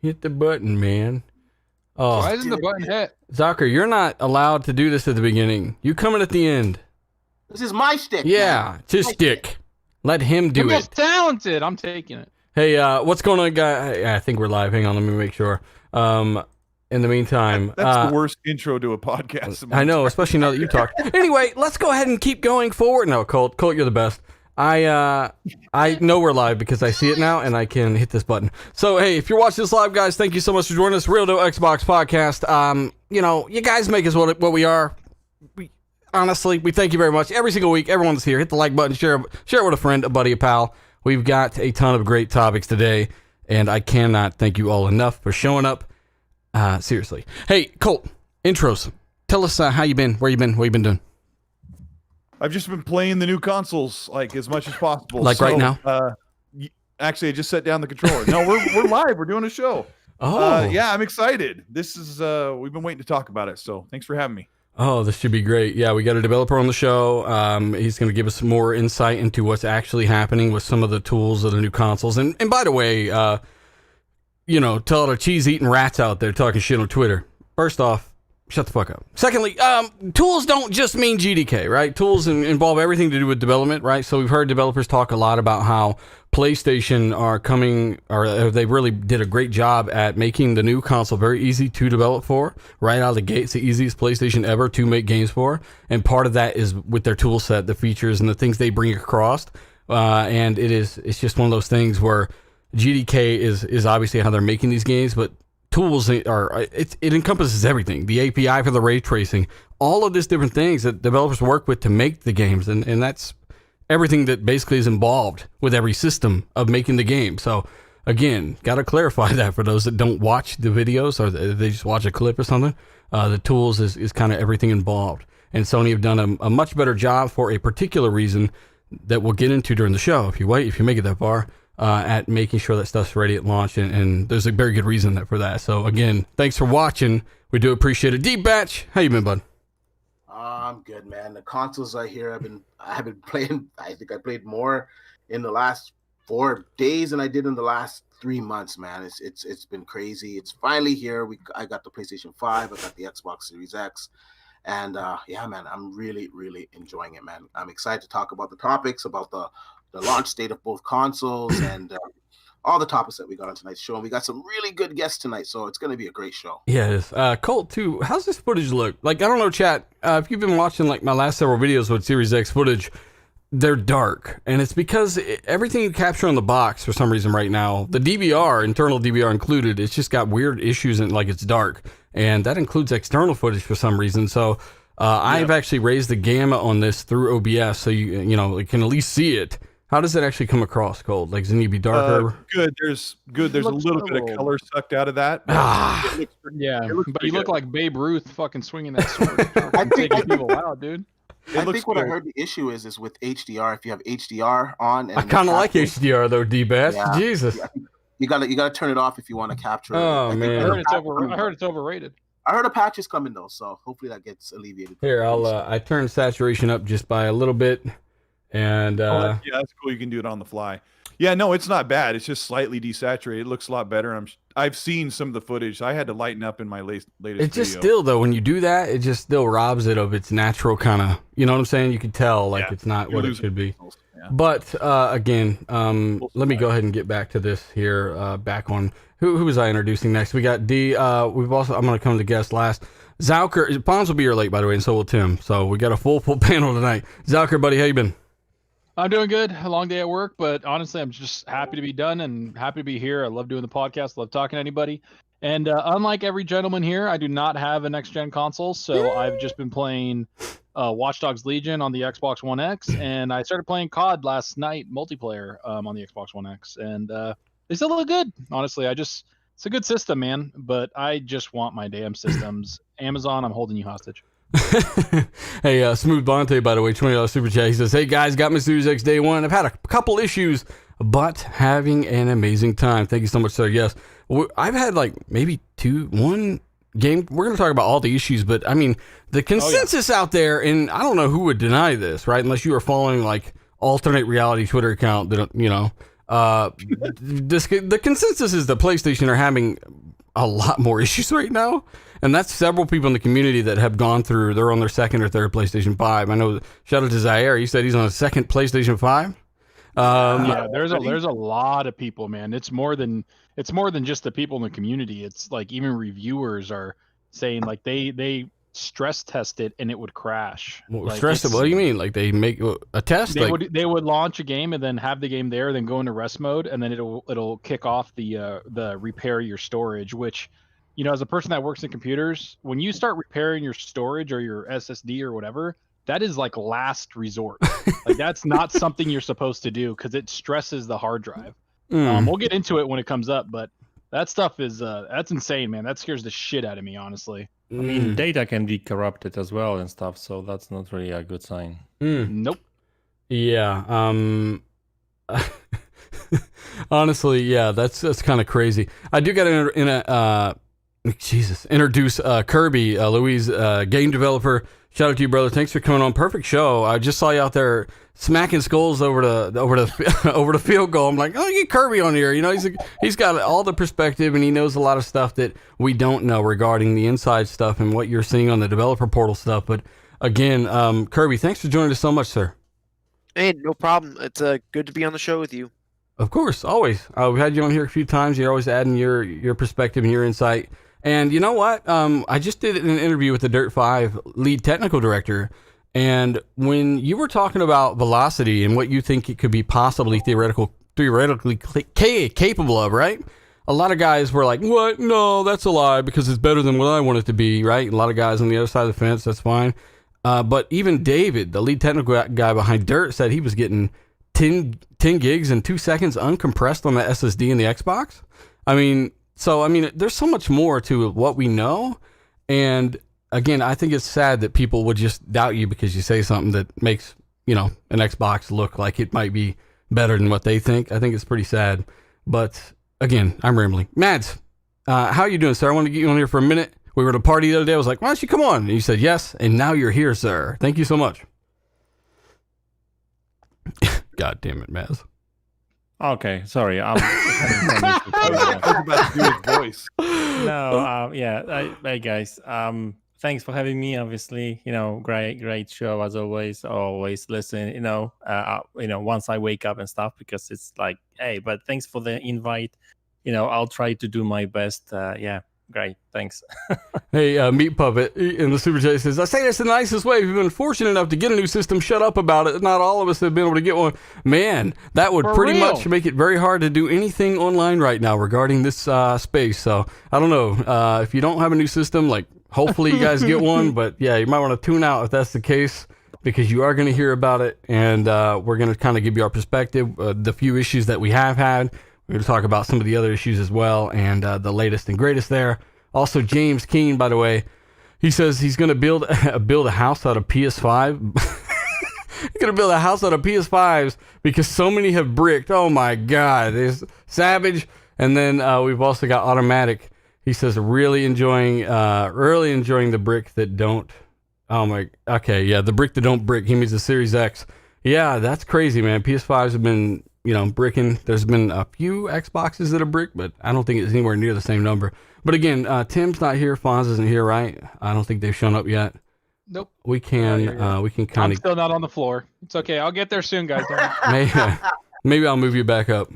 Hit the button, man. Oh, Why isn't the button hit? Zucker, you're not allowed to do this at the beginning. You come in at the end. This is my stick. Yeah, man. it's his stick. Let him do I'm it. most talented. I'm taking it. Hey, what's going on, guy? I think we're live. Hang on, let me make sure. In the meantime, that's the worst intro to a podcast. I know, especially now that you talked. Anyway, let's go ahead and keep going forward. No, Colt, you're the best. I know we're live because I see it now and I can hit this button. So hey, if you're watching this live, guys, thank you so much for joining us. Real Deal Xbox Podcast. You guys make us what we are. Honestly, we thank you very much. Every single week, everyone's here. Hit the like button, share it with a friend, a buddy, a pal. We've got a ton of great topics today, and I cannot thank you all enough for showing up. Seriously. Hey, Colt, intros. Tell us how you been, where you been, what you been doing. I've just been playing the new consoles like as much as possible. Like right now? Actually, I just set down the controller. No, we're live. We're doing a show. Oh, yeah, I'm excited. This is we've been waiting to talk about it. So thanks for having me. Oh, this should be great. Yeah, we got a developer on the show. He's going to give us some more insight into what's actually happening with some of the tools of the new consoles. And by the way, tell all the cheese-eating rats out there talking shit on Twitter. First off, shut the fuck up. Secondly, tools don't just mean GDK, right? Tools involve everything to do with development, right? So we've heard developers talk a lot about how PlayStation are coming, or they really did a great job at making the new console very easy to develop for. Right out of the gate, it's the easiest PlayStation ever to make games for. And part of that is with their tool set, the features and the things they bring across. And it's just one of those things where GDK is obviously how they're making these games, but tools it encompasses everything. The API for the ray tracing, all of these different things that developers work with to make the games, and that's everything that basically is involved with every system of making the game. So again, got to clarify that for those that don't watch the videos or they just watch a clip or something. The tools is kind of everything involved, and Sony have done a much better job for a particular reason that we'll get into during the show if you make it that far. At making sure that stuff's ready at launch, and there's a very good reason for that. So again, thanks for watching. We do appreciate it. Deep Batch, how you been, bud? I'm good, man. The consoles are here. I've been playing. I think I played more in the last 4 days than I did in the last 3 months, man. It's been crazy. It's finally here. I got the PlayStation 5. I got the Xbox Series X. And yeah, man, I'm really, really enjoying it, man. I'm excited to talk about the topics, about the launch state of both consoles, and all the topics that we got on tonight's show. And we got some really good guests tonight, so it's going to be a great show. Yeah, it is. Colt, too, how's this footage look? Like, I don't know, chat, if you've been watching like my last several videos with Series X footage, they're dark. And it's because everything you capture on the box, for some reason right now, the DVR, internal DVR included, it's just got weird issues and like it's dark. And that includes external footage for some reason. So I've actually raised the gamma on this through OBS, so you can at least see it. How does it actually come across, Cold? Like, does it need to be darker? Good. There's a little bit of color sucked out of that. Yeah, but you look like Babe Ruth fucking swinging that sword. Taking people out, dude. I think what I heard the issue is with HDR. If you have HDR on, and I kind of like HDR though, D-Bass. Yeah, Jesus. You gotta turn it off if you want to capture. Oh man, I heard it's overrated. I heard a patch is coming though, so hopefully that gets alleviated. Here, I turned saturation up just by a little bit. And yeah, that's cool. You can do it on the fly. Yeah, no, it's not bad. It's just slightly desaturated. It looks a lot better. I've seen some of the footage. I had to lighten up in my latest It's just still though, when you do that, it just still robs it of its natural kind of, you know what I'm saying? You can tell like it's not what it should be. Yeah. But again, let me go ahead and get back to this here. Back on who was I introducing next? We got D. I'm gonna come to guest last. Zalker, Pons will be here late, by the way, and so will Tim. So we got a full panel tonight. Zalker, buddy, how you been? I'm doing good. A long day at work, but honestly, I'm just happy to be done and happy to be here. I love doing the podcast, love talking to anybody. And unlike every gentleman here, I do not have a next-gen console, so I've just been playing Watch Dogs Legion on the Xbox One X, and I started playing COD last night, multiplayer, on the Xbox One X, and they still look good, honestly. It's a good system, man, but I just want my damn systems. Amazon, I'm holding you hostage. Hey, Smooth Bonte, by the way, $20 super chat. He says, hey guys, got my Series X day one. I've had a couple issues, but having an amazing time. Thank you so much, sir. Yes, I've had like maybe one game. We're going to talk about all the issues, but I mean, the consensus out there, and I don't know who would deny this, right? Unless you are following like alternate reality Twitter account that, The consensus is that PlayStation are having a lot more issues right now, and that's several people in the community that have gone through. They're on their second or third PlayStation 5. I know. Shout out to Zaire. He said he's on a second PlayStation 5. Yeah, there's a lot of people, man. It's more than just the people in the community. It's like even reviewers are saying like they stress test it and it would crash. What do you mean? Like they make a test? They would launch a game and then have the game there, then go into rest mode, and then it'll kick off the repair your storage. Which, you know, as a person that works in computers, when you start repairing your storage or your SSD or whatever, that is like last resort. Like that's not something you're supposed to do because it stresses the hard drive. We'll get into it when it comes up, but that stuff is that's insane, man. That scares the shit out of me, honestly. I mean, data can be corrupted as well and stuff, so that's not really a good sign. Nope. Yeah. Honestly, yeah, that's kind of crazy. I do got to introduce Kirby, Louise, game developer. Shout out to you, brother. Thanks for coming on. Perfect show. I just saw you out there smacking skulls over the field goal. I'm like, oh, get Kirby on here. You know, he's got all the perspective and he knows a lot of stuff that we don't know regarding the inside stuff and what you're seeing on the developer portal stuff. But again, Kirby, thanks for joining us so much, sir. Hey, no problem. It's good to be on the show with you. Of course, always. We've had you on here a few times. You're always adding your perspective and your insight. And you know what? I just did an interview with the Dirt 5 lead technical director. And when you were talking about velocity and what you think it could be possibly theoretically capable of, right? A lot of guys were like, what? No, that's a lie because it's better than what I want it to be, right? And a lot of guys on the other side of the fence, that's fine. But even David, the lead technical guy behind Dirt, said he was getting 10 gigs in 2 seconds uncompressed on the SSD in the Xbox. I mean, there's so much more to what we know. And again, I think it's sad that people would just doubt you because you say something that makes, you know, an Xbox look like it might be better than what they think. I think it's pretty sad. But again, I'm rambling. Mads, how you doing, sir? I want to get you on here for a minute. We were at a party the other day. I was like, why don't you come on? And you said yes. And now you're here, sir. Thank you so much. God damn it, Mads. Okay, sorry. I was about to do his voice. No, hey guys. Thanks for having me. Obviously, you know, great show as always. Always listen. You know, once I wake up and stuff because it's like, hey. But thanks for the invite. You know, I'll try to do my best. Yeah. Great, thanks. Hey, Meat Puppet in the Super Chat says, I say this the nicest way. If you've been fortunate enough to get a new system, shut up about it. Not all of us have been able to get one. Man, that would pretty much make it very hard to do anything online right now regarding this space. So, I don't know. If you don't have a new system, like, hopefully you guys get one. But, yeah, you might want to tune out if that's the case because you are going to hear about it. And we're going to kind of give you our perspective, the few issues that we have had. We're going to talk about some of the other issues as well and the latest and greatest there. Also, James Keene, by the way, he says he's going to build a house out of PS5. He's going to build a house out of PS5s because so many have bricked. Oh, my God. There's Savage. And then we've also got Automatic. He says really enjoying the brick that don't. Oh, my. Okay, yeah, the brick that don't brick. He means the Series X. Yeah, that's crazy, man. PS5s have been, you know, bricking. There's been a few Xboxes that are brick, but I don't think it's anywhere near the same number. But again, Tim's not here. Fonz isn't here, right? I don't think they've shown up yet. Nope. We can kind I'm of. still not on the floor. It's okay. I'll get there soon, guys. Maybe I'll move you back up.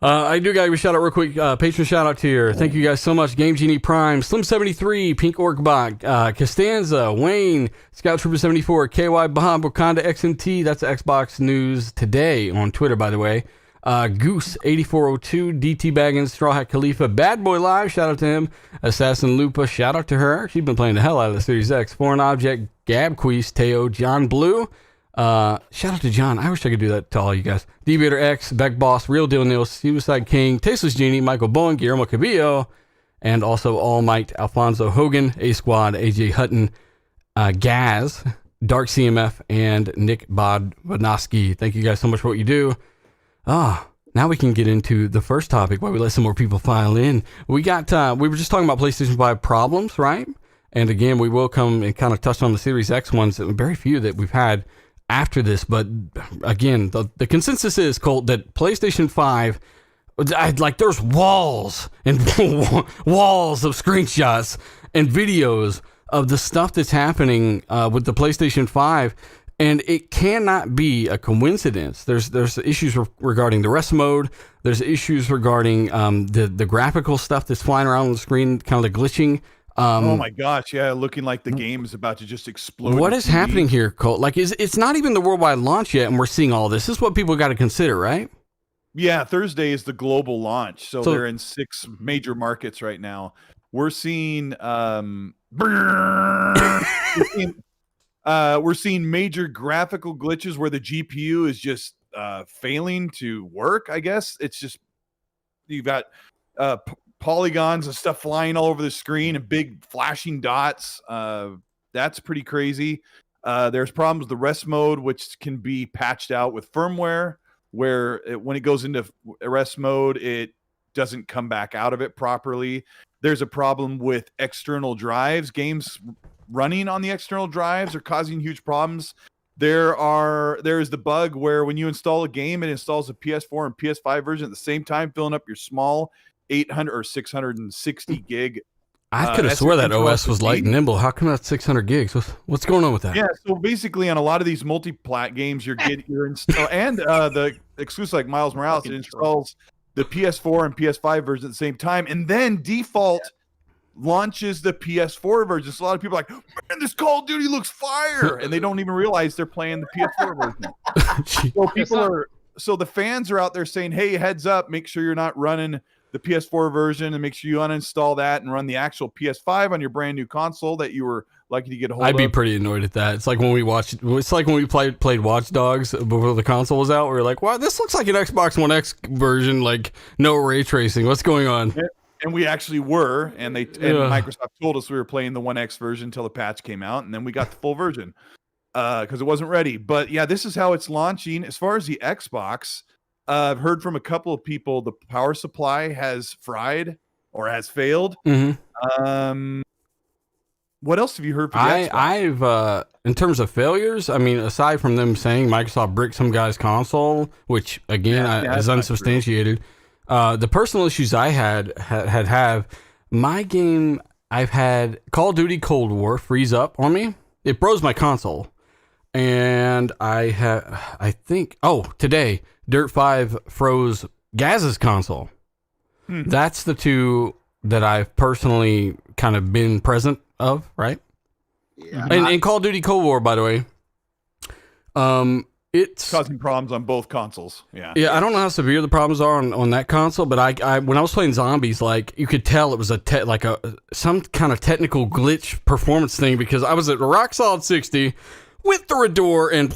I do got to shout out real quick. Patron shout out to here. Thank you guys so much. Game Genie Prime, Slim73, Pink Orkbot, Costanza, Wayne, Scout Trooper 74, KY Baham, Wakanda XNT. That's Xbox News Today on Twitter, by the way. Goose 8402, DT Baggins, Straw Hat Khalifa, Bad Boy Live, shout out to him. Assassin Lupa, shout out to her. She's been playing the hell out of the Series X. Foreign Object, Gabqueeze, Teo, John Blue. Shout out to John. I wish I could do that to all you guys. Debater X, Beck Boss, Real Deal Nils, Suicide King, Tasteless Genie, Michael Bowen, Guillermo Cabillo, and also All Might, Alfonso Hogan, A Squad, AJ Hutton, Gaz, Dark CMF, and Nick Bodnoski. Thank you guys so much for what you do. Now we can get into the first topic while we let some more people file in. We were just talking about PlayStation 5 problems, right? And again, we will come and kind of touch on the Series X ones, very few that we've had after this, but again, the consensus is, Colt, that PlayStation 5, there's walls and walls of screenshots and videos of the stuff that's happening with the PlayStation 5, and it cannot be a coincidence. There's issues regarding the rest mode. There's issues regarding the graphical stuff that's flying around on the screen, kind of the glitching. Oh my gosh, yeah, looking like the game is about to just explode. What is happening here, Colt? Like, it's not even the worldwide launch yet, and we're seeing all this. This is what people got to consider, right? Yeah, Thursday is the global launch, so they're in 6 major markets right now. We're seeing we're seeing major graphical glitches where the GPU is just failing to work. I guess it's just you've got polygons and stuff flying all over the screen and big flashing dots. That's pretty crazy. There's problems with the rest mode, which can be patched out with firmware, where when it goes into rest mode, it doesn't come back out of it properly. There's a problem with external drives. Games running on the external drives are causing huge problems. There is the bug where when you install a game, it installs a PS4 and PS5 version at the same time, filling up your small 800 or 660 gig. I could have swore that OS was light and nimble. How come that's 600 gigs? What's going on with that? Yeah, so basically on a lot of these multi-plat games, you're install and the exclusive like Miles Morales, it installs the PS4 and PS5 version at the same time, and then default launches the PS4 version. So a lot of people are like, man, this Call of Duty looks fire, and they don't even realize they're playing the PS4 version. So the fans are out there saying, hey, heads up, make sure you're not running the PS4 version, and make sure you uninstall that and run the actual PS5 on your brand new console that you were lucky to get a hold of. I'd be pretty annoyed at that. It's like when we played Watch Dogs before the console was out. We were like, wow, this looks like an Xbox One X version, like no ray tracing. What's going on? Yeah. And we actually were, and Microsoft told us we were playing the One X version until the patch came out, and then we got the full version because it wasn't ready. But yeah, this is how it's launching. As far as the Xbox, I've heard from a couple of people the power supply has fried or has failed. Mm-hmm. What else have you heard from the Xbox? I've in terms of failures, I mean, aside from them saying Microsoft bricked some guy's console, which again is unsubstantiated. The personal issues I have my game. I've had Call of Duty Cold War freeze up on me. It froze my console, and I think today Dirt 5 froze Gaz's console. That's the two that I've personally kind of been present of, right? Yeah. And Call of Duty Cold War, by the way, it's causing problems on both consoles. Yeah, I don't know how severe the problems are on that console, but I when I was playing zombies, like you could tell it was some kind of technical glitch performance thing, because I was at rock solid 60, went through a door and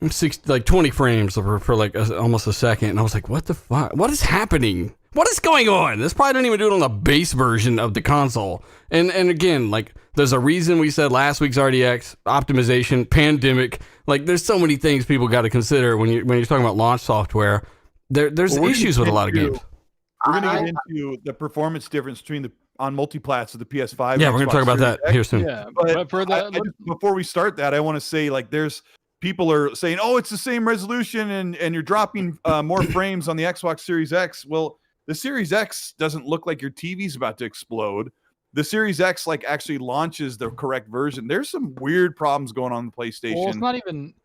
20 frames for like almost a second, and I was like, what the fuck? What is happening? What is going on? This probably didn't even do it on the base version of the console. And again, like, there's a reason we said last week's RDX, optimization, pandemic. Like, there's so many things people got to consider when you're talking about launch software. There's issues with a lot of games. We're going to get into the performance difference between on multiplats of the PS5. Yeah, we're going to talk about that here soon. Yeah, but for that, before we start that, I want to say, like, people are saying, oh, it's the same resolution and you're dropping more frames on the Xbox Series X. Well, the Series X doesn't look like your TV's about to explode. The Series X actually launches the correct version. There's some weird problems going on the PlayStation. Well,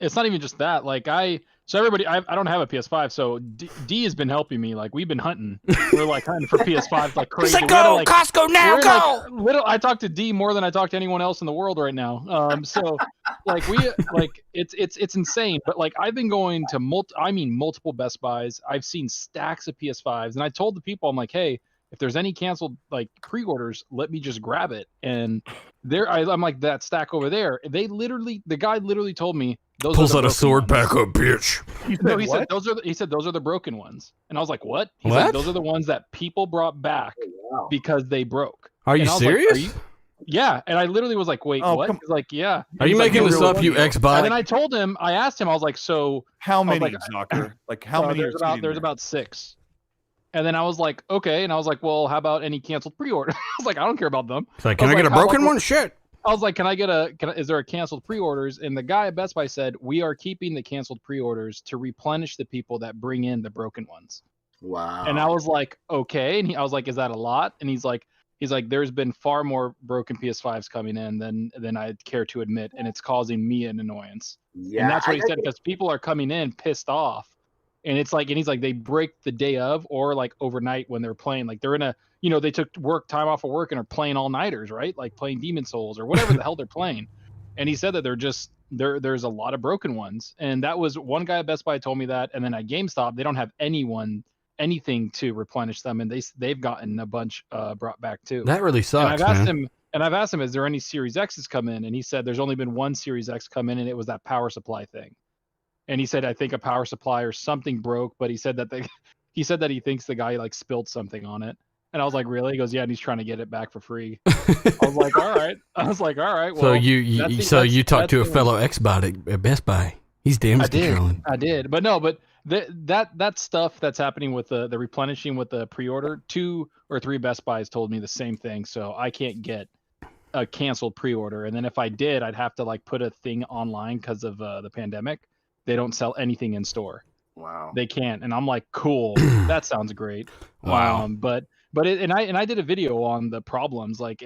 it's not even just that. Like I don't have a PS5, so D has been helping me. Like, we've been hunting. We're like hunting for PS5 like crazy. He's like, go, Costco now, go! I talk to D more than I talk to anyone else in the world right now. So like it's insane. But like, I've been going to multiple Best Buys. I've seen stacks of PS5s, and I told the people, I'm like, hey, if there's any canceled like pre-orders, let me just grab it. And I'm like, that stack over there. The guy literally told me, those pulls out a sword, back up, bitch. He said those are the broken ones, and I was like, what? He what? said those are the ones that people brought back because they broke. Are you serious? Like, yeah, and I literally was like, wait, what? He's like, yeah. Are you making this up, you Xbox? And then I asked him, I was like, so how many, Zucker? Like, how many? There's about 6. And then I was like, okay. And I was like, well, how about any canceled pre-order? I was like, I don't care about them. It's like, can I get a broken one? Shit. I was like, is there a canceled pre-orders? And the guy at Best Buy said, we are keeping the canceled pre-orders to replenish the people that bring in the broken ones. Wow. And I was like, okay. And I was like, is that a lot? And he's like, there's been far more broken PS5s coming in than I care to admit, and it's causing me an annoyance. Yeah, and that's what he said, because people are coming in pissed off. And it's like, and he's like, they break the day of or like overnight when they're playing. Like they're in a, they took time off of work and are playing all nighters, right? Like playing Demon Souls or whatever the hell they're playing. And he said that there's a lot of broken ones. And that was one guy at Best Buy told me that. And then at GameStop, they don't have anything to replenish them, and they've gotten a bunch brought back too. That really sucks. And I've asked him, is there any Series X's come in? And he said there's only been one Series X come in, and it was that power supply thing. And he said, I think a power supply or something broke, but he said that he thinks the guy like spilled something on it. And I was like, really? He goes, yeah, and he's trying to get it back for free. I was like, all right. Well, so you talked to a fellow Xbot at Best Buy. He's damage controlling. I did, but that stuff that's happening with the replenishing with the pre-order, 2 or 3 Best Buys told me the same thing. So I can't get a canceled pre-order, and then if I did, I'd have to like put a thing online because of the pandemic. They don't sell anything in store. Wow. They can't, and I'm like, cool. That sounds great. Wow. But I did a video on the problems. Like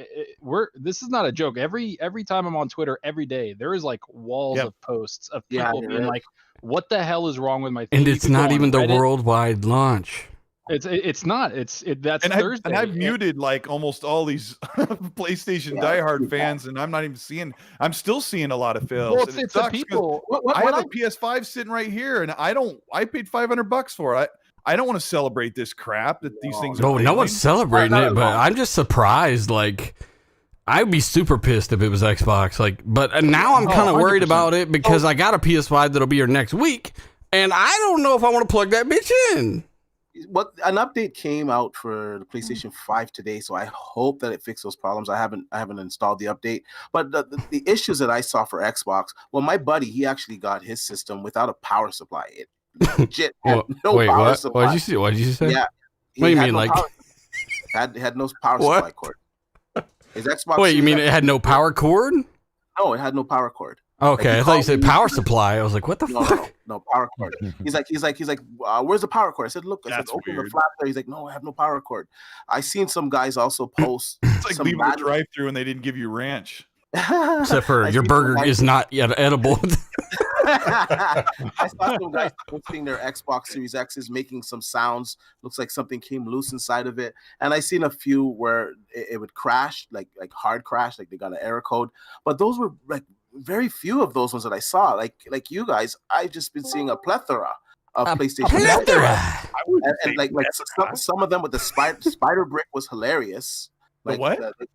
this is not a joke. Every time I'm on Twitter, every day there is like walls of posts of people being like, "What the hell is wrong with my thing?" And it's not even the worldwide launch. It's not. That's and Thursday. And I've muted like almost all these PlayStation diehard fans, and I'm still seeing a lot of fails. Well, it's the people. I have a PS5 sitting right here, and I paid $500 for it. I don't want to celebrate this crap that these things are. No one's celebrating it, but I'm just surprised. Like, I'd be super pissed if it was Xbox. Like, but now I'm kind of worried about it because I got a PS5 that'll be here next week, and I don't know if I want to plug that bitch in. Well, an update came out for the PlayStation 5 today, so I hope that it fixed those problems. I haven't installed the update, but the issues that I saw for Xbox. Well, my buddy, he actually got his system without a power supply. It legit had no power supply. What did you say? Yeah. What do you mean, like had no power supply cord? His Xbox. Wait, you mean it had no power cord? No, it had no power cord. Okay, I thought you said power supply. I was like, what the fuck? No power cord. He's like, where's the power cord? I said, look, open the flap there. He's like, no, I have no power cord. I seen some guys also post. It's like leaving the drive-through and they didn't give you ranch. Except for your burger is not yet edible. I saw some guys posting their Xbox Series X's making some sounds. Looks like something came loose inside of it. And I seen a few where it would crash, like hard crash, like they got an error code. But those were like very few of those ones that I saw. Like you guys, I've just been seeing a plethora of PlayStation. And like some of them with the spider brick was hilarious. Like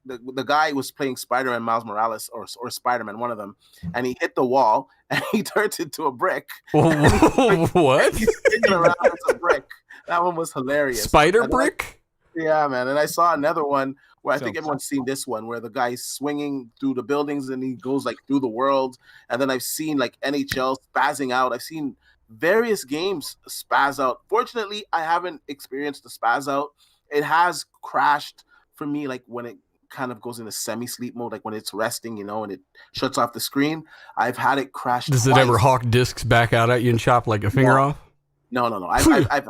the guy was playing Spider-Man Miles Morales or Spider-Man, one of them, and he hit the wall and he turned into a brick. What? He's spinning around as a brick. That one was hilarious. Spider brick? Yeah, man. And I saw another one where I think everyone's seen this one where the guy's swinging through the buildings and he goes like through the world. And then I've seen like NHL spazzing out. I've seen various games spaz out. Fortunately, I haven't experienced the spaz out. It has crashed for me, like when it kind of goes into semi-sleep mode, like when it's resting, and it shuts off the screen. I've had it crash. Does it ever hawk discs back out at you and chop like a finger off? No. I've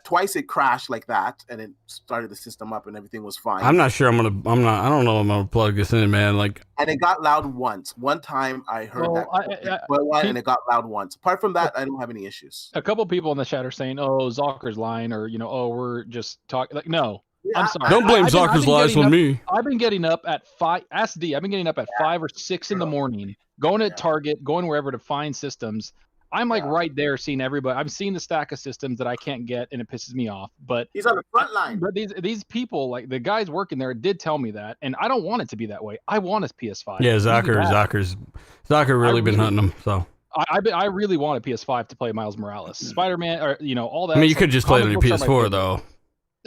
twice it crashed like that, and it started the system up, and everything was fine. I'm not sure. I don't know if I'm gonna plug this in, man. Like, and it got loud once. One time I heard and it got loud once. Apart from that, I don't have any issues. A couple people in the chat are saying, "Oh, Zocker's lying," or we're just talking. Like, no. Yeah, I'm sorry. Don't blame Zocker's lies on me. I've been getting up at 5. Ask D. I've been getting up at 5 or 6 in the morning, going to Target, going wherever to find systems. I'm like right there seeing everybody. I'm seeing the stack of systems that I can't get, and it pisses me off. But he's on the front line. But these people, like the guys working there, did tell me that, and I don't want it to be that way. I want a PS5. Yeah, Zocker really been hunting them. So I really want a PS5 to play Miles Morales, Spider-Man, or all that. I mean, you could just play it on your PS4 though.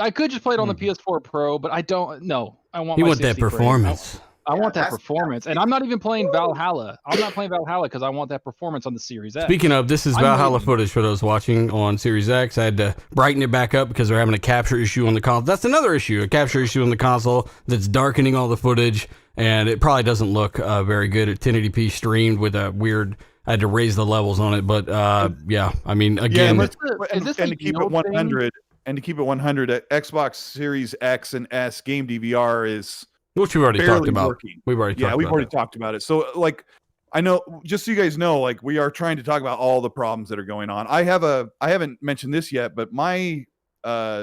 I could just play it on the PS4 Pro, but I don't know. I want. You want that performance. I want that performance, and I'm not even playing Valhalla. I'm not playing Valhalla because I want that performance on the Series X. Speaking of, this is Valhalla footage for those watching on Series X. I had to brighten it back up because they're having a capture issue on the console. That's another issue, a capture issue on the console that's darkening all the footage. and it probably doesn't look very good at 1080p streamed with a weird. I had to raise the levels on it, but yeah, I mean, again, is this a to keep it yield thing? 100, and to keep it 100, Xbox Series X and S game DVR is which we've already talked barely about. working. We've already talked about it. So like, I know, just so you guys know, like we are trying to talk about all the problems that are going on. I haven't mentioned this yet, but my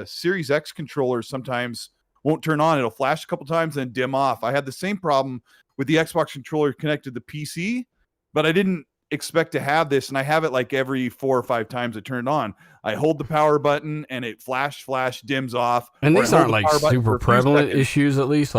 Series X controller sometimes won't turn on. It'll flash a couple times and dim off. I had the same problem with the Xbox controller connected to the PC, but I didn't expect to have this, and I have it like every 4 or 5 times I turn it on. I hold the power button and it flash dims off. and Or these I hold aren't the like power button for super a few prevalent seconds. issues, at least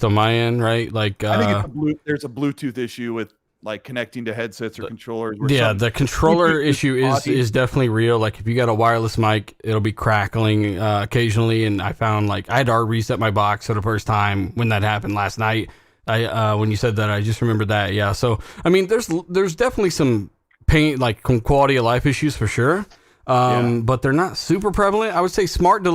on my end, right? Like, I think there's a Bluetooth issue with like connecting to headsets or controllers. Where yeah, some the controller Bluetooth issue body- is definitely real. Like if you got a wireless mic, it'll be crackling occasionally, and I found like I had to reset my box for the first time when that happened last night. When you said that, I just remembered that. Yeah, so I mean, there's definitely some pain, like quality of life issues for sure. But they're not super prevalent. I would say quick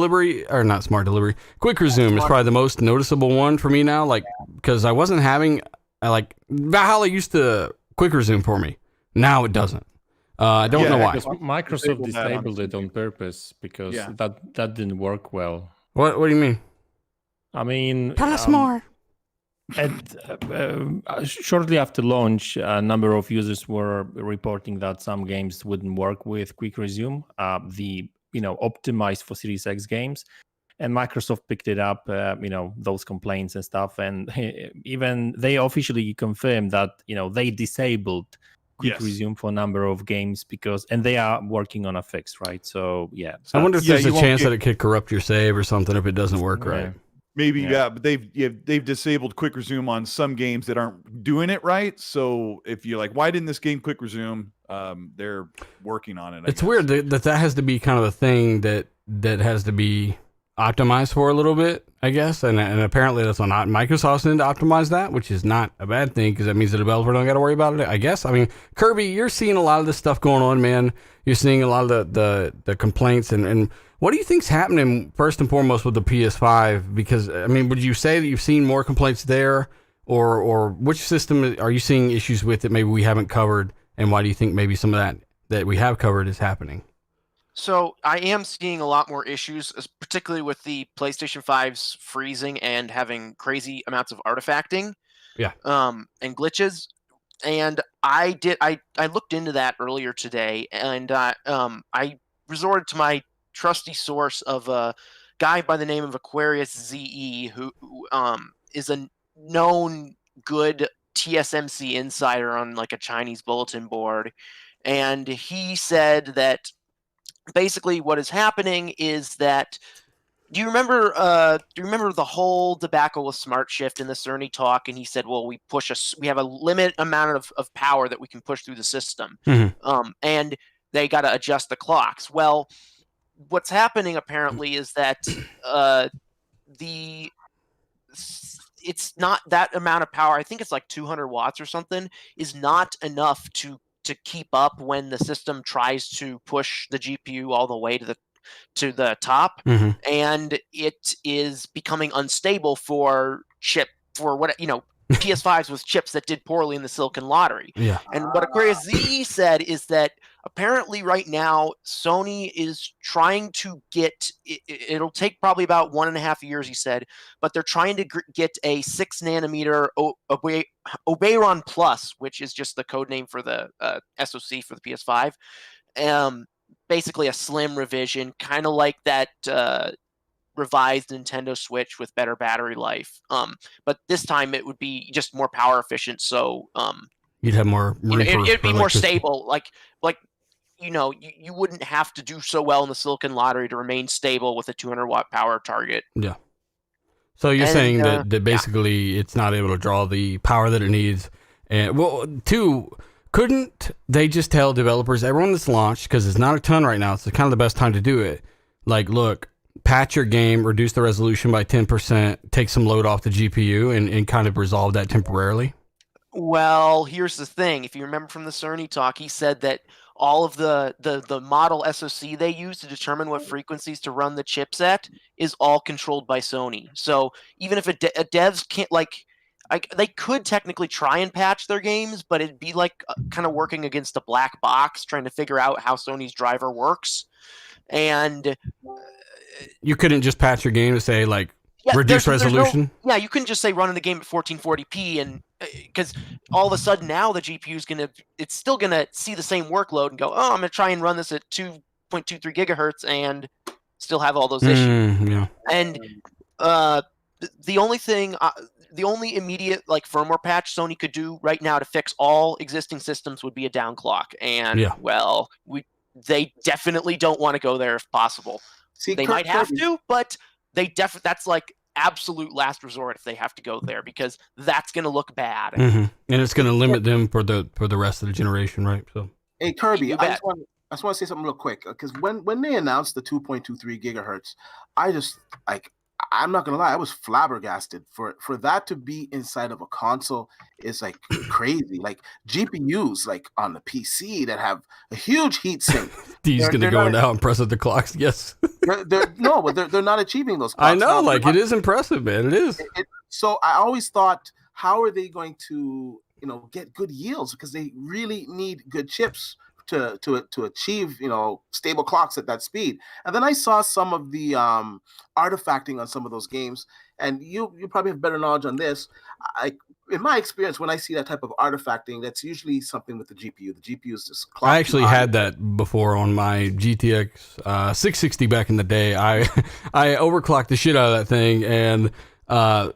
resume is probably the most noticeable one for me now. Like, because I wasn't having, like, Valhalla used to quick resume for me. Now it doesn't. I don't know why. Because Microsoft Disabled that on disabled it on purpose because that didn't work well. What do you mean? I mean, Tell us more. Shortly after launch, a number of users were reporting that some games wouldn't work with Quick Resume, optimized for Series X games, and Microsoft picked it up, those complaints and stuff, and even they officially confirmed that they disabled Quick Resume for a number of games and they are working on a fix, right? So yeah, I wonder if there's a you won't chance get- that it could corrupt your save or something if it doesn't work right. Maybe, Yeah. but they've disabled quick resume on some games that aren't doing it right. So if you're like, why didn't this game quick resume? They're working on it. I It's guess. weird that has to be kind of a thing that has to be optimized for a little bit, I guess. And apparently that's not Microsoft's need to optimize that, which is not a bad thing because that means the developer don't got to worry about it, I guess. I mean, Kirby, you're seeing a lot of this stuff going on, man. You're seeing a lot of the complaints and what do you think's happening first and foremost with the PS5? Because I mean, would you say that you've seen more complaints there, or which system are you seeing issues with that maybe we haven't covered, and why do you think maybe some of that we have covered is happening? So I am seeing a lot more issues, particularly with the PlayStation 5's freezing and having crazy amounts of artifacting. Yeah. And glitches. And I looked into that earlier today, and I resorted to my trusty source of a guy by the name of Aquarius ZE, who is a known good TSMC insider on like a Chinese bulletin board, and he said that basically what is happening is that do you remember the whole debacle with Smart Shift in the Cerny talk? And he said, well, we have a limit amount of power that we can push through the system. Mhm. And they got to adjust the clocks. Well, what's happening apparently is that it's not that amount of power. I think it's like 200 watts or something is not enough to keep up when the system tries to push the GPU all the way to the top, Mhm. and it is becoming unstable for PS5s with chips that did poorly in the Silicon Lottery. Yeah. And what Aquarius Z said is that apparently right now Sony is trying to get it'll take probably about 1.5 years, he said, but they're trying to get a 6 nanometer Oberon Plus, which is just the code name for the SoC for the PS5. Basically a slim revision, kind of like that revised Nintendo Switch with better battery life. But this time it would be just more power efficient. So You'd have more room it'd be more electricity. stable. Like you wouldn't have to do so well in the Silicon Lottery to remain stable with a 200 watt power target. Yeah. So you're And, saying that basically it's not able to draw the power that it needs. And couldn't they just tell developers, everyone that's launched, because it's not a ton right now, it's kind of the best time to do it. Like, look, patch your game, reduce the resolution by 10%, take some load off the GPU, and kind of resolve that temporarily? Well, here's the thing. If you remember from the Cerny talk, he said that all of the model SoC they use to determine what frequencies to run the chipset is all controlled by Sony. So even if a devs can't, like, they could technically try and patch their games, but it'd be like kind of working against a black box, trying to figure out how Sony's driver works. And you couldn't just patch your game to say like reduce resolution. Yeah, you couldn't just say running the game at 1440p, and because all of a sudden now the GPU is it's still gonna see the same workload and go, oh, I'm gonna try and run this at 2.23 gigahertz and still have all those issues. Yeah. And the only immediate like firmware patch Sony could do right now to fix all existing systems would be a downclock, and well, they definitely don't want to go there if possible. See, they might have to, but that's like absolute last resort if they have to go there, because that's going to look bad. Mm-hmm. And it's going to limit them for the rest of the generation, right? So, hey Kirby, I just want to say something real quick, because when they announced the 2.23 gigahertz, I just I'm not gonna lie, I was flabbergasted. For that to be inside of a console is like crazy. Like GPUs like on the PC that have a huge heat sink. D's gonna go now and press at the clocks. Yes. they're not achieving those clocks. I know, like it is impressive, man. It is. So I always thought, how are they going to get good yields? Because they really need good chips to achieve stable clocks at that speed. And then I saw some of the artifacting on some of those games, and you probably have better knowledge on this. In my experience, when I see that type of artifacting, that's usually something with the GPU. The GPU is just clocked. I actually had that before on my GTX 660 back in the day. I overclocked the shit out of that thing, and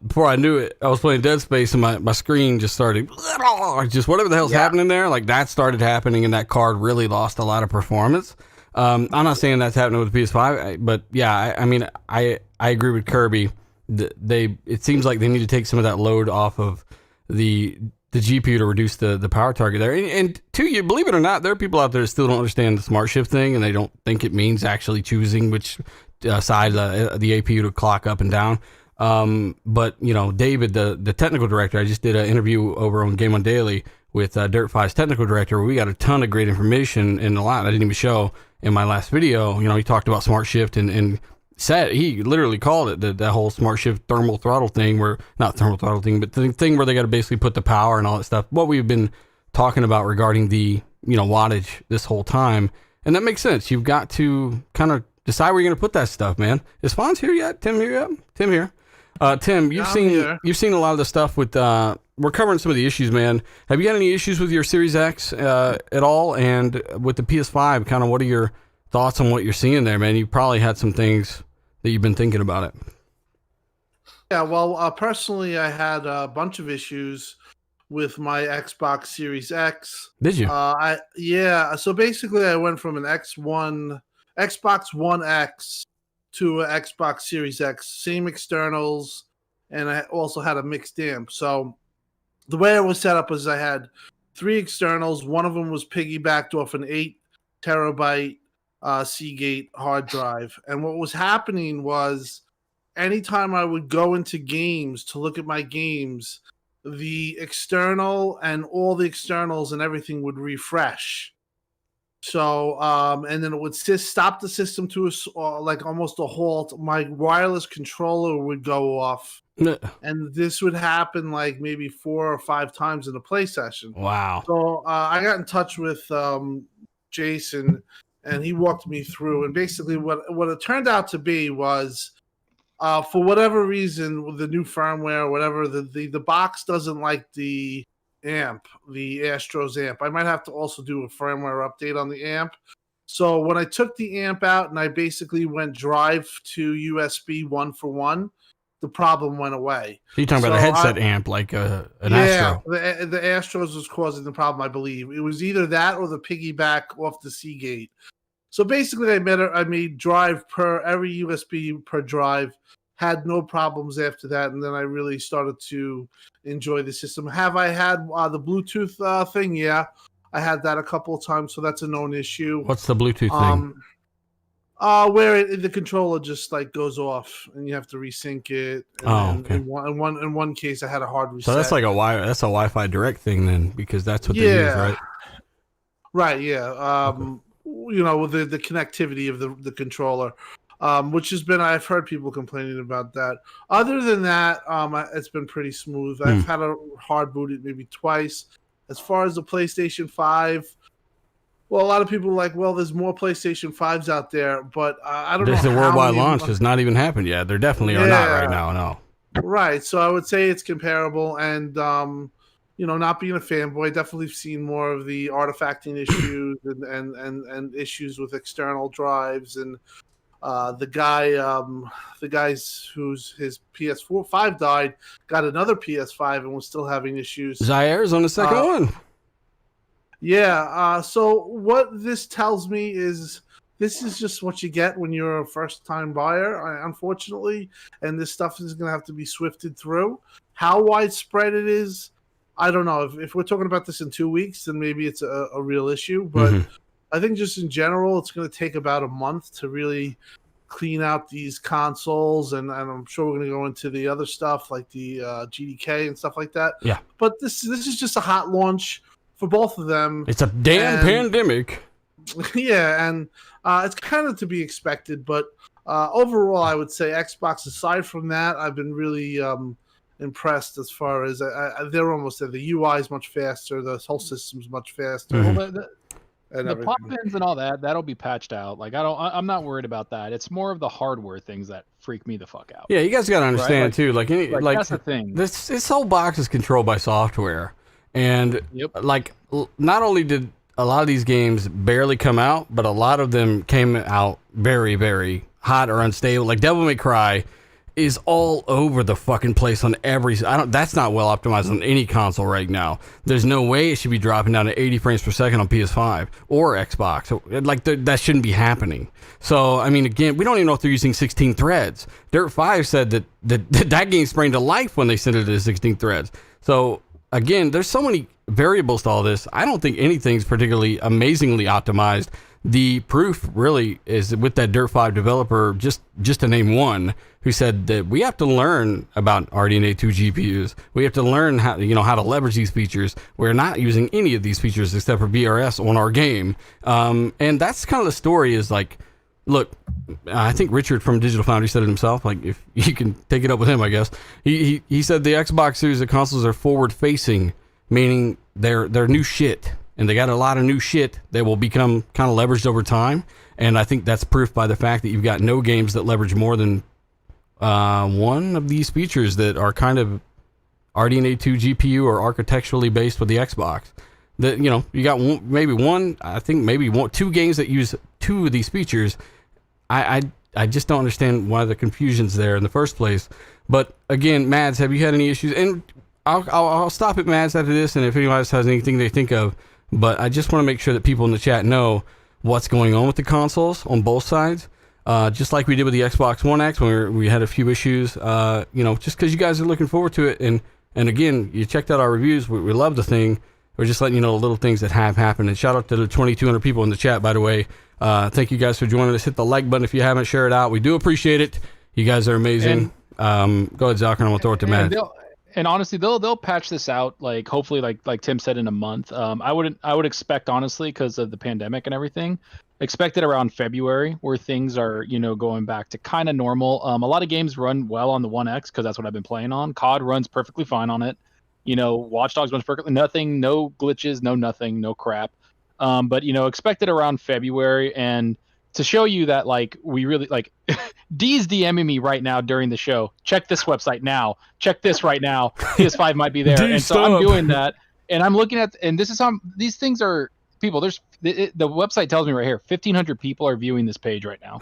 before I knew it, I was playing Dead Space and my screen just started just whatever the hell's happening there, like that started happening, and that card really lost a lot of performance. I'm not saying that's happening with the PS5, but yeah, I mean, I agree with Kirby. It seems like they need to take some of that load off of the GPU to reduce the power target there. And two, you believe it or not, there are people out there that still don't understand the smart shift thing, and they don't think it means actually choosing which side the APU to clock up and down. But David, the technical director, I just did an interview over on Game On Daily with Directx's technical director, where we got a ton of great information, and a lot I didn't even show in my last video. He talked about smart shift and said, he literally called it that whole smart shift thermal throttle thing, where not thermal throttle thing, but the thing where they got to basically put the power and all that stuff. What we've been talking about regarding the wattage this whole time, and that makes sense. You've got to kind of decide where you're going to put that stuff, man. Is Fonz here yet? Tim here yet? Tim here. Tim, you've seen a lot of the stuff with we're covering some of the issues, man. Have you got any issues with your Series X at all? And with the PS5, kind of what are your thoughts on what you're seeing there, man? You probably had some things that you've been thinking about it. Yeah, well, personally, I had a bunch of issues with my Xbox Series X. Did you? So basically, I went from an Xbox One X to an Xbox Series X, same externals, and I also had a mixed amp. So the way it was set up is I had 3 externals. One of them was piggybacked off an 8 terabyte Seagate hard drive. And what was happening was anytime I would go into games to look at my games, the external and all the externals and everything would refresh. So, and then it would stop the system to like almost a halt. My wireless controller would go off. And this would happen like maybe 4 or 5 times in a play session. Wow. So I got in touch with Jason, and he walked me through. And basically what it turned out to be was, for whatever reason, with the new firmware or whatever, the box doesn't like the amp, the Astros amp. I might have to also do a firmware update on the amp. So when I took the amp out and I basically went drive to USB 1-for-1, the problem went away. So you're talking about a headset amp, like an Astro. Yeah, the Astros was causing the problem, I believe. It was either that or the piggyback off the Seagate. So basically, I made drive per every USB per drive. Had no problems after that, and then I really started to enjoy the system. Have I had the Bluetooth thing? Yeah, I had that a couple of times, so that's a known issue. What's the Bluetooth thing? Where the controller just like goes off, and you have to resync it. And okay. In one case, I had a hard reset. So that's like a Wi-Fi direct thing then, because that's what they use, right? Right. Yeah. Okay. With the connectivity of the controller. which has been, I've heard people complaining about that. Other than that, it's been pretty smooth. I've had a hard boot it maybe twice. As far as the PlayStation 5, well, a lot of people are like, well, there's more PlayStation 5s out there, but I don't know. The worldwide launch has not even happened yet. There definitely are not right now, no. Right, so I would say it's comparable, and not being a fanboy, definitely seen more of the artifacting issues and issues with external drives, and the guys whose his PS5 died got another PS5 and was still having issues. Zaire's on the second one. Yeah, so what this tells me is this is just what you get when you're a first-time buyer, unfortunately, and this stuff is going to have to be swifted through. How widespread it is, I don't know. If we're talking about this in 2 weeks, then maybe it's a real issue, but I think just in general, it's going to take about a month to really clean out these consoles, and I'm sure we're going to go into the other stuff like the GDK and stuff like that. Yeah. But this is just a hot launch for both of them. It's a damn pandemic. Yeah, and it's kind of to be expected, but overall, I would say Xbox, aside from that, I've been really impressed as far as they're almost there. The UI is much faster. The whole system's much faster. Well, the pop-ins and all that'll be patched out. Like I'm not worried about that. It's more of the hardware things that freak me the fuck out. Yeah, you guys got to understand right? too. Like that's the thing. This whole box is controlled by software, and not only did a lot of these games barely come out, but a lot of them came out very, very hot or unstable. Like Devil May Cry is all over the fucking place on every. That's not well optimized on any console right now. There's no way it should be dropping down to 80 frames per second on PS5 or Xbox. Like that shouldn't be happening. So I mean, again, we don't even know if they're using 16 threads. Dirt 5 said that game sprang to life when they sent it to 16 threads. So again, there's so many variables to all this. I don't think anything's particularly amazingly optimized. The proof really is with that Dirt 5 developer, just to name one, who said that we have to learn about RDNA 2 GPUs. We have to learn how to leverage these features. We're not using any of these features except for BRS on our game. And that's kind of the story is like, look, I think Richard from Digital Foundry said it himself. Like, if you can take it up with him, I guess. He said the Xbox Series of consoles are forward facing, meaning they're new shit. And they got a lot of new shit that will become kind of leveraged over time. And I think that's proof by the fact that you've got no games that leverage more than one of these features that are kind of RDNA 2 GPU or architecturally based with the Xbox. That, you got two games that use two of these features. I just don't understand why the confusion's there in the first place. But again, Mads, have you had any issues? And I'll stop at Mads after this, and if anyone else has anything they think of. But I just want to make sure that people in the chat know what's going on with the consoles on both sides. Just like we did with the Xbox One X when we had a few issues, just because you guys are looking forward to it. And again, you checked out our reviews. We love the thing. We're just letting you know the little things that have happened. And shout out to the 2,200 people in the chat, by the way. Thank you guys for joining us. Hit the like button if you haven't. Share it out. We do appreciate it. You guys are amazing. Go ahead, Zach, and I'm going to throw it to Matt. And honestly, they'll patch this out, like hopefully, like Tim said, in a month. I would expect, honestly, because of the pandemic and everything, expect it around February, where things are going back to kind of normal. A lot of games run well on the One X because that's what I've been playing on. COD runs perfectly fine on it. Watch Dogs runs perfectly, nothing, no glitches, nothing, no crap. But expect it around February, and to show you that we really D's DMing me right now during the show. Check this website now. Check this right now. PS5 might be there. D, and so I'm doing that, and I'm looking at, and this is how these things are. People, the website tells me right here, 1,500 people are viewing this page right now.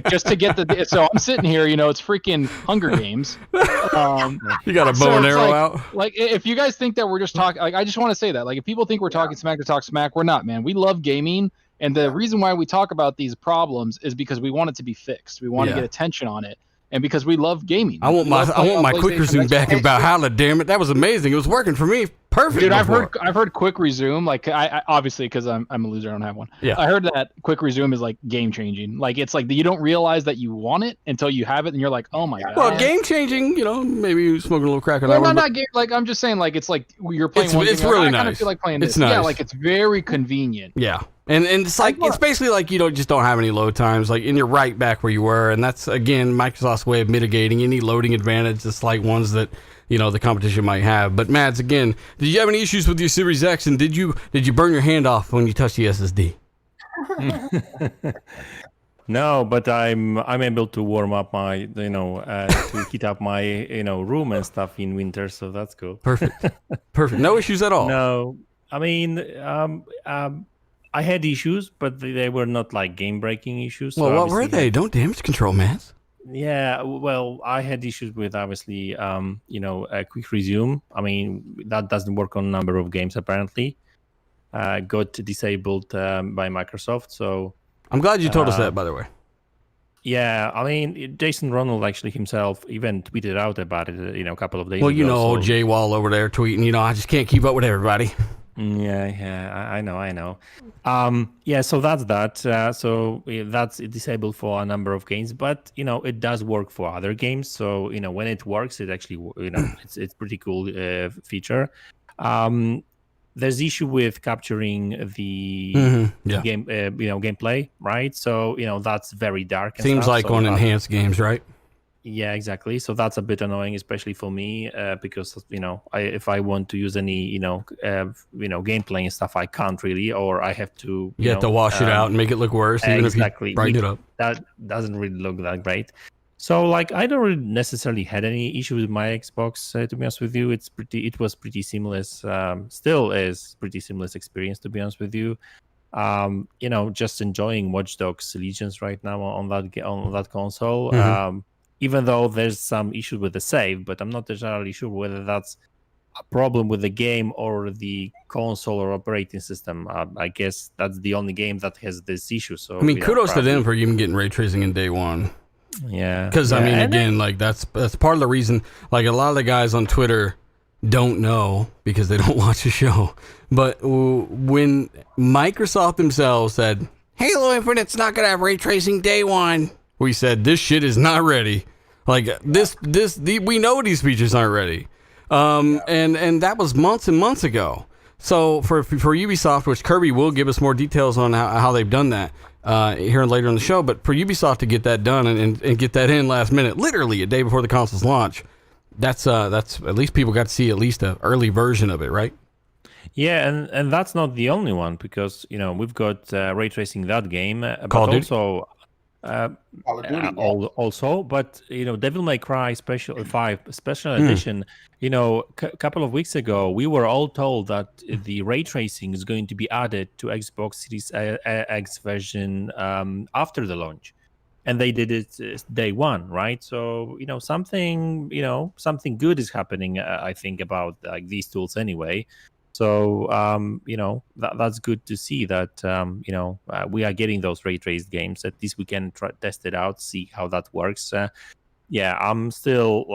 Just to get the. So I'm sitting here, it's freaking Hunger Games. You got a bow and arrow out. If you guys think that we're just talking, I just want to say that, if people think we're talking smack to talk smack, we're not, man. We love gaming. And the reason why we talk about these problems is because we want it to be fixed. We want to get attention on it, and because we love gaming. I want my quick resume back about Valhalla. Damn it, that was amazing. It was working for me. perfect. Dude, before. I've heard quick resume. Like I obviously because I'm a loser, I don't have one. Yeah. I heard that quick resume is like game changing. Like it's like you don't realize that you want it until you have it, and you're like, oh my god. Well, game changing. Maybe you smoking a little crack on Well, that one. not game. Like I'm just saying, like it's like you're playing It's- one. it's thing, you're really like, I kind nice. of feel like playing It's this. Yeah, nice. like it's very convenient. Yeah. And it's like it's basically like you just don't have any load times, like, and you're right back where you were, and that's again Microsoft's way of mitigating any loading advantage, just like ones that the competition might have. But Mads, again, did you have any issues with your Series X, and did you burn your hand off when you touched the SSD? No, but I'm able to warm up my to heat up my room and stuff in winter, so that's cool. Perfect. No issues at all. No, I mean I had issues, but they were not like game breaking issues. Well, so what were obviously, they? Don't damage control, Mads. Yeah, well, I had issues with obviously a quick resume. I mean, that doesn't work on a number of games apparently. Got disabled by Microsoft, so I'm glad you told us that, by the way. yeah, I mean, Jason Ronald actually himself even tweeted out about it, a couple of days Well, ago. Jay Wall over there tweeting, I just can't keep up with everybody. Yeah, I know. Yeah, so that's that. So that's disabled for a number of games, but it does work for other games. So when it works, it actually it's pretty cool feature. There's issue with capturing the game, gameplay, right? So that's very dark. And Seems stuff, like so on that- enhanced games, right? Yeah, exactly. So that's a bit annoying, especially for me, because if I want to use any gameplay and stuff, I can't really, or I have to. You have to wash it out and make it look worse, even exactly. if you brighten it up. That doesn't really look that great. So I don't really necessarily had any issue with my Xbox. To be honest with you, it was pretty seamless. Still is pretty seamless experience. To be honest with you, just enjoying Watch Dogs Legions right now on that console. Mm-hmm. Even though there's some issue with the save, but I'm not entirely sure whether that's a problem with the game or the console or operating system. I guess that's the only game that has this issue. So kudos to them for even getting ray tracing in day one. Yeah, because again, that's part of the reason. Like a lot of the guys on Twitter don't know because they don't watch the show. But when Microsoft themselves said Halo Infinite's not gonna have ray tracing day one, we said this shit is not ready. Like we know these features aren't ready. And that was months and months ago. So for Ubisoft, which Kirby will give us more details on how they've done that here later in the show, but for Ubisoft to get that done and get that in last minute, literally a day before the console's launch, that's at least people got to see at least an early version of it, right? Yeah, and that's not the only one, because we've got ray tracing that game, but also. Also, but Devil May Cry Special Edition. Couple of weeks ago, we were all told that the ray tracing is going to be added to Xbox Series X version after the launch, and they did it day one, right? So something good is happening. I think about these tools anyway. So that's good to see that we are getting those ray traced games. At least we can test it out, see how that works. I'm still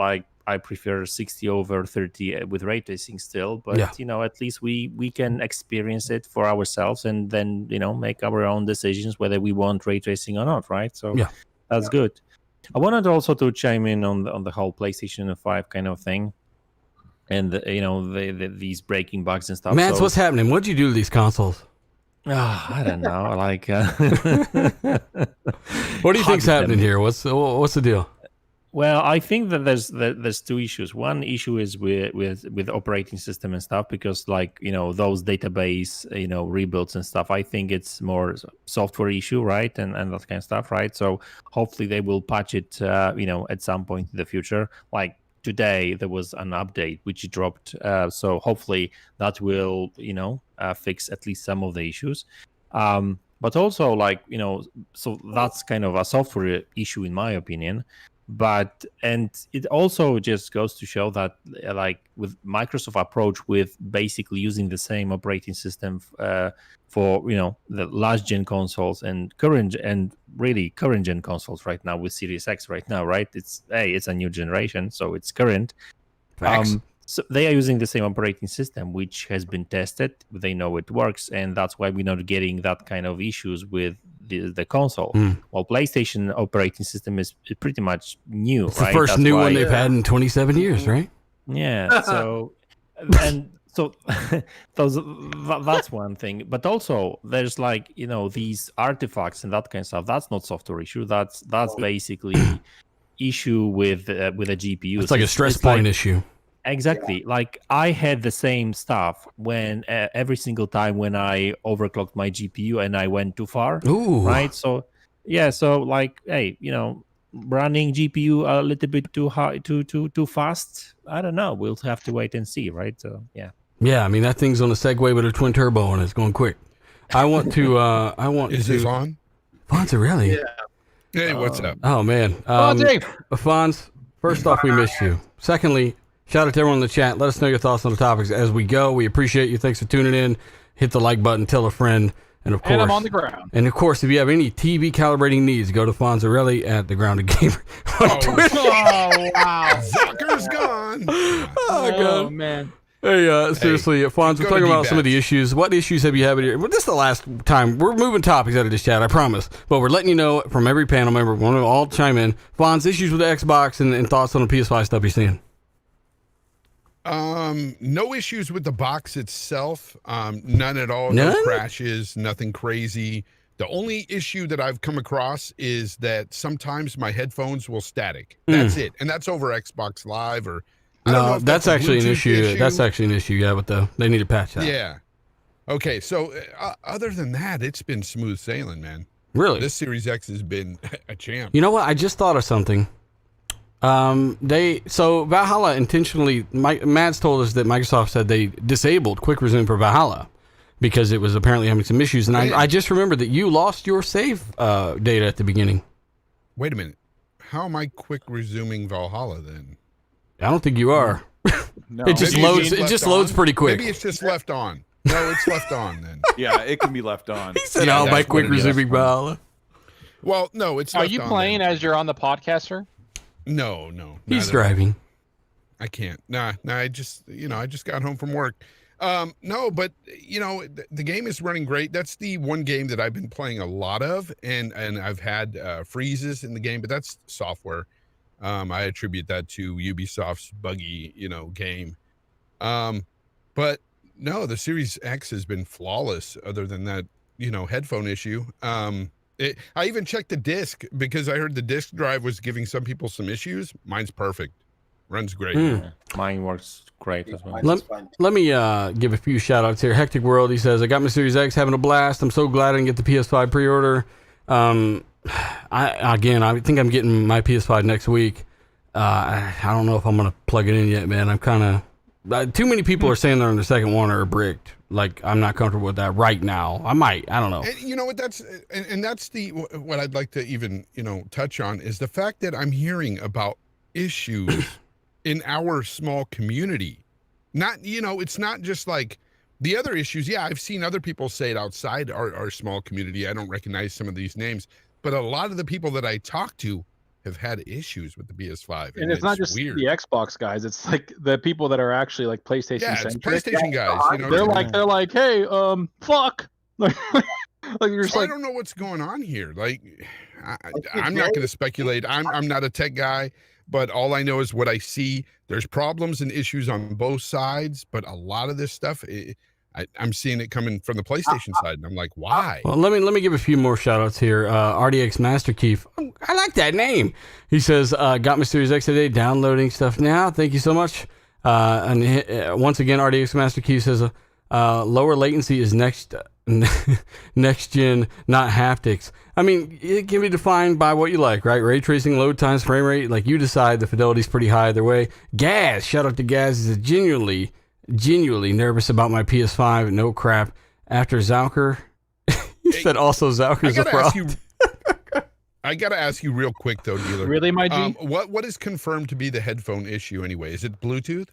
I prefer 60 over 30 with ray tracing still, but at least we can experience it for ourselves and then make our own decisions whether we want ray tracing or not, right? So that's good. I wanted also to chime in on the whole PlayStation 5 kind of thing. And these breaking bugs and stuff. Mads, what's happening? What'd you do to these consoles? I don't know. What do you think's happening here? What's the deal? Well, I think that there's two issues. One issue is with operating system and stuff, because those database rebuilds and stuff. I think it's more software issue, right, and that kind of stuff, right. So hopefully they will patch it, at some point in the future, Today there was an update which dropped, so hopefully that will fix at least some of the issues. But also so that's kind of a software issue in my opinion. And it also just goes to show that with Microsoft approach with basically using the same operating system for the last gen consoles and current gen consoles right now with Series X right now, right? It's a new generation, so it's current. So they are using the same operating system, which has been tested. They know it works, and that's why we're not getting that kind of issues with the console. While PlayStation operating system is pretty much new. It's right? the first That's new why, one they've had in 27 years, right? Yeah. So that's one thing. But also, there's like these artifacts and that kind of stuff. That's not software issue. That's basically issue with a GPU. It's like a stress point issue. Exactly. Like I had the same stuff when every single time when I overclocked my GPU and I went too far. Ooh. Right. So yeah. So like, hey, running GPU a little bit too high, too fast. I don't know. We'll have to wait and see. Right. So yeah. Yeah. I mean, that thing's on a Segway with a twin turbo and it's going quick. I want to. Is this on? Fonz, really? Yeah. Hey, what's up? Oh man. Fonz, first off, we missed you. Secondly, shout out to everyone in the chat. Let us know your thoughts on the topics as we go. We appreciate you. Thanks for tuning in. Hit the like button, tell a friend, and of course, And I'm on the ground. And of course, if you have any TV calibrating needs, go to Fonzarelli at the Grounded Gamer on Twitter. Oh wow. Zucker's gone. Oh god. Man. Hey, seriously, Fonz, we're go talking to about some of the D-Bats. issues. What issues have you had here? Well, this is the last time. We're moving topics out of this chat, I promise. But we're letting you know from every panel member, we want to all chime in. Fonz, issues with the Xbox and thoughts on the PS5 stuff you're seeing. No issues with the box itself. None at all. None? No crashes, nothing crazy. The only issue that I've come across is that sometimes my headphones will static. That's it. And that's over Xbox Live or I don't know No, if that's a actually an Bluetooth issue. That's actually an issue, yeah, but they need to patch that. Yeah. Okay, so other than that, it's been smooth sailing, man. Really? This Series X has been a champ. You know what? I just thought of something. So Valhalla intentionally, Mads told us that Microsoft said they disabled Quick Resume for Valhalla because it was apparently having some issues. And I just remembered that you lost your save data at the beginning. Wait a minute. How am I quick resuming Valhalla then? I don't think you are. No. It just Maybe it's loads. It left just loads on? pretty quick. Maybe it's just left on. No, it's left on then. Yeah, it can be left on. He said, Yeah, "Oh, my that's quick what it is. resuming Valhalla." Well, no, it's Are left you on playing then. as you're on the podcaster? No. He's not at all. driving. I can't. Nah, I just got home from work. No, but the game is running great. That's the one game that I've been playing a lot of, and I've had freezes in the game, but that's software. I attribute that to Ubisoft's buggy, game. But no, the Series X has been flawless other than that, headphone issue. I even checked the disc because I heard the disc drive was giving some people some issues. Mine's perfect. Runs great. Yeah, mine works great as well. Mine's fine. Let me give a few shout outs here. Hectic World, he says, I got my Series X, having a blast. I'm so glad I didn't get the PS5 pre-order. I think I'm getting my PS5 next week. I don't know if I'm going to plug it in yet, man. I'm kind of... too many people are saying they're on the second one or bricked. Like, I'm not comfortable with that right now. I might. I don't know. And you know what? That's what I'd like to even, touch on is the fact that I'm hearing about issues in our small community. Not, it's not just like the other issues. Yeah, I've seen other people say it outside our small community. I don't recognize some of these names, but a lot of the people that I talk to have had issues with the PS5. And it's not just weird. the Xbox guys. It's like the people that are actually like PlayStation Yeah, it's centric. PlayStation guys. They're like, hey, fuck. Like you're just So I like, don't know what's going on here. Like, I'm not going to speculate. I'm not a tech guy, but all I know is what I see. There's problems and issues on both sides, but a lot of this stuff, I'm seeing it coming from the PlayStation side, and I'm like, why? Well, let me give a few more shout outs here. RDX Master Keef. I like that name. He says, got my Series X today, downloading stuff now. Thank you so much. And once again, RDX Master Keef says, lower latency is next gen, not haptics. I mean, it can be defined by what you like, right? Ray tracing, load times, frame rate, like you decide. The fidelity's pretty high either way. Gaz, shout out to Gaz, is genuinely nervous about my PS5. No crap. After Zauker, he said also Zauker's a problem. I gotta ask you real quick though, dealer. really, my G? What is confirmed to be the headphone issue anyway? Is it Bluetooth?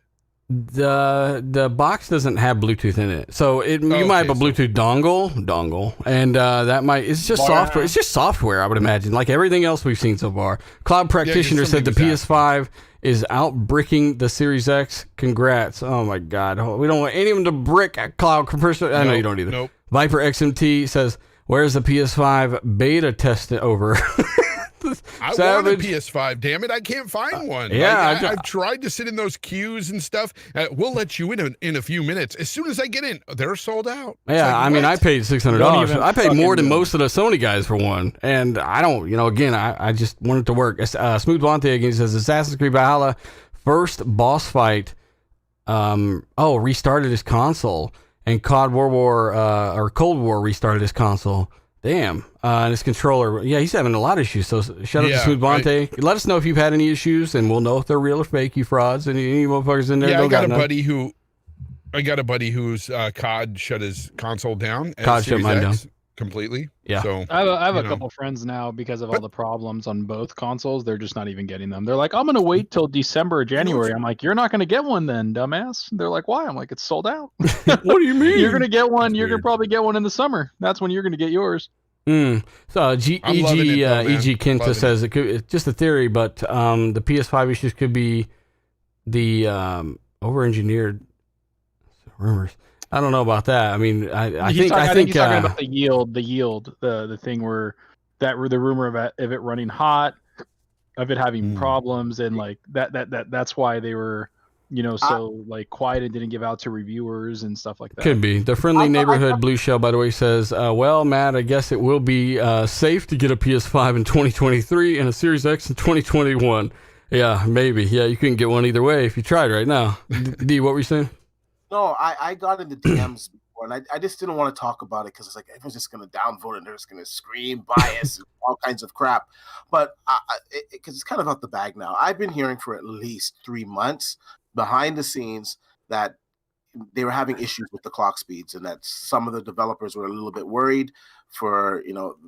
The box doesn't have Bluetooth in it, so you might have a Bluetooth dongle, and that might it's just software. It's just software, I would imagine, like everything else we've seen so far. Cloud Practitioner said the PS5 is outbricking the Series X. Congrats! Oh my God, we don't want anyone to brick a Cloud Compressor. I know you don't either. Nope. Viper XMT says, "Where's the PS5 beta test over?" I want a PS5, damn it. I can't find one. Yeah, I've tried to sit in those queues and stuff. We'll let you in a few minutes. As soon as I get in, they're sold out. Yeah, like, I mean, I paid $600. I paid more than do it. most of the Sony guys for one. And I don't, again, I just want it to work. Smooth Bonte again says Assassin's Creed Valhalla first boss fight, restarted his console. And Cold War restarted his console. Damn. And his controller, he's having a lot of issues. So shout out to Smooth Bonte. Right. Let us know if you've had any issues, and we'll know if they're real or fake, you frauds. And any motherfuckers in there. Yeah, I got a buddy whose COD shut his console down. COD shut mine down completely. Yeah. So I have a couple friends now because of all the problems on both consoles. They're just not even getting them. They're like, I'm going to wait till December or January. I'm like, you're not going to get one then, dumbass. They're like, why? I'm like, it's sold out. What do you mean? You're going to get one. You're going to probably get one in the summer. That's when you're going to get yours. So EG Kenta says it's just a theory, but the PS5 issues could be the over-enginered rumors. I don't know about that. I mean, I think he's talking about the yield, the thing where the rumor of it running hot, of it having problems, and like that's why they were so like quiet and didn't give out to reviewers and stuff like that. Could be. The friendly neighborhood Blue Shell, by the way, says, well, Matt, I guess it will be safe to get a PS5 in 2023 and a Series X in 2021. Yeah, maybe. Yeah, you couldn't get one either way if you tried right now. D, what were you saying? No, I got into DMs before, and I just didn't want to talk about it because it's like everyone's just going to downvote and they're just going to scream bias and all kinds of crap. But because it's kind of out the bag now, I've been hearing for at least 3 months behind the scenes that they were having issues with the clock speeds, and that some of the developers were a little bit worried for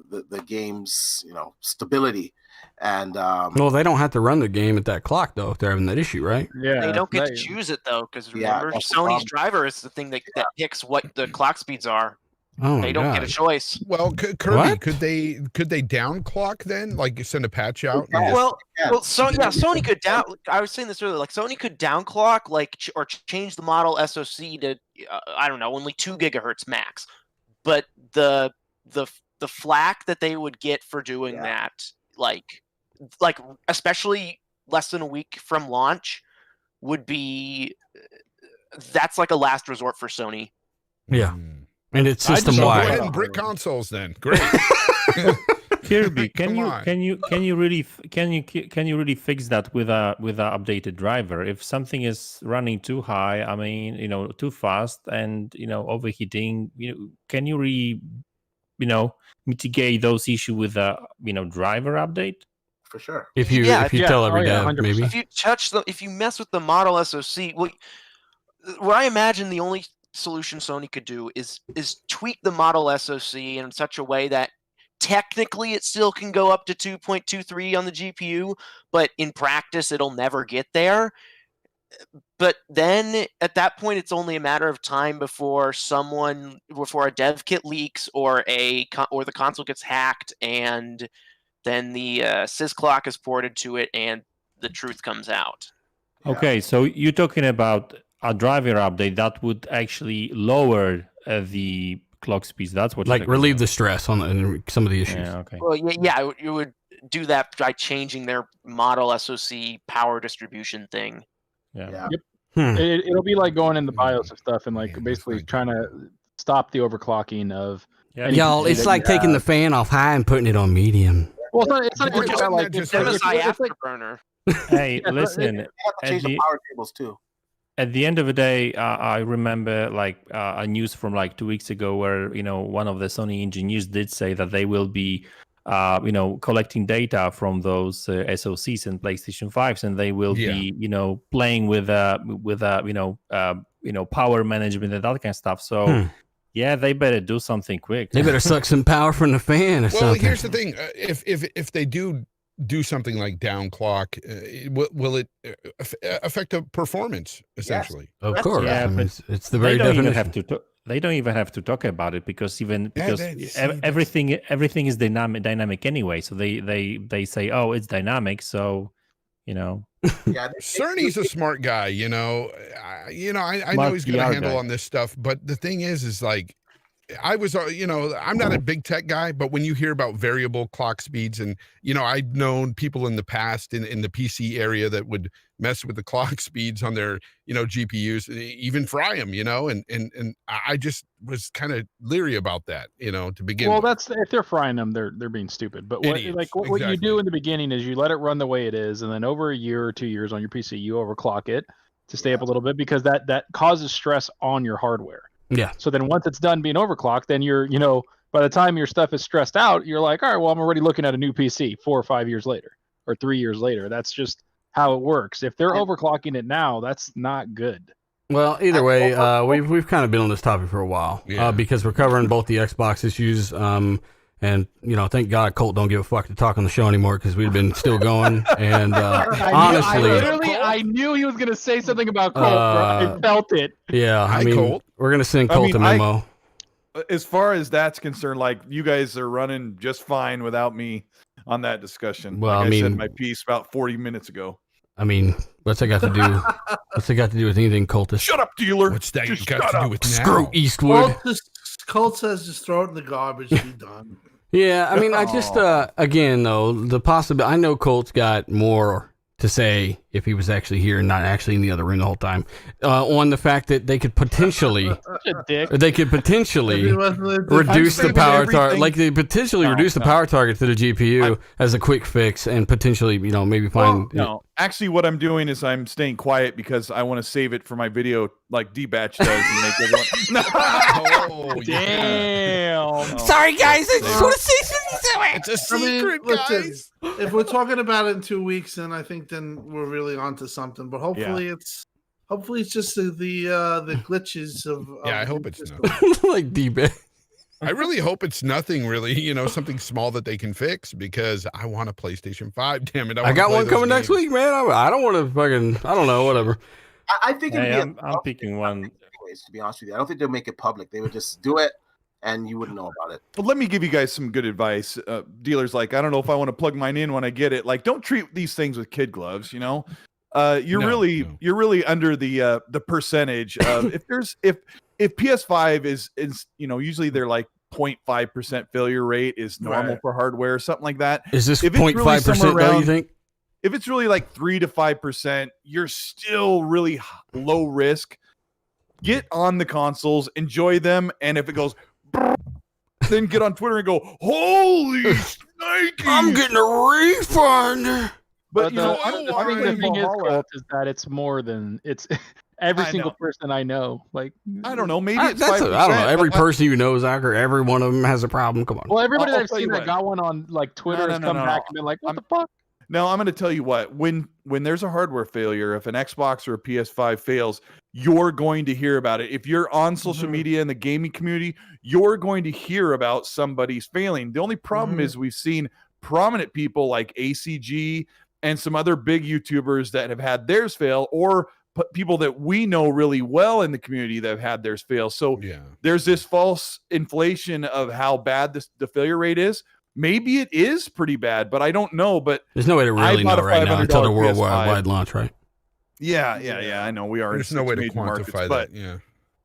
the game's stability. And well, they don't have to run the game at that clock though if they're having that issue, right? Yeah, they don't get to choose it though, because remember, Sony's driver is the thing that picks what the clock speeds are. Oh, they don't get a choice. Well, Kirby, could they downclock then? Like send a patch out? Sony could down. I was saying this earlier. Like Sony could downclock, or change the model SoC to I don't know, only 2 gigahertz max. But the flack that they would get for doing that, like especially less than a week from launch, would be that's like a last resort for Sony. Yeah. And it's system wide. Go ahead and brick consoles then. Great. Kirby, can you really fix that with a updated driver? If something is running too high, I mean, too fast and overheating, can you mitigate those issues with a driver update? For sure. If you tell every dev, maybe. If you mess with the model SoC, what I imagine the only solution Sony could do is tweak the model SoC in such a way that technically it still can go up to 2.23 on the GPU, but in practice it'll never get there. But then at that point it's only a matter of time before a dev kit leaks or the console gets hacked, and then the sys clock is ported to it and the truth comes out. Okay, so you're talking about a driver update that would actually lower the clock speeds. That's what relieve the stress on some of the issues. Yeah, okay. Well, you would do that by changing their model SoC power distribution thing. Yeah. Yep. It'll be like going in the BIOS and stuff, and basically trying to stop the overclocking of. Y'all, it's like taking the fan off high and putting it on medium. Well, it's not even about like it's afterburner. Hey, listen. You have to change the power tables too. At the end of the day, I remember a news from 2 weeks ago where one of the Sony engineers did say that they will be collecting data from those SoCs and PlayStation 5s, and they will be playing with power management and that kind of stuff. So they better do something quick. They better suck some power from the fan or something. Well, here's the thing: if they do do something like downclock, will it affect the performance essentially? Of course. Yeah, I mean, but it's the very they don't even definition. have to. They don't even have to talk about it because that's- everything is dynamic anyway. So they say, oh, it's dynamic. So Yeah, Cerny's a smart guy, I know Smart he's got a PR handle guy. on this stuff, but the thing is like, I was, I'm not a big tech guy, but when you hear about variable clock speeds and, I've known people in the past in the PC area that would mess with the clock speeds on their, GPUs, even fry them, and I just was kind of leery about that, to begin Well, with. that's if they're frying them, they're being stupid. But what Idiots, what you exactly. do in the beginning is you let it run the way it is, and then over a year or 2 years on your PC, you overclock it to stay up a little bit because that causes stress on your hardware. Yeah. So then once it's done being overclocked, then you're, by the time your stuff is stressed out, you're like, all right, well, I'm already looking at a new PC 4 or 5 years later or 3 years later. That's just how it works. If they're overclocking it now, that's not good. Well, either way, we've kind of been on this topic for a while because we're covering both the Xbox issues. And thank God Colt don't give a fuck to talk on the show anymore because we'd been still going. And honestly, I knew he was going to say something about Colt. Bro. I felt it. Yeah, Hi, Colt. we're gonna send Colt a memo. As far as that's concerned, like you guys are running just fine without me on that discussion. Well, like I mean- said my piece about 40 minutes ago. I mean, what's that got to do? What's it got to do with anything cultist? Shut up, dealer. What's that Just got shut to do up. with now? Screw Eastwood. Colt says just throw it in the garbage. Be done. Yeah, I mean, I just again though the possibility. I know Colt's got more to say if he was actually here and not actually in the other room the whole time. On the fact that they could potentially, Such a dick. reduce the power target. Like they potentially reduce the power target to the GPU as a quick fix, and potentially, maybe find. No, actually, what I'm doing is I'm staying quiet because I want to save it for my video, like D-Batch does, and make everyone. Oh, Damn. Sorry, guys. I just want to say something. It's a I mean, secret, listen, guys. if we're talking about it in 2 weeks, then I think then we're really onto something. But hopefully it's just the glitches of. Yeah, I the hope it's system. nothing. Like D-Bay. I really hope it's nothing really, something small that they can fix because I want a PlayStation 5. Damn it. I got one coming next week, man. I don't want to fucking. I don't know. Whatever. I think it'd Hey, be I'm picking one. anyways, to be honest with you. I don't think they'll make it public. They would just do it and you wouldn't know about it. But let me give you guys some good advice. Dealers, like, I don't know if I want to plug mine in when I get it. Like, don't treat these things with kid gloves, You're No, really under the percentage of if PS5 is usually they're like 0.5% failure rate is normal Right. for hardware, something like that. Is this If it's really 0.5% somewhere though? You around- think? If it's really like 3 to 5%, you're still really low risk. Get on the consoles, enjoy them, and if it goes, then get on Twitter and go, "Holy shnikes!" I'm getting a refund. But the thing is, Colt, is that it's more than it's every I single know. person I know. Like, I don't know. Maybe it's That's 5%. I don't know. Every but- person you know, Zachary, every one of them has a problem. Come on. well, everybody I'll that I've tell seen you that what. got one on like Twitter has come back and been like, "What the fuck?" No, I'm going to tell you what. When there's a hardware failure, if an Xbox or a PS5 fails, you're going to hear about it. If you're on social media in the gaming community, you're going to hear about somebody's failing. The only problem is we've seen prominent people like ACG and some other big YouTubers that have had theirs fail, or people that we know really well in the community that have had theirs fail. So Yeah. there's this false inflation of how bad the failure rate is. Maybe it is pretty bad, but I don't know. But There's no way to really bought know a right now until the $500 worldwide launch, right? yeah, I know we are. There's in no 6 way to major markets, quantify but that. Yeah.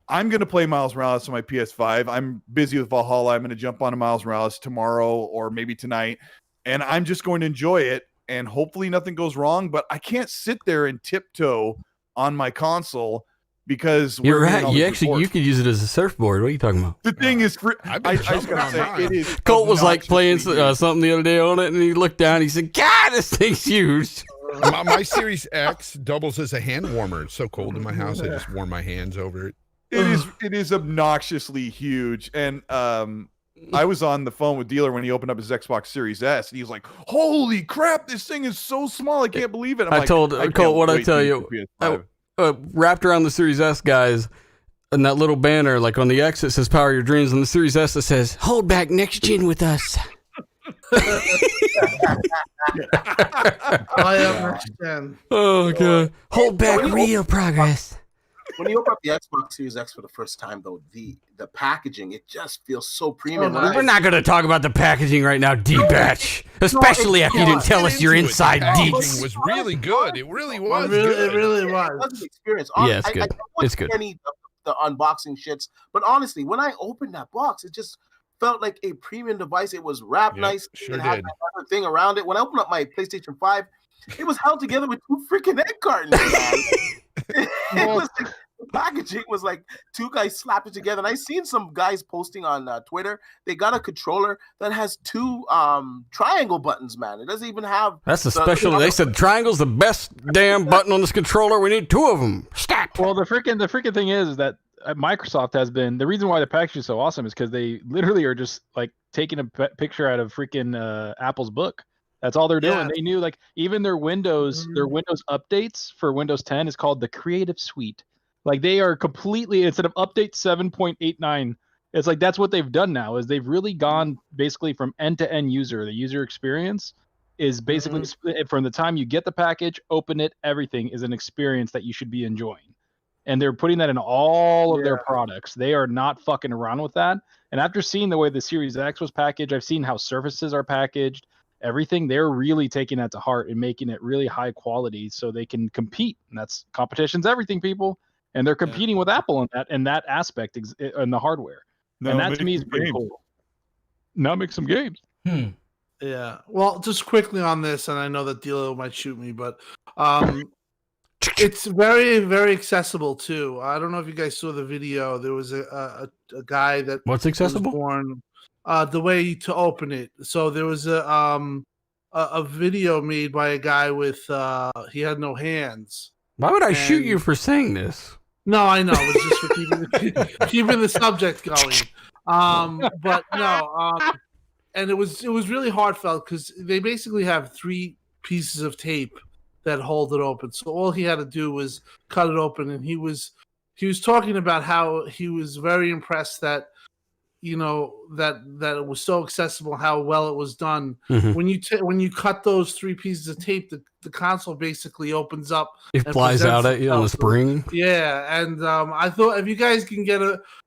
I'm going to play Miles Morales on my PS5. I'm busy with Valhalla. I'm going to jump onto Miles Morales tomorrow or maybe tonight, and I'm just going to enjoy it. And hopefully nothing goes wrong. But I can't sit there and tiptoe on my console because You're we're hearing right. all You these actually you reports. could use it as a surfboard. What are you talking about? The thing is, I've I been just jumping gotta on say, mine. it is. Colt was like playing obnoxiously huge. something the other day on it, and he looked down. And he said, "God, this thing's huge." My Series X doubles as a hand warmer. It's so cold in my house. I just warm my hands over it. It is obnoxiously huge. And I was on the phone with Dealer when he opened up his Xbox Series S, and he was like, "Holy crap, this thing is so small! I can't believe it." I'm I like, told can't Colt what I wait tell to you. use the PS5. Wrapped around the Series S, guys, and that little banner, like on the X, it says "Power Your Dreams." On the Series S, it says "Hold back next gen with us." I understand. Oh god. Hold back real progress. When you open up the Xbox Series X for the first time, though, the packaging, it just feels so premium. nice. We're not going to talk about the packaging right now, D-Batch. Especially after you didn't tell us your inside The deets. packaging was really good. It really was It good. really It was. was an experience. Yeah, it's good. I don't want It's good. any of the unboxing shits, but honestly, when I opened that box, it just felt like a premium device. It was wrapped Yep, nice. sure It had did. that other thing around it. When I opened up my PlayStation 5, it was held together with 2 freaking egg cartons. Man. It was like, the packaging was like 2 guys slapped it together. And I seen some guys posting on Twitter. They got a controller that has 2 triangle buttons, man. It doesn't even have. That's a special. They said triangle's the best damn button on this controller. We need 2 of them. Stat. Well, the freaking thing is that Microsoft has been the reason why the package is so awesome is because they literally are just like taking a picture out of freaking Apple's book. That's all they're doing. Yeah. They knew like even their Windows updates for Windows 10 is called the Creative Suite. Like they are completely instead of update 7.89, it's like that's what they've done now is they've really gone basically from end to end user. The user experience is basically from the time you get the package, open it, everything is an experience that you should be enjoying. And they're putting that in all of their products. They are not fucking around with that. And after seeing the way the Series X was packaged, I've seen how Surfaces are packaged, everything. They're really taking that to heart and making it really high quality so they can compete. And that's competition's everything, people. And they're competing with Apple in that aspect in the hardware. And that to me is pretty cool. Now make some games. Yeah. Well, just quickly on this, and I know that Dilo might shoot me, but it's very, very accessible too. I don't know if you guys saw the video. There was a guy that What's was accessible? born the way to open it. So there was a video made by a guy with he had no hands. Why would I shoot you for saying this? No, I know. It was just for keeping the subject going. But no, and it was really heartfelt because they basically have 3 pieces of tape that hold it open. So all he had to do was cut it open, and he was talking about how he was very impressed that that it was so accessible, how well it was done. Mm-hmm. When you cut those 3 pieces of tape, the console basically opens up. It flies out at you on the spring. Yeah, and I thought if you guys can get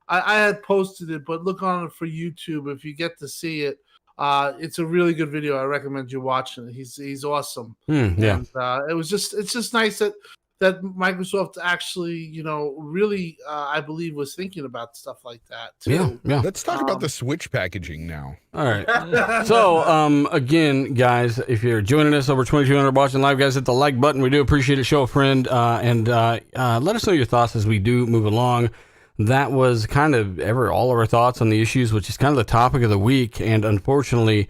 I had posted it, but look on it for YouTube if you get to see it. It's a really good video. I recommend you watching it. He's awesome. Yeah. And it's just nice that Microsoft actually, really, I believe, was thinking about stuff like that too. Yeah. Let's talk about the Switch packaging now. All right. So, again, guys, if you're joining us over 2200 watching live, guys, hit the like button. We do appreciate it. Show a friend, and let us know your thoughts as we do move along. That was kind of all of our thoughts on the issues, which is kind of the topic of the week. And unfortunately,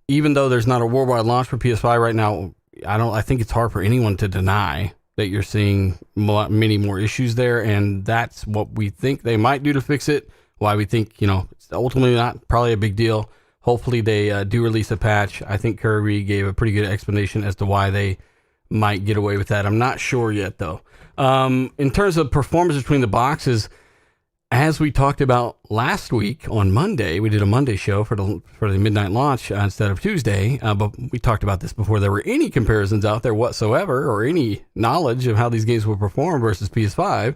even though there's not a worldwide launch for PS5 right now, I think it's hard for anyone to deny that you're seeing many more issues there. And that's what we think they might do to fix it. Why we think, it's ultimately not probably a big deal. Hopefully they do release a patch. I think Kirby gave a pretty good explanation as to why they might get away with that. I'm not sure yet, though. In terms of performance between the boxes, as we talked about last week on Monday, we did a Monday show for the midnight launch instead of Tuesday. But we talked about this before there were any comparisons out there whatsoever or any knowledge of how these games will perform versus PS5.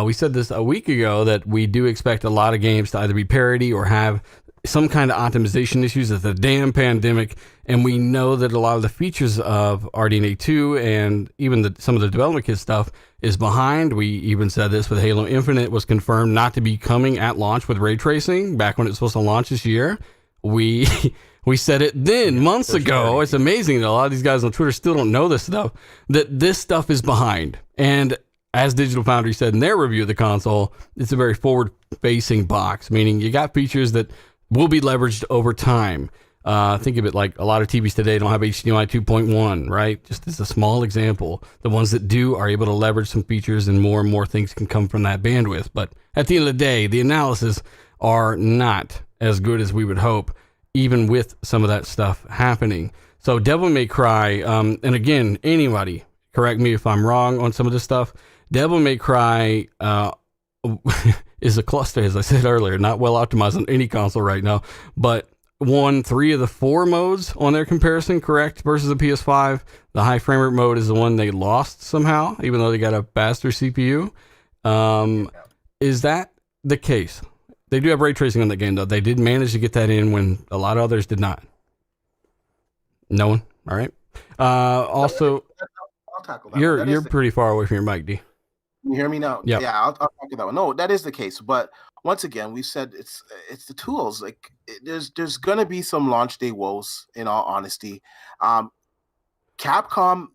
We said this a week ago that we do expect a lot of games to either be parity or have some kind of optimization issues of the damn pandemic. And we know that a lot of the features of RDNA 2 and even some of the development kit stuff is behind. We even said this with Halo Infinite was confirmed not to be coming at launch with ray tracing back when it was supposed to launch this year. We said it then months ago. It's amazing that a lot of these guys on Twitter still don't know this stuff, that this stuff is behind. And as Digital Foundry said in their review of the console, it's a very forward-facing box, meaning you got features that will be leveraged over time. Think of it like a lot of TVs today don't have HDMI 2.1, right? Just as a small example. The ones that do are able to leverage some features and more things can come from that bandwidth. But at the end of the day, the analysis are not as good as we would hope, even with some of that stuff happening. So Devil May Cry, and again, anybody, correct me if I'm wrong on some of this stuff, Devil May Cry is a cluster, as I said earlier, not well optimized on any console right now, but won 3 of the 4 modes on their comparison, correct? Versus the PS5. The high frame rate mode is the one they lost somehow, even though they got a faster CPU. Is that the case? They do have ray tracing on the game, though. They did manage to get that in when a lot of others did not. No one? All right. Also, I'll tackle that. you're pretty far away from your mic, D. Can you hear me now? Yep. Yeah, I'll tackle that one. No, that is the case. But once again, we said it's the tools. Like there's gonna be some launch day woes. In all honesty, Capcom,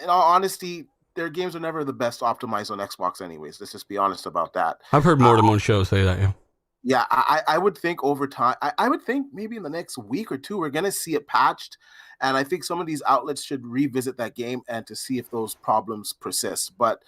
in all honesty, their games are never the best optimized on Xbox. Anyways, let's just be honest about that. I've heard more than one show say that. Yeah. Yeah, I would think over time, I would think maybe in the next week or two, we're going to see it patched. And I think some of these outlets should revisit that game and to see if those problems persist. But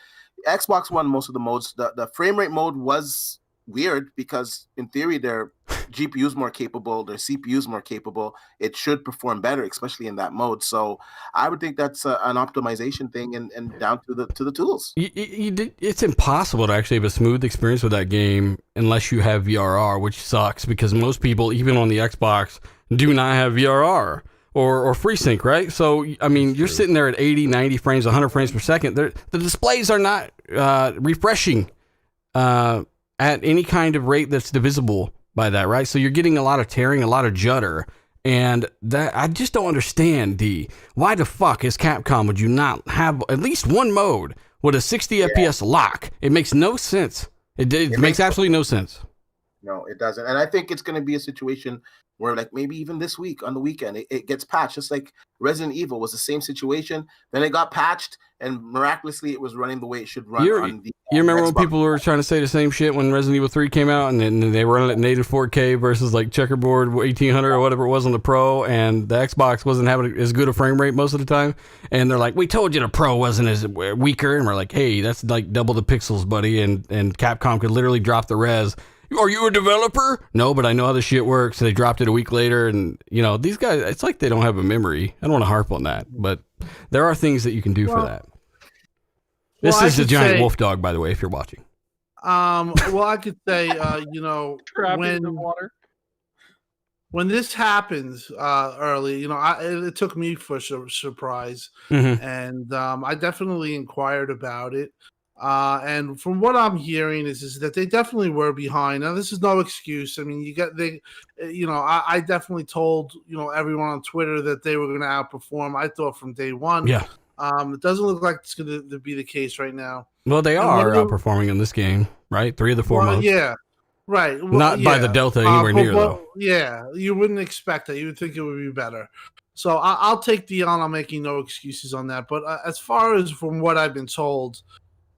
Xbox One, most of the modes, the frame rate mode was weird because in theory, their GPU's more capable, their CPU's more capable. It should perform better, especially in that mode. So I would think that's an optimization thing and down to the tools. It's impossible to actually have a smooth experience with that game unless you have VRR, which sucks because most people, even on the Xbox, do not have VRR or FreeSync, right? So, I mean, you're sitting there at 80, 90 frames, 100 frames per second. The displays are not refreshing at any kind of rate that's divisible by that, right? So you're getting a lot of tearing, a lot of judder, and that I just don't understand. Why the fuck is Capcom would you not have at least one mode with a 60 FPS lock? It makes no sense. It makes absolutely no sense. No, it doesn't. And I think it's going to be a situation where, like, maybe even this week on the weekend, it gets patched. Just like Resident Evil was the same situation. Then it got patched, and miraculously, it was running the way it should run. You remember when Xbox. people were trying to say the same shit when Resident Evil 3 came out, and then they were running at native 4K versus like checkerboard 1800 or whatever it was on the Pro, and the Xbox wasn't having as good a frame rate most of the time. And they're like, "We told you the Pro wasn't as weaker," and we're like, "Hey, that's like double the pixels, buddy." And Capcom could literally drop the res. Are you a developer? No, but I know how this shit works. So they dropped it a week later, and these guys, it's like they don't have a memory. I don't want to harp on that, but there are things that you can do for that. This is a giant wolf dog, by the way, if you're watching. Well, I could say, Trapped in the water. when this happens early, it took me for surprise, Mm-hmm. and I definitely inquired about it. And from what I'm hearing is that they definitely were behind. Now, this is no excuse. I mean, I definitely told everyone on Twitter that they were going to outperform. I thought from day one. Yeah. It doesn't look like it's going to be the case right now. Well, they are outperforming in this game, right? 3 of the 4 modes. Yeah. Right. Well, Not by the delta anywhere near, though. Yeah, you wouldn't expect that. You would think it would be better. So I'll take the on. I'm making no excuses on that. But as far as from what I've been told,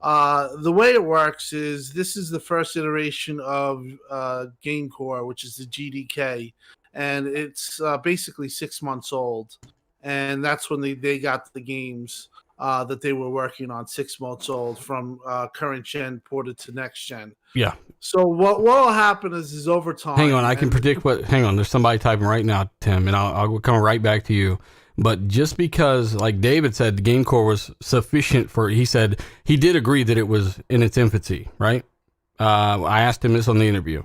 the way it works is this is the first iteration of Game Core, which is the GDK, and it's basically 6 months old. And that's when they got the games that they were working on, 6 months old, from current gen ported to next gen. Yeah. So what will happen is over time. Hang on, I can predict what. Hang on, there's somebody typing right now, Tim, and I'll come right back to you. But just because, like David said, the Game Core was sufficient he said he did agree that it was in its infancy, right? I asked him this on the interview.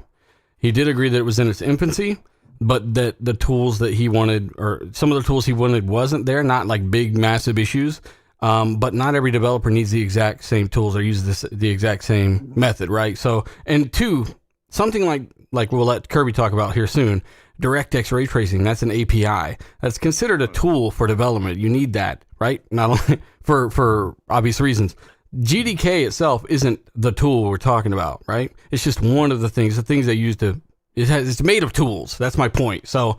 He did agree that it was in its infancy, but that the tools that he wanted, or some of the tools he wanted, wasn't there. Not like big, massive issues. But not every developer needs the exact same tools or uses the exact same method, right? So, and two, something like we'll let Kirby talk about here soon, DirectX Ray Tracing, that's an API. That's considered a tool for development. You need that, right? Not only for obvious reasons. GDK itself isn't the tool we're talking about, right? It's just one of the things they use to, it's made of tools. That's my point. So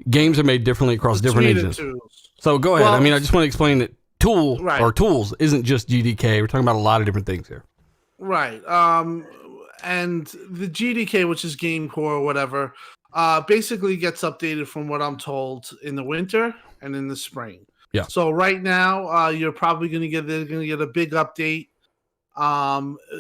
games are made differently across different engines. So go ahead. Well, I mean, I just want to explain that Right. or tools isn't just GDK. We're talking about a lot of different things here. Right. And the GDK, which is Game Core or whatever, basically gets updated from what I'm told in the winter and in the spring. Yeah. So right now, you're probably they're going to get a big update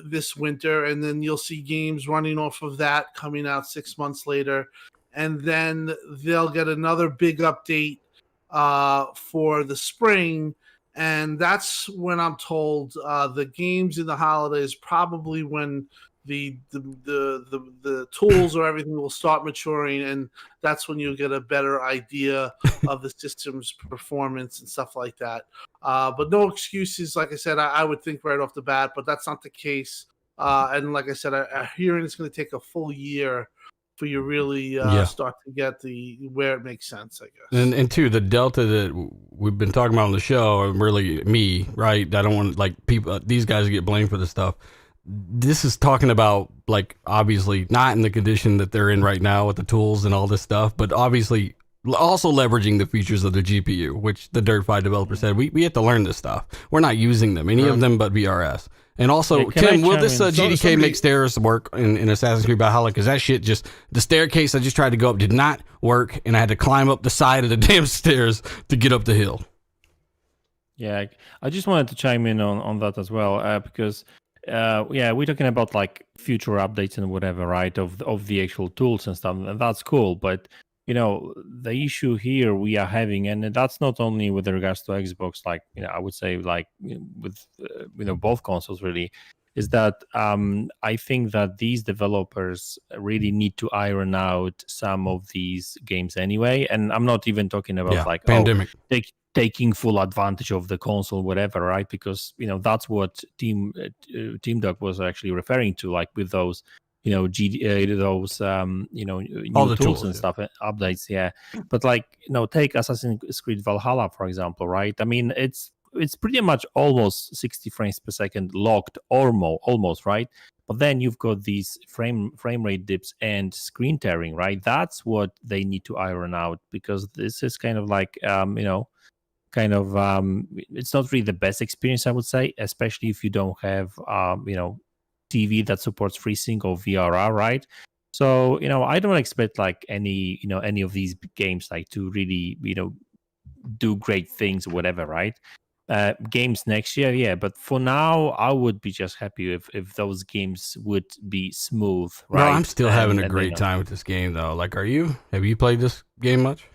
this winter, and then you'll see games running off of that coming out 6 months later, and then they'll get another big update for the spring. And that's when I'm told the games in the holidays, probably when the tools or everything will start maturing, and that's when you'll get a better idea of the system's performance and stuff like that. But no excuses, like I said, I would think right off the bat, but that's not the case. And like I said, I hearing it's going to take a full year for you really start to get where it makes sense, I guess. And two, the delta that we've been talking about on the show, and really me, right? I don't want like people, these guys get blamed for this stuff. This is talking about like obviously not in the condition that they're in right now with the tools and all this stuff, but obviously also leveraging the features of the GPU, which the Dirt 5 developer said we have to learn this stuff. We're not using them, any of them but VRS. And also, Tim, will this GDK make stairs work in Assassin's Creed Valhalla? Because that shit just, the staircase I just tried to go up did not work, and I had to climb up the side of the damn stairs to get up the hill. Yeah, I just wanted to chime in on that as well, because we're talking about like future updates and whatever, right, of the actual tools and stuff, and that's cool. But the issue here we are having, and that's not only with regards to Xbox, like I would say, like with both consoles really, is that I think that these developers really need to iron out some of these games anyway. And I'm not even talking about pandemic. Taking full advantage of the console, whatever, right? Because that's what Team Doc was actually referring to, like with those new all the tools and stuff, updates, yeah. But like take Assassin's Creed Valhalla for example, right? I mean, it's pretty much almost 60 frames per second locked, almost, right? But then you've got these frame rate dips and screen tearing, right? That's what they need to iron out, because this is kind of like it's not really the best experience, I would say, especially if you don't have TV that supports FreeSync or VRR, right? So I don't expect like any of these games like to really do great things or whatever, right? Games next year, yeah, but for now I would be just happy if those games would be smooth, right? No, I'm still having a great time with this game though. Like, have you played this game much?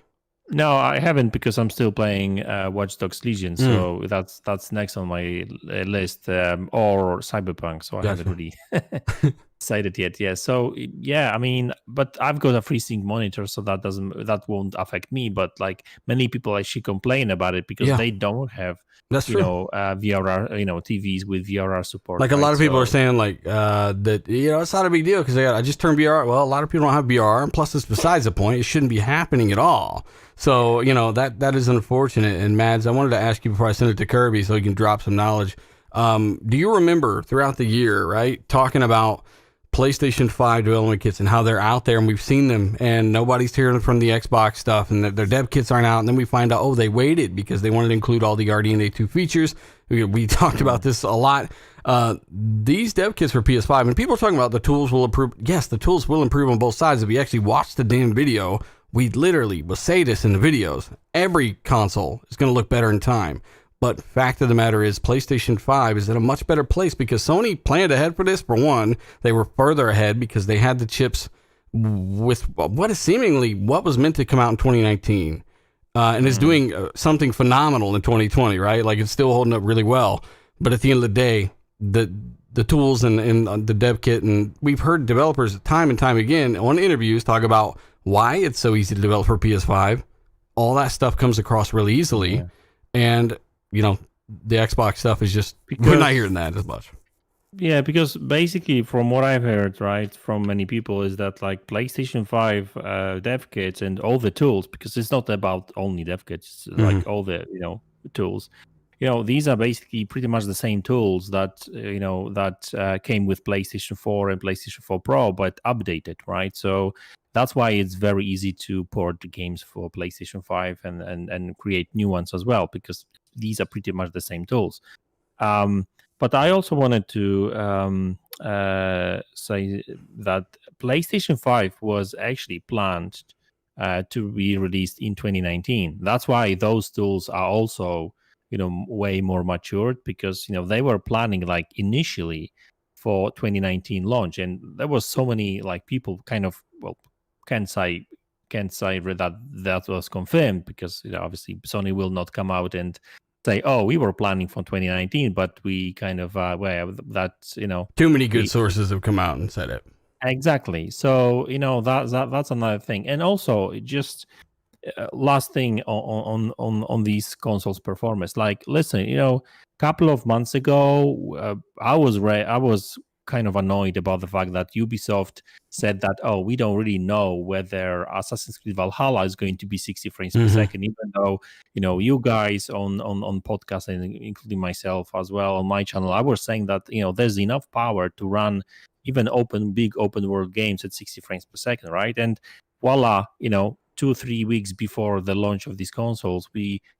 No, I haven't, because I'm still playing Watch Dogs Legion, so that's next on my list, or Cyberpunk. So I haven't really decided yet. Yeah, so yeah, I mean, but I've got a FreeSync monitor, so that won't affect me. But like many people actually complain about it because they don't have VRR, TVs with VRR support. Like a lot of people are saying like that, it's not a big deal because I just turned VRR. Well, a lot of people don't have VRR, and plus it's besides the point. It shouldn't be happening at all. So, that is unfortunate. And Mads, I wanted to ask you before I send it to Kirby so he can drop some knowledge. Do you remember throughout the year, right, talking about PlayStation 5 development kits and how they're out there and we've seen them and nobody's hearing from the Xbox stuff and their dev kits aren't out, and then we find out, they waited because they wanted to include all the RDNA 2 features. We talked about this a lot. These dev kits for PS5, and people are talking about the tools will improve. Yes, the tools will improve on both sides. If you actually watch the damn video, we literally will say this in the videos. Every console is going to look better in time. But fact of the matter is, PlayStation 5 is in a much better place because Sony planned ahead for this. For one, they were further ahead because they had the chips with what was meant to come out in 2019. And is doing something phenomenal in 2020, right? Like it's still holding up really well. But at the end of the day, the tools and the dev kit, and we've heard developers time and time again on interviews talk about why it's so easy to develop for PS5. All that stuff comes across really easily. Yeah. And, the Xbox stuff is just, we're not hearing that as much. Yeah, because basically from what I've heard, right, from many people is that like PlayStation 5 dev kits and all the tools, because it's not about only dev kits, it's like all the, tools. These are basically pretty much the same tools that, came with PlayStation 4 and PlayStation 4 Pro, but updated, right? So that's why it's very easy to port the games for PlayStation 5 and create new ones as well, because these are pretty much the same tools. But I also wanted to say that PlayStation 5 was actually planned to be released in 2019. That's why those tools are also, way more matured, because, they were planning like initially for 2019 launch. And there was so many like people kind of, can't say that was confirmed because, obviously Sony will not come out and say, "Oh, we were planning for 2019, but we kind of well, that's too many good sources have come out and said it." Exactly. So that's another thing, and also just last thing on these consoles performance. Like, listen, couple of months ago, I was kind of annoyed about the fact that Ubisoft said that, oh, we don't really know whether Assassin's Creed Valhalla is going to be 60 frames per second, even though you guys on podcasts, and including myself as well on my channel, I was saying that there's enough power to run even big open world games at 60 frames per second, right? And voila, 2-3 weeks before the launch of these consoles,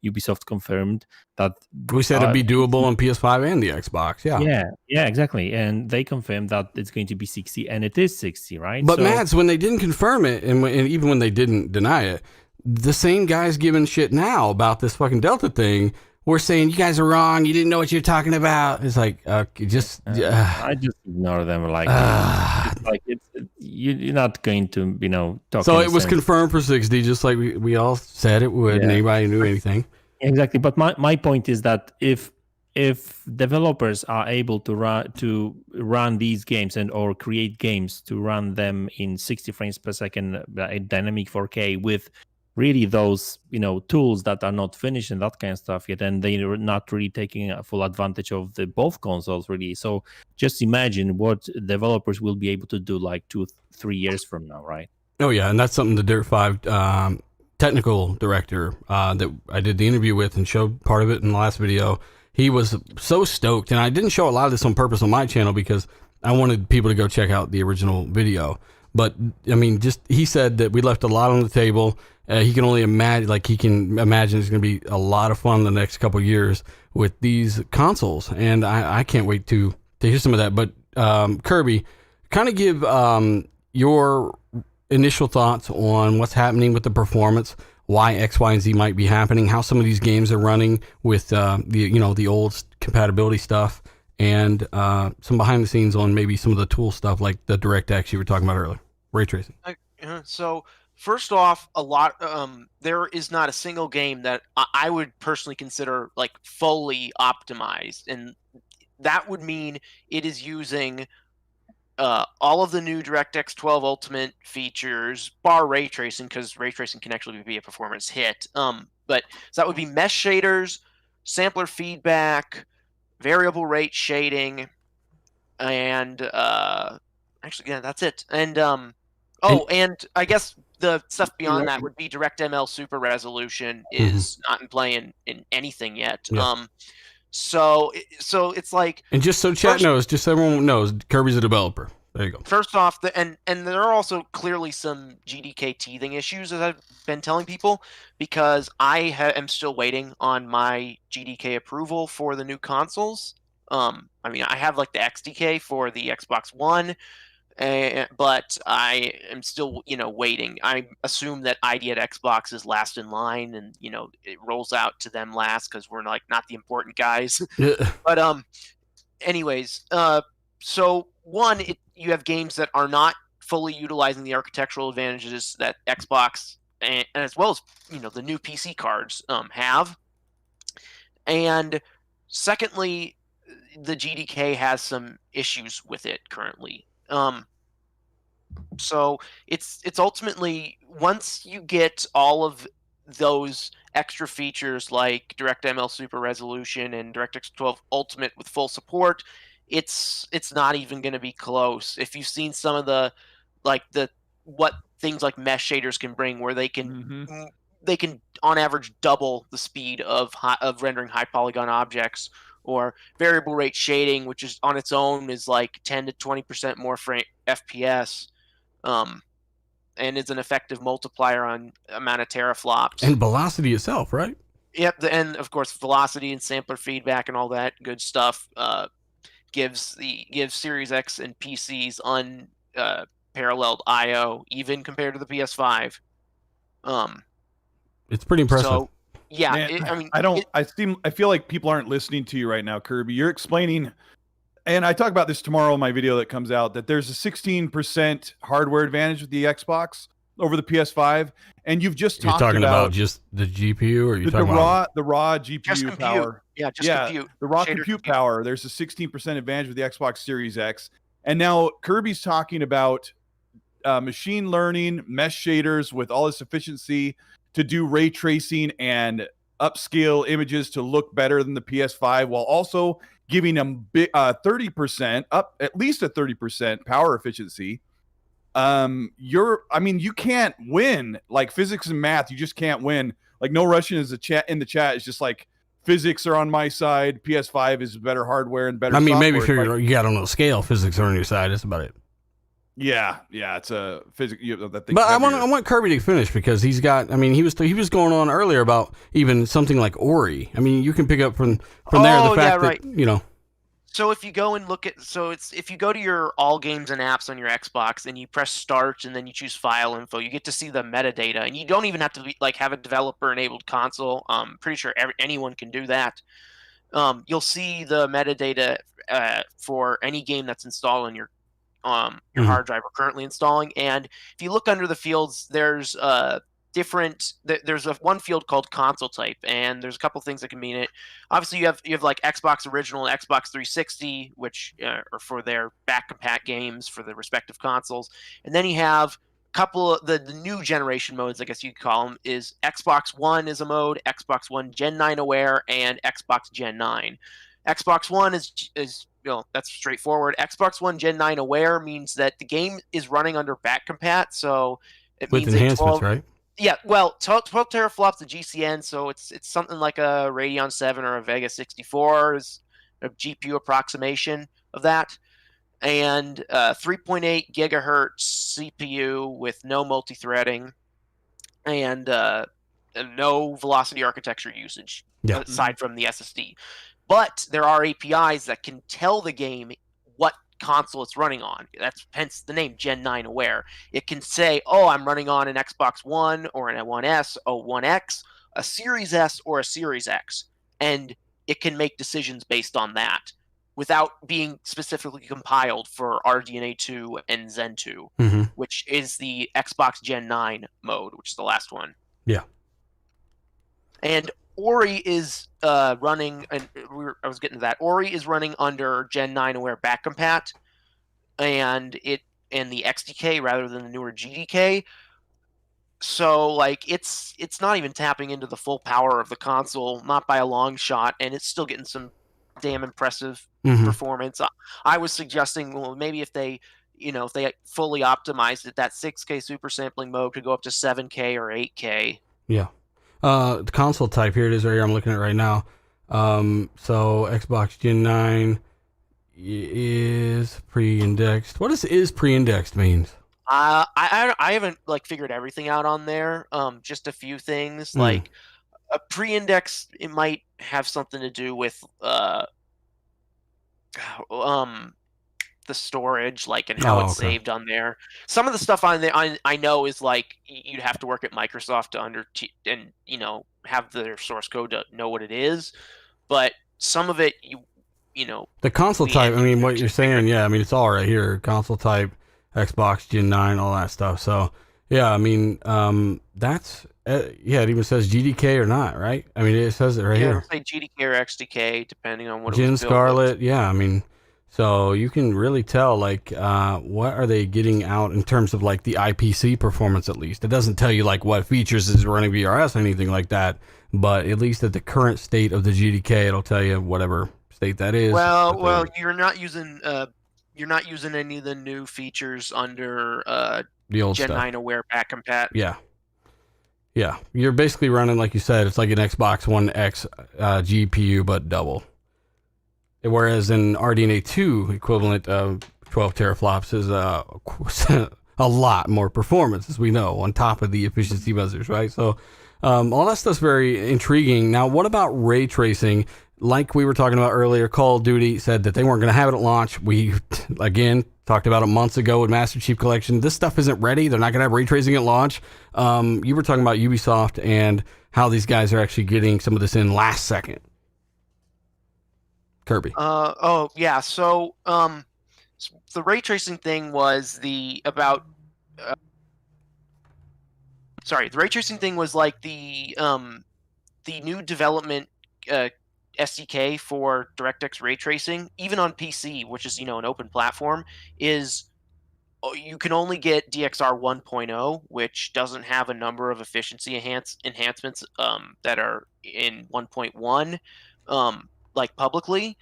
Ubisoft confirmed that we said it'd be doable on PS5 and the Xbox. Yeah, exactly. And they confirmed that it's going to be 60, and it is 60, right? But Mads, when they didn't confirm it, and even when they didn't deny it, the same guys giving shit now about this fucking Delta thing, we're saying you guys are wrong. You didn't know what you're talking about. It's like, I just ignore them. Like, you're not going to, talk. So it was confirmed for 60, just like we all said it would, and anybody knew anything. Exactly. But my point is that if developers are able to run these games or create games to run them in 60 frames per second, dynamic 4K with really those tools that are not finished and that kind of stuff yet, and they're not really taking a full advantage of the both consoles really. So just imagine what developers will be able to do like 2-3 years from now, right? Oh yeah, and that's something the Dirt 5 technical director that I did the interview with and showed part of it in the last video. He was so stoked, and I didn't show a lot of this on purpose on my channel because I wanted people to go check out the original video. But I mean, he said that we left a lot on the table. He can only imagine, there's going to be a lot of fun in the next couple of years with these consoles, and I can't wait to hear some of that. But Kirby, kind of give your initial thoughts on what's happening with the performance, why X, Y, and Z might be happening, how some of these games are running with the old compatibility stuff, and some behind the scenes on maybe some of the tool stuff like the DirectX you were talking about earlier, ray tracing. So first off, there is not a single game that I would personally consider like fully optimized, and that would mean it is using all of the new DirectX 12 Ultimate features, bar ray tracing, because ray tracing can actually be a performance hit. But so that would be mesh shaders, sampler feedback, variable rate shading, and that's it. And and I guess the stuff beyond that would be DirectML Super Resolution is not in play in anything yet. Yeah. So it's like, and just so chat knows, just so everyone knows, Kirby's a developer. There you go. First off, and there are also clearly some GDK teething issues, as I've been telling people, because I am still waiting on my GDK approval for the new consoles. I mean, I have like the XDK for the Xbox One, but I am still, waiting. I assume that ID at Xbox is last in line, and it rolls out to them last because we're not the important guys. But anyways, so one, you have games that are not fully utilizing the architectural advantages that Xbox and as well as the new PC cards have, and secondly, the GDK has some issues with it currently. So it's ultimately, once you get all of those extra features like DirectML Super Resolution and DirectX 12 Ultimate with full support, it's not even going to be close. If you've seen some of what things like mesh shaders can bring, where they can on average double the speed of rendering high polygon objects, or variable rate shading, which is on its own is like 10 to 20% more FPS, and is an effective multiplier on amount of teraflops. And velocity itself, right? Yep, and of course velocity and sampler feedback and all that good stuff gives Series X and PCs unparalleled I/O, even compared to the PS5. It's pretty impressive. So, yeah, man, I feel like people aren't listening to you right now, Kirby. You're explaining, and I talk about this tomorrow in my video that comes out, that there's a 16% hardware advantage with the Xbox over the PS5, and you've just You're talked talking about about just the GPU, or you're the talking about raw GPU Just compute. power. Yeah, just Yeah, compute. the raw Shader compute power. There's a 16% advantage with the Xbox Series X, and now Kirby's talking about machine learning, mesh shaders with all this efficiency to do ray tracing and upscale images to look better than the PS5, while also giving them 30% up, at least a 30% power efficiency. You can't win like physics and math. You just can't win. Like No Russian is the chat is just like physics are on my side. PS5 is better hardware and better. I mean, software. maybe if you got on the scale, physics are on your side. That's about it. Yeah, it's a physics. But I want Kirby to finish, because he's got. I mean, he was going on earlier about even something like Ori. I mean, you can pick up from there the fact that So if you go and look at, if you go to your all games and apps on your Xbox and you press start and then you choose file info, you get to see the metadata, and you don't even have to have a developer enabled console. Pretty sure anyone can do that. You'll see the metadata for any game that's installed on your hard drive or currently installing. And if you look under the fields, there's there's one field called console type, and there's a couple things that can be in it. Obviously, you have like Xbox Original and Xbox 360, which are for their back compat games for the respective consoles, and then you have a couple of the new generation modes, I guess you could call them, is Xbox One is a mode, Xbox One Gen 9 aware, and Xbox Gen 9. Xbox One is that's straightforward. Xbox One Gen 9 aware means that the game is running under back compat, so it with means enhancements, right? Yeah, well, 12 teraflops of GCN, so it's something like a Radeon 7 or a Vega 64 is a GPU approximation of that, and 3.8 gigahertz CPU with no multi-threading, and no velocity architecture usage aside from the SSD. But there are APIs that can tell the game what console it's running on. That's hence the name Gen 9 aware. It can say, oh, I'm running on an Xbox One or an One S, a One X, a Series S, or a Series X. And it can make decisions based on that without being specifically compiled for RDNA 2 and Zen 2, which is the Xbox Gen 9 mode, which is the last one. Yeah. And Ori is running, and I was getting to that. Ori is running under Gen 9 aware back compat, and the XDK rather than the newer GDK. So it's not even tapping into the full power of the console, not by a long shot, and it's still getting some damn impressive performance. I was suggesting, well, maybe if they fully optimized it, that 6K super sampling mode could go up to 7K or 8K. Yeah. The console type, here it is right here, I'm looking at it right now. So Xbox Gen 9 is pre-indexed. What is pre-indexed means? I haven't figured everything out on there. Just a few things. Like a pre-index, it might have something to do with the storage, and how it's saved on there. Some of the stuff on there I know is you'd have to work at Microsoft to have their source code to know what it is, but some of it the console type, I mean, what you're saying, yeah, I mean, it's all right here, console type, Xbox Gen 9, all that stuff. So yeah, I mean, that's it even says GDK or not, right? I mean, it says it right here. It'll say GDK or XDK depending on what Gen it was built Scarlett, with. yeah, I mean, so you can really tell, what are they getting out in terms of, the IPC performance, at least. It doesn't tell you, what features is running VRS or anything like that, but at least at the current state of the GDK, it'll tell you whatever state that is. Well, you're not using any of the new features under the old Gen stuff. 9 aware back compat. Yeah. You're basically running, like you said, it's like an Xbox One X GPU, but double. Whereas in RDNA 2 equivalent of 12 teraflops is a lot more performance, as we know, on top of the efficiency measures, right? So all that stuff's very intriguing. Now, what about ray tracing? Like we were talking about earlier, Call of Duty said that they weren't going to have it at launch. We, again, talked about it months ago with Master Chief Collection. This stuff isn't ready. They're not going to have ray tracing at launch. You were talking about Ubisoft and how these guys are actually getting some of this in last second. Kirby. Yeah. So the ray tracing thing was sorry, the ray tracing thing was like the new development SDK for DirectX Ray Tracing, even on PC, which is an open platform, is you can only get DXR 1.0, which doesn't have a number of efficiency enhancements that are in 1.1, like publicly.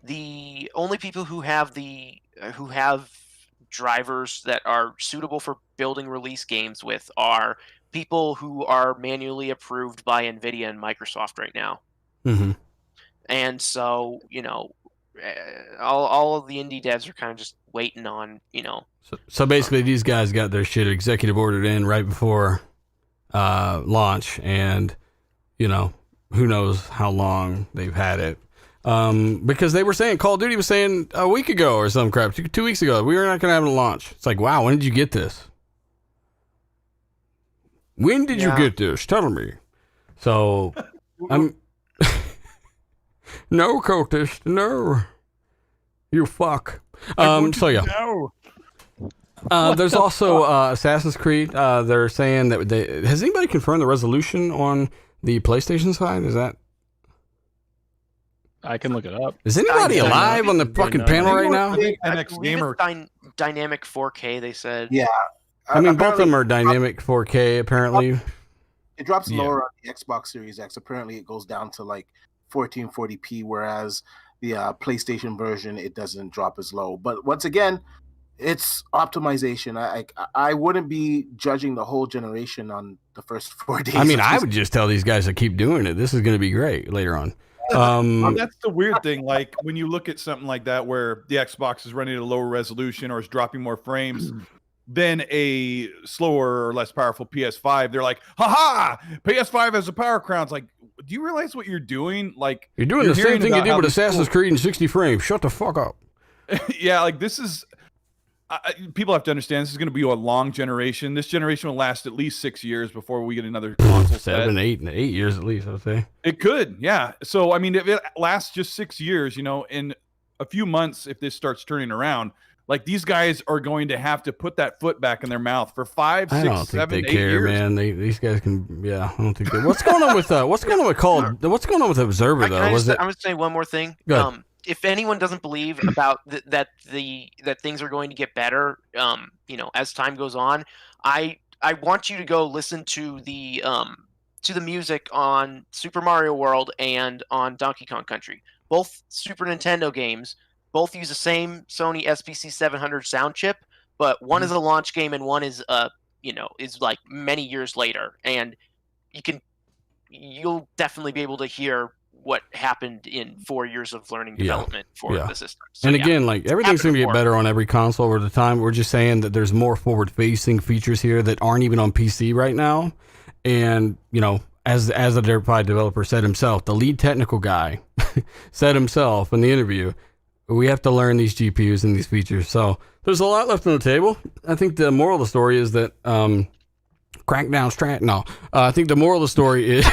The only people who have drivers that are suitable for building release games with are people who are manually approved by NVIDIA and Microsoft right now. Mm-hmm. And so, all of the indie devs are kind of just waiting on, So basically, these guys got their shit executive ordered in right before launch, and who knows how long they've had it. Because they were saying, Call of Duty was saying a week ago or some crap, 2 weeks ago, we were not going to have a launch. It's like, wow, when did you get this? When did you get this? Tell me. So, no, cultist, no. You fuck. So yeah. There's also Assassin's Creed. They're saying that has anybody confirmed the resolution on the PlayStation side? Is that? I can look it up. Is anybody alive on the fucking panel right now? NX Gamer. Dynamic 4K, they said. Yeah. I mean, both of them are dynamic 4K, apparently. It drops lower on the Xbox Series X. Apparently, it goes down to like 1440p, whereas the PlayStation version, it doesn't drop as low. But once again, it's optimization. I wouldn't be judging the whole generation on the first 4 days. I mean, I would just tell these guys to keep doing it. This is going to be great later on. That's the weird thing. Like when you look at something like that, where the Xbox is running at a lower resolution or is dropping more frames than a slower or less powerful PS5, they're like, "Ha PS5 has a power crown." It's like, do you realize what you're doing? Like you're doing the same thing you did with Assassin's Creed in 60 frames. Shut the fuck up. Yeah, like this is. People have to understand this is going to be a long generation. This generation will last at least 6 years before we get another console. 7, 8 years at least, I would say. It could, yeah. So I mean, if it lasts just 6 years, in a few months, if this starts turning around, like these guys are going to have to put that foot back in their mouth for 5, 6, 7, 8 years. I don't think they care, man. These guys can, yeah. I don't think they. What's going on with what's going on with What's going on with Observer though? I'm going to say one more thing. Good. If anyone doesn't believe about that things are going to get better, as time goes on, I want you to go listen to the music on Super Mario World and on Donkey Kong Country. Both Super Nintendo games, both use the same Sony SPC 700 sound chip, but one is a launch game and one is is like many years later, and you'll definitely be able to hear what happened in 4 years of learning development for the system. So, and again, like everything's going to get better on every console over the time. We're just saying that there's more forward-facing features here that aren't even on PC right now. And, as the Directx developer said himself, the lead technical guy said himself in the interview, we have to learn these GPUs and these features. So there's a lot left on the table. I think the moral of the story is that I think the moral of the story is...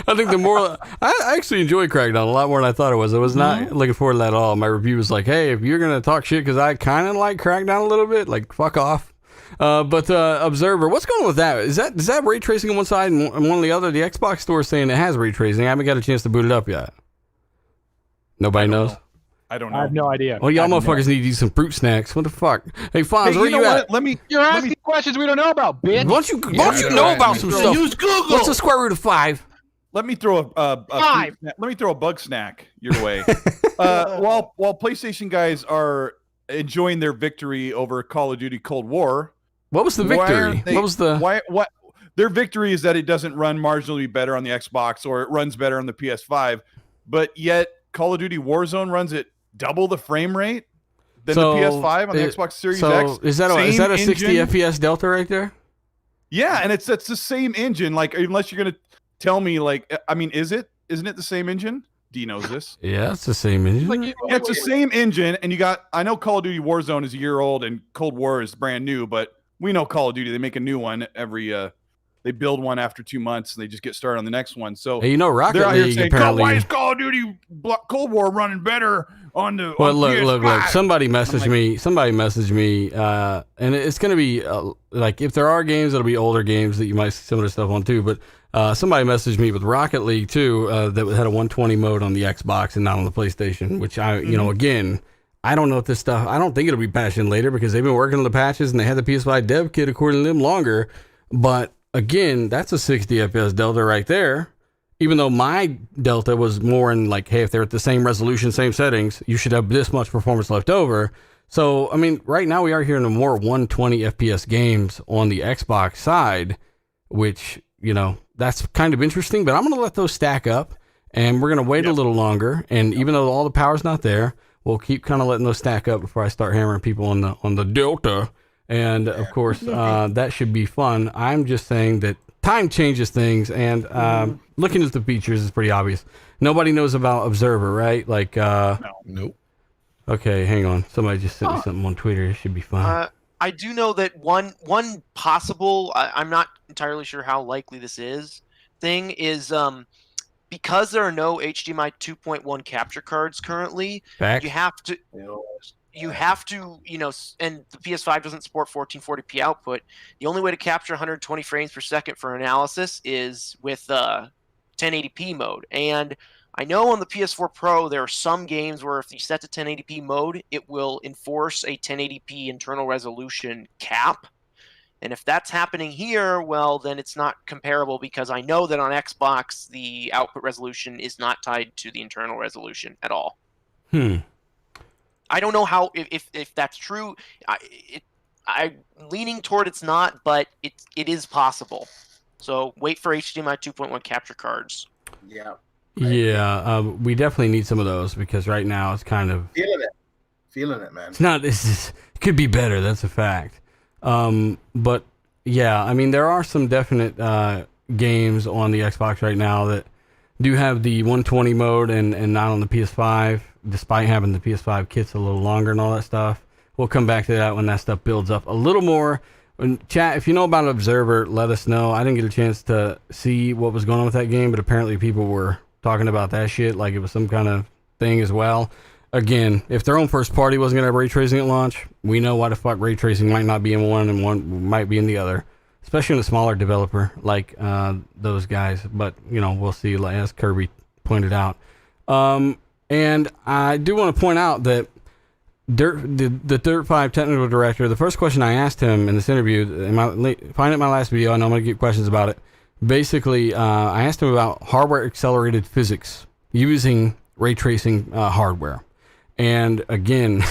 I actually enjoyed Crackdown a lot more than I thought it was. I was not looking forward to that at all. My review was like, hey, if you're going to talk shit, because I kind of like Crackdown a little bit, like, fuck off. But Observer, what's going on with that? Does that have ray tracing on one side and one on the other? The Xbox store is saying it has ray tracing. I haven't got a chance to boot it up yet. Nobody knows? I don't know. I have no idea. Well, y'all motherfuckers need to eat some fruit snacks. What the fuck? Hey, Fonz, where you at? You're asking questions we don't know about, bitch. Why don't you know about some stuff? Use Google. What's the square root of 5? Let me throw a bug snack your way. While PlayStation guys are enjoying their victory over Call of Duty Cold War, what was the victory? What their victory is that it doesn't run marginally better on the Xbox, or it runs better on the PS5, but yet Call of Duty Warzone runs at double the frame rate than the PS5 on the Xbox Series X. Is that a 60 FPS delta right there? Yeah, and it's the same engine. Like, unless you're gonna tell me, like, I mean, isn't it the same engine? D knows this. Yeah, it's the same engine. It's the same engine, and I know Call of Duty Warzone is a year old and Cold War is brand new, but we know Call of Duty, they make a new one every they build one after 2 months and they just get started on the next one. So Hey, you know, Rocket they're out here League saying, apparently. why is Call of Duty Cold War running better on the Well, on look. PS5?" Somebody messaged like- me. Somebody messaged me, and it's going to be like if there are games, it'll be older games that you might see some of the stuff on too. But somebody messaged me with Rocket League too that had a 120 mode on the Xbox and not on the PlayStation. Which you know, again, I don't know if this stuff. I don't think it'll be patched in later because they've been working on the patches and they had the PS5 dev kit according to them longer. But again, that's a 60 FPS delta right there. Even though my delta was more in like, hey, if they're at the same resolution, same settings, you should have this much performance left over. So, I mean, right now we are hearing more 120 FPS games on the Xbox side, which, you know, that's kind of interesting, but I'm going to let those stack up and we're going to wait a little longer. And even though all the power's not there, we'll keep kind of letting those stack up before I start hammering people on the delta. And of course, that should be fun. I'm just saying that time changes things, and looking at the features is pretty obvious. Nobody knows about Observer, right? Like, Nope. okay, hang on. Somebody just sent me something on Twitter. It should be fun. I do know that one possible, I'm not entirely sure how likely this is, thing is because there are no HDMI 2.1 capture cards currently, Facts. you have to, you know, and the PS5 doesn't support 1440p output. The only way to capture 120 frames per second for analysis is with 1080p mode. And I know on the PS4 Pro, there are some games where if you set to 1080p mode, it will enforce a 1080p internal resolution cap. And if that's happening here, well, then it's not comparable because I know that on Xbox, the output resolution is not tied to the internal resolution at all. I don't know how if that's true. I'm leaning toward it's not, but it is possible. So wait for HDMI 2.1 capture cards. Yeah. Yeah, we definitely need some of those because right now it's kind of Feeling it, man. it's not. It could be better. That's a fact. But yeah, I mean there are some definite games on the Xbox right now that do have the 120 mode and not on the PS5, despite having the PS5 kits a little longer and all that stuff. We'll come back to that when that stuff builds up a little more. And chat, if you know about Observer, let us know. I didn't get a chance to see what was going on with that game, but apparently people were talking about that shit like it was some kind of thing as well. Again, if their own first party wasn't going to have ray tracing at launch, we know why the fuck ray tracing might not be in one and one might be in the other. Especially in a smaller developer like those guys. But, you know, we'll see, like, as Kirby pointed out. And I do want to point out that the Dirt 5 technical director, the first question I asked him in this interview, find it in my last video, I know I'm going to get questions about it. Basically, I asked him about hardware accelerated physics using ray tracing hardware. And again,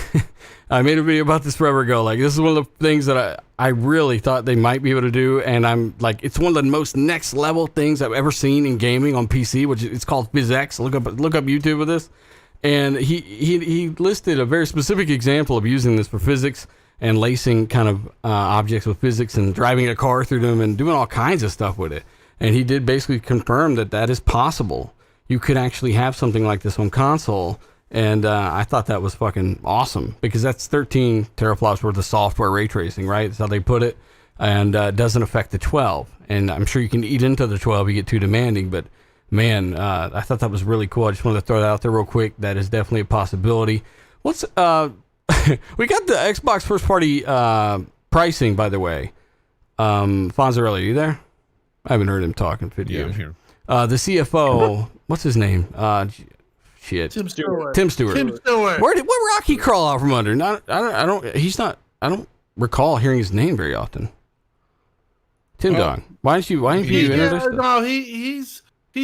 I made a video about this forever ago. Like, this is one of the things that I really thought they might be able to do. And I'm like, it's one of the most next level things I've ever seen in gaming on PC, which it's called PhysX. Look up YouTube with this. And he listed a very specific example of using this for physics and lacing kind of objects with physics and driving a car through them and doing all kinds of stuff with it. And he did basically confirm that is possible. You could actually have something like this on console. And I thought that was fucking awesome because that's 13 teraflops worth of software ray tracing, right? That's how they put it. And it doesn't affect the 12. And I'm sure you can eat into the 12 if you get too demanding. But man, I thought that was really cool. I just wanted to throw that out there real quick. That is definitely a possibility. We got the Xbox first party pricing, by the way. Fonzarelli, are you there? I haven't heard him talk in videos. Yeah, I'm here. The CFO, what's his name? Shit. Tim Stewart. What rock he crawl out from under? I don't recall hearing his name very often. Tim Dog. Why didn't you introduce us? No, he's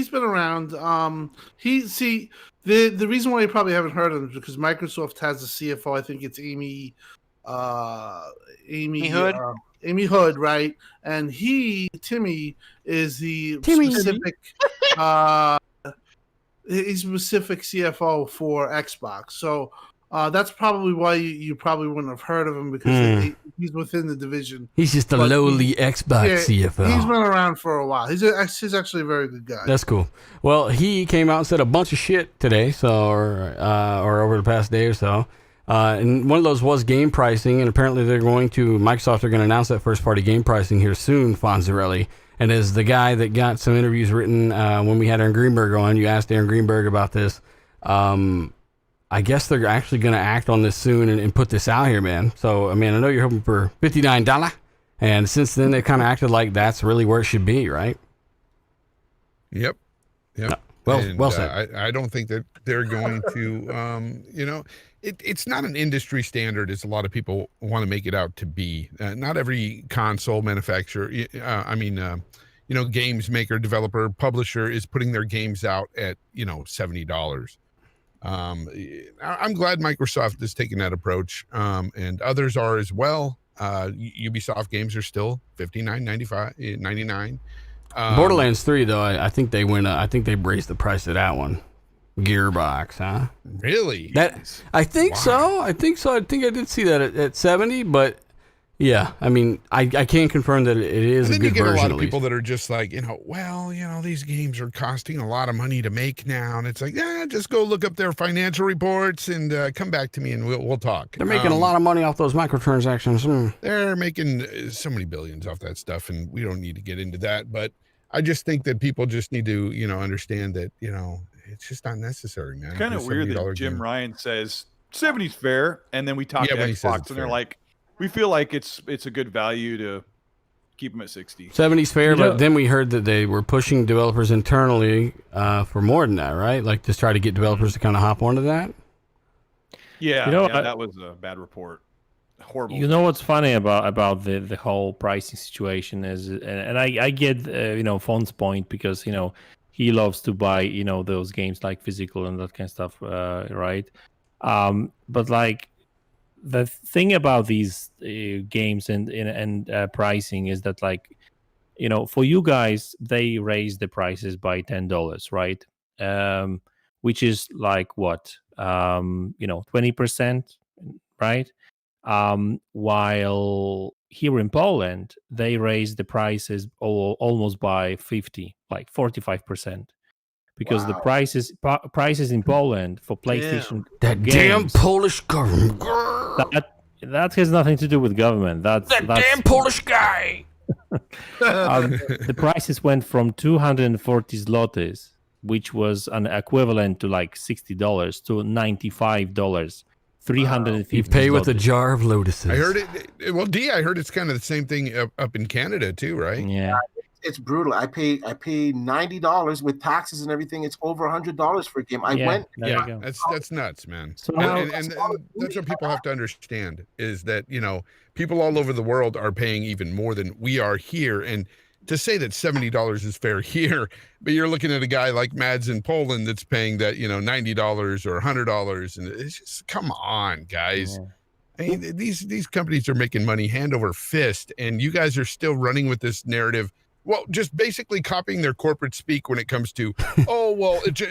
been around. The reason why you probably haven't heard of him is because Microsoft has a CFO. I think it's Amy Hood. Amy Hood, right? And Timmy is the specific he's specific CFO for Xbox. So that's probably why you probably wouldn't have heard of him because he's within the division. He's just a lowly Xbox CFO. He's been around for a while. He's actually a very good guy. That's cool. Well, he came out and said a bunch of shit today, or over the past day or so. And one of those was game pricing, and apparently Microsoft are going to announce that first-party game pricing here soon, Fonzarelli. And as the guy that got some interviews written when we had Aaron Greenberg on, you asked Aaron Greenberg about this. I guess they're actually going to act on this soon and put this out here, man. So, I mean, I know you're hoping for $59, and since then they kind of acted like that's really where it should be, right? Yep. Well said. I don't think that they're going to, you know, it's not an industry standard as a lot of people want to make it out to be. Not every console manufacturer, you know, games maker, developer, publisher is putting their games out at, you know, $70. I'm glad Microsoft is taking that approach, and others are as well. Ubisoft games are still $59.99. Borderlands 3, though, I think they went. I think they raised the price of that one. Gearbox, huh? Really? I think so. I think I did see that at 70, but yeah, I mean, I can't confirm that it is a good version. And then you get a lot at of least. people that are just like, you know, well, you know, these games are costing a lot of money to make now, and it's like, just go look up their financial reports and come back to me, and we'll talk. They're making a lot of money off those microtransactions. They're making so many billions off that stuff, and we don't need to get into that. But I just think that people just need to, you know, understand that, you know, it's just not necessary, man. It's kind of weird that Jim Ryan says 70's fair, and then we talk to Xbox, and they're like, we feel like it's a good value to keep them at 60. 70's fair, but then we heard that they were pushing developers internally for more than that, right? Like to try to get developers to kind of hop onto that. Yeah, you know, that was a bad report. Horrible. You know what's funny about the whole pricing situation is, and I get you know, Fon's point, because you know he loves to buy, you know, those games like physical and that kind of stuff, right? But like, the thing about these games and pricing is that, like, you know, for you guys, they raise the prices by $10, right? Which is like what, you know, 20%, right? While here in Poland, they raise the prices almost by 45%. Because the prices in Poland for PlayStation that games, damn Polish government. That has nothing to do with government. That's damn Polish guy. The prices went from 240 zlotys, which was an equivalent to like $60, to $95. 350. You pay with a jar of lotuses. I heard it. Well, I heard it's kind of the same thing up in Canada too, right? Yeah. It's brutal. I pay $90 with taxes and everything. It's over $100 for a game. That's nuts, man. So now, and that's what people have to understand, is that, you know, people all over the world are paying even more than we are here. And to say that $70 is fair here, but you're looking at a guy like Mads in Poland that's paying that, you know, $90 or $100, and it's just, come on, guys. Yeah. I mean, these companies are making money hand over fist, and you guys are still running with this narrative. Well, just basically copying their corporate speak when it comes to,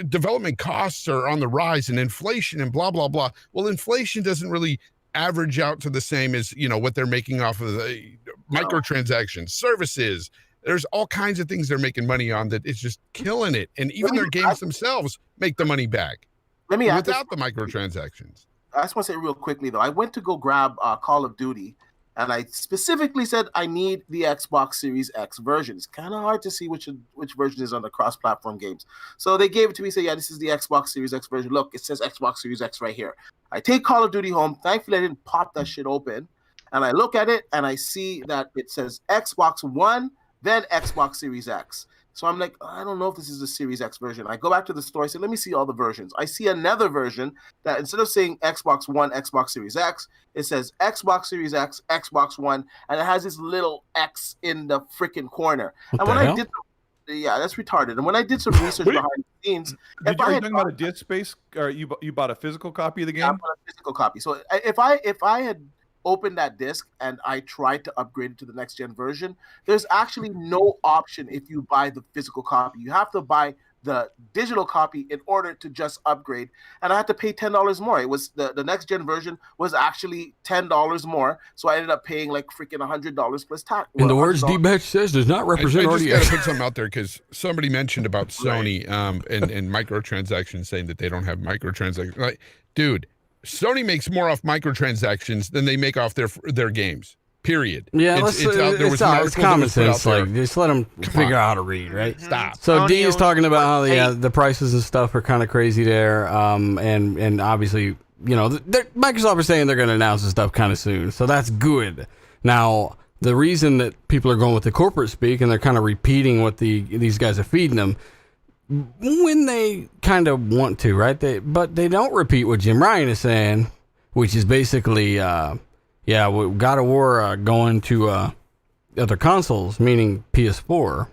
development costs are on the rise and inflation and blah, blah, blah. Well, inflation doesn't really average out to the same as, you know, what they're making off of the microtransactions, services. There's all kinds of things they're making money on that is just killing it. And even their games themselves make the money back without the microtransactions. I just want to say real quickly, though, I went to go grab Call of Duty, and I specifically said I need the Xbox Series X version. It's kind of hard to see which version is on the cross-platform games. So they gave it to me, say, yeah, this is the Xbox Series X version. Look, it says Xbox Series X right here. I take Call of Duty home. Thankfully, I didn't pop that shit open. And I look at it, and I see that it says Xbox One, then Xbox Series X. So I'm like, I don't know if this is the Series X version. I go back to the store. I say, let me see all the versions. I see another version that instead of saying Xbox One, Xbox Series X, it says Xbox Series X, Xbox One, and it has this little X in the freaking corner. That's retarded. And when I did some research behind the scenes, are you talking about a disc space, or you bought a physical copy of the game? Yeah, I bought a physical copy. So if I had opened that disc and I tried to upgrade it to the next gen version, there's actually no option if you buy the physical copy. You have to buy the digital copy in order to just upgrade, and I had to pay $10 more. It was the next gen version was actually $10 more, so I ended up paying like freaking $100 plus tax. And the words D-Batch says does not represent I just RDX. gotta put something out there, because somebody mentioned about Sony and microtransactions, saying that they don't have microtransactions. Like, dude, Sony makes more off microtransactions than they make off their games. Period. Yeah, it's out. There was an it's article that common was put out sense. there. Like, just let them Come figure on. out how to read, right? Stop. So Tony D is owns talking about how Hey. the prices and stuff are kind of crazy there, and obviously, you know, Microsoft is saying they're going to announce this stuff kind of soon, so that's good. Now, the reason that people are going with the corporate speak and they're kind of repeating what these guys are feeding them when they kind of want to, right? But they don't repeat what Jim Ryan is saying, which is basically, God of War going to other consoles, meaning PS4.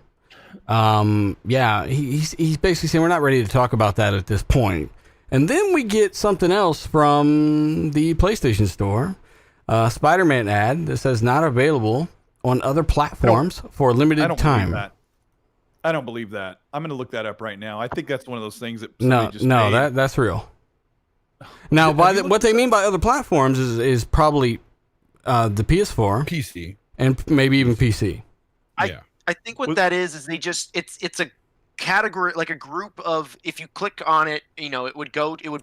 He's basically saying we're not ready to talk about that at this point. And then we get something else from the PlayStation Store, Spider-Man ad that says not available on other platforms for a limited time. I don't believe that. I'm going to look that up right now. I think that's one of those things that somebody just made. That's real. Now, what they mean by other platforms is probably the PS4, PC, and maybe even PC. I think what that is they just it's a category, like a group of, if you click on it, you know, it would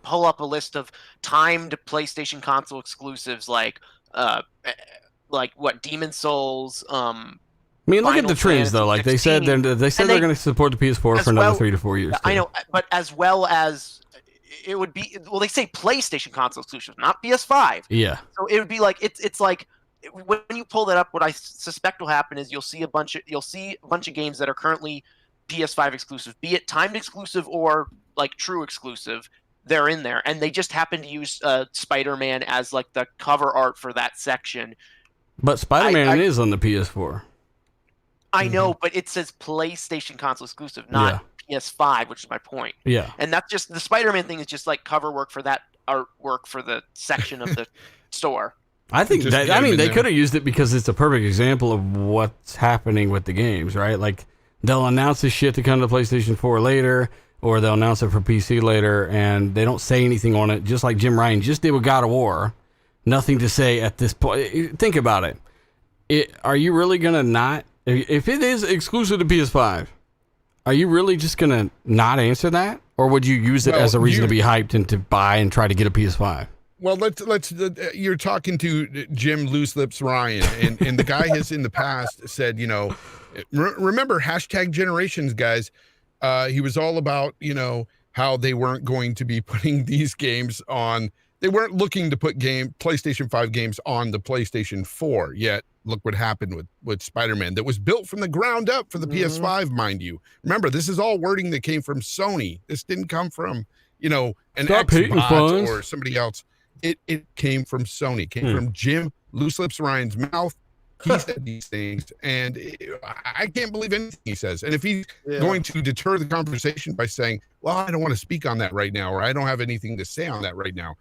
pull up a list of timed PlayStation console exclusives like what, Demon Souls. I mean, look at Final the trends though. Like they said, 16. they're going to support the PS4 for another 3 to 4 years. I know, but as well as it would be, well, they say PlayStation console exclusive, not PS5. Yeah. So it would be like it's like when you pull that up, what I suspect will happen is you'll see a bunch of games that are currently PS5 exclusive, be it timed exclusive or like true exclusive. They're in there, and they just happen to use Spider-Man as like the cover art for that section. But Spider-Man is on the PS4. I know, but it says PlayStation console exclusive, not PS5, which is my point. Yeah. And that's just, the Spider-Man thing is just like cover work for that artwork for the section of the store. I think they could have used it because it's a perfect example of what's happening with the games, right? Like they'll announce this shit to come to PlayStation 4 later, or they'll announce it for PC later, and they don't say anything on it, just like Jim Ryan just did with God of War. Nothing to say at this point. Think about it. Are you really going to not... If it is exclusive to PS5, are you really just going to not answer that? Or would you use it as a reason to be hyped and to buy and try to get a PS5? Well, let's you're talking to Jim Loose Lips Ryan, and the guy has in the past said, you know, remember #generations, guys. He was all about, you know, how they weren't going to be putting these games on. They weren't looking to put PlayStation 5 games on the PlayStation 4 yet. Look what happened with Spider-Man that was built from the ground up for the PS5, mind you. Remember, this is all wording that came from Sony. This didn't come from, you know, an Xbox or somebody else. It came from Sony. It came from Jim Loose Lips Ryan's mouth. He said these things, and I can't believe anything he says. And if he's going to deter the conversation by saying, well, I don't want to speak on that right now, or I don't have anything to say on that right now,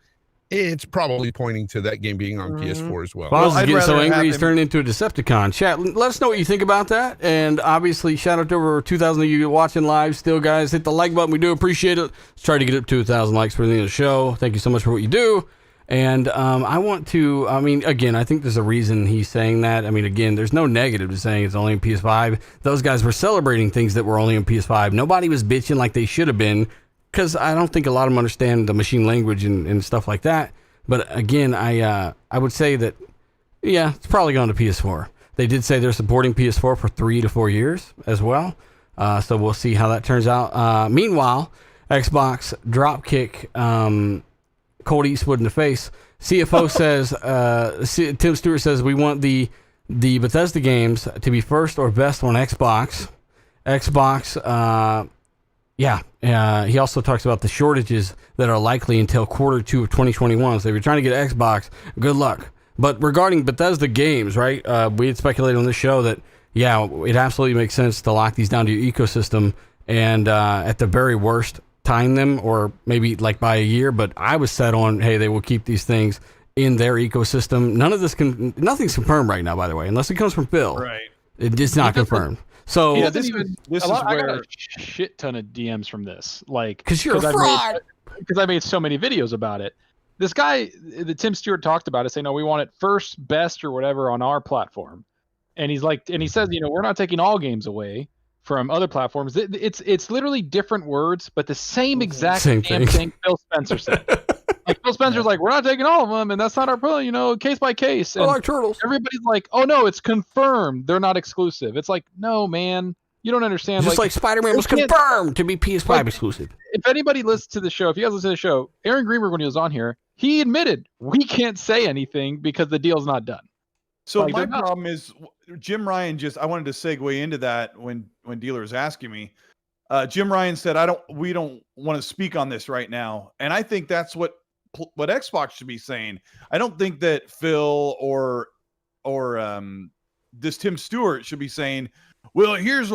it's probably pointing to that game being on PS4 as well. Well, getting so angry he's turned into a Decepticon. Chat, let us know what you think about that. And obviously, shout out to over 2,000 of you watching live still, guys. Hit the like button. We do appreciate it. Let's try to get up to 1,000 likes for the end of the show. Thank you so much for what you do. And again, I think there's a reason he's saying that. I mean, again, there's no negative to saying it's only on PS5. Those guys were celebrating things that were only on PS5. Nobody was bitching like they should have been, because I don't think a lot of them understand the machine language and stuff like that. But again, I would say that, it's probably going to PS4. They did say they're supporting PS4 for 3 to 4 years as well. So we'll see how that turns out. Meanwhile, Xbox dropkick Colt Eastwood in the face. CFO says, Tim Stewart says, we want the Bethesda games to be first or best on Xbox. He also talks about the shortages that are likely until Q2 of 2021. So if you're trying to get an Xbox, good luck. But regarding Bethesda games, right, we had speculated on this show that, it absolutely makes sense to lock these down to your ecosystem and at the very worst, time them, or maybe like by a year. But I was set on, hey, they will keep these things in their ecosystem. Nothing's confirmed right now, by the way, unless it comes from Phil. Right. It's not confirmed. So I got a shit ton of DMs from this, like, because you're a fraud. Because I made so many videos about it. This guy, the Tim Stewart talked about it, saying, "No, we want it first, best, or whatever on our platform." And he says, we're not taking all games away from other platforms. It's literally different words, but the same exact thing Phil Spencer said. Like Phil Spencer's like, we're not taking all of them, and that's not our problem, case by case. I And like turtles. everybody's like, oh no, it's confirmed they're not exclusive. It's like, no, man, you don't understand. Just like Spider-Man was confirmed to be PS5 exclusive. If anybody listens to the show, if you guys listen to the show, Aaron Greenberg, when he was on here, he admitted we can't say anything because the deal's not done. So Like, my they're not- problem is Jim Ryan I wanted to segue into that when Dealer was asking me. Jim Ryan said, we don't want to speak on this right now. And I think that's what Xbox should be saying. I don't think that Phil or this Tim Stewart should be saying, well, here's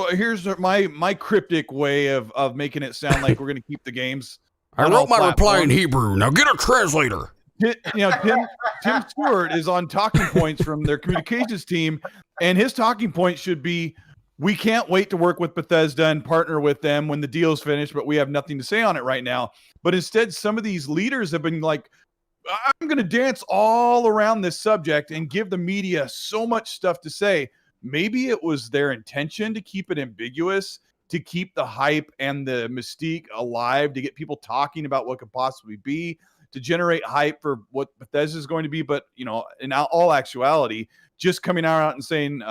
my cryptic way of making it sound like we're going to keep the games. I wrote my reply in Hebrew. Now get a translator. Tim Stewart is on talking points from their communications team, and his talking point should be, we can't wait to work with Bethesda and partner with them when the deal's finished, but we have nothing to say on it right now. But instead, some of these leaders have been like, I'm going to dance all around this subject and give the media so much stuff to say. Maybe it was their intention to keep it ambiguous, to keep the hype and the mystique alive, to get people talking about what could possibly be, to generate hype for what Bethesda is going to be. But, in all actuality, just coming out and saying,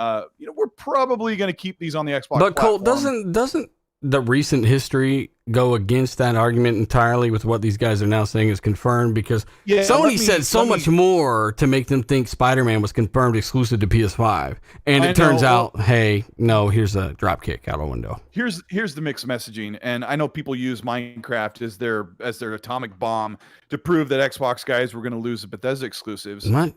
we're probably going to keep these on the Xbox But Colt, platform. doesn't the recent history go against that argument entirely with what these guys are now saying is confirmed? Because Sony said so much more to make them think Spider-Man was confirmed exclusive to PS5. And it turns out, hey, no, here's a dropkick out a window. Here's the mixed messaging. And I know people use Minecraft as their atomic bomb to prove that Xbox guys were going to lose the Bethesda exclusives. What?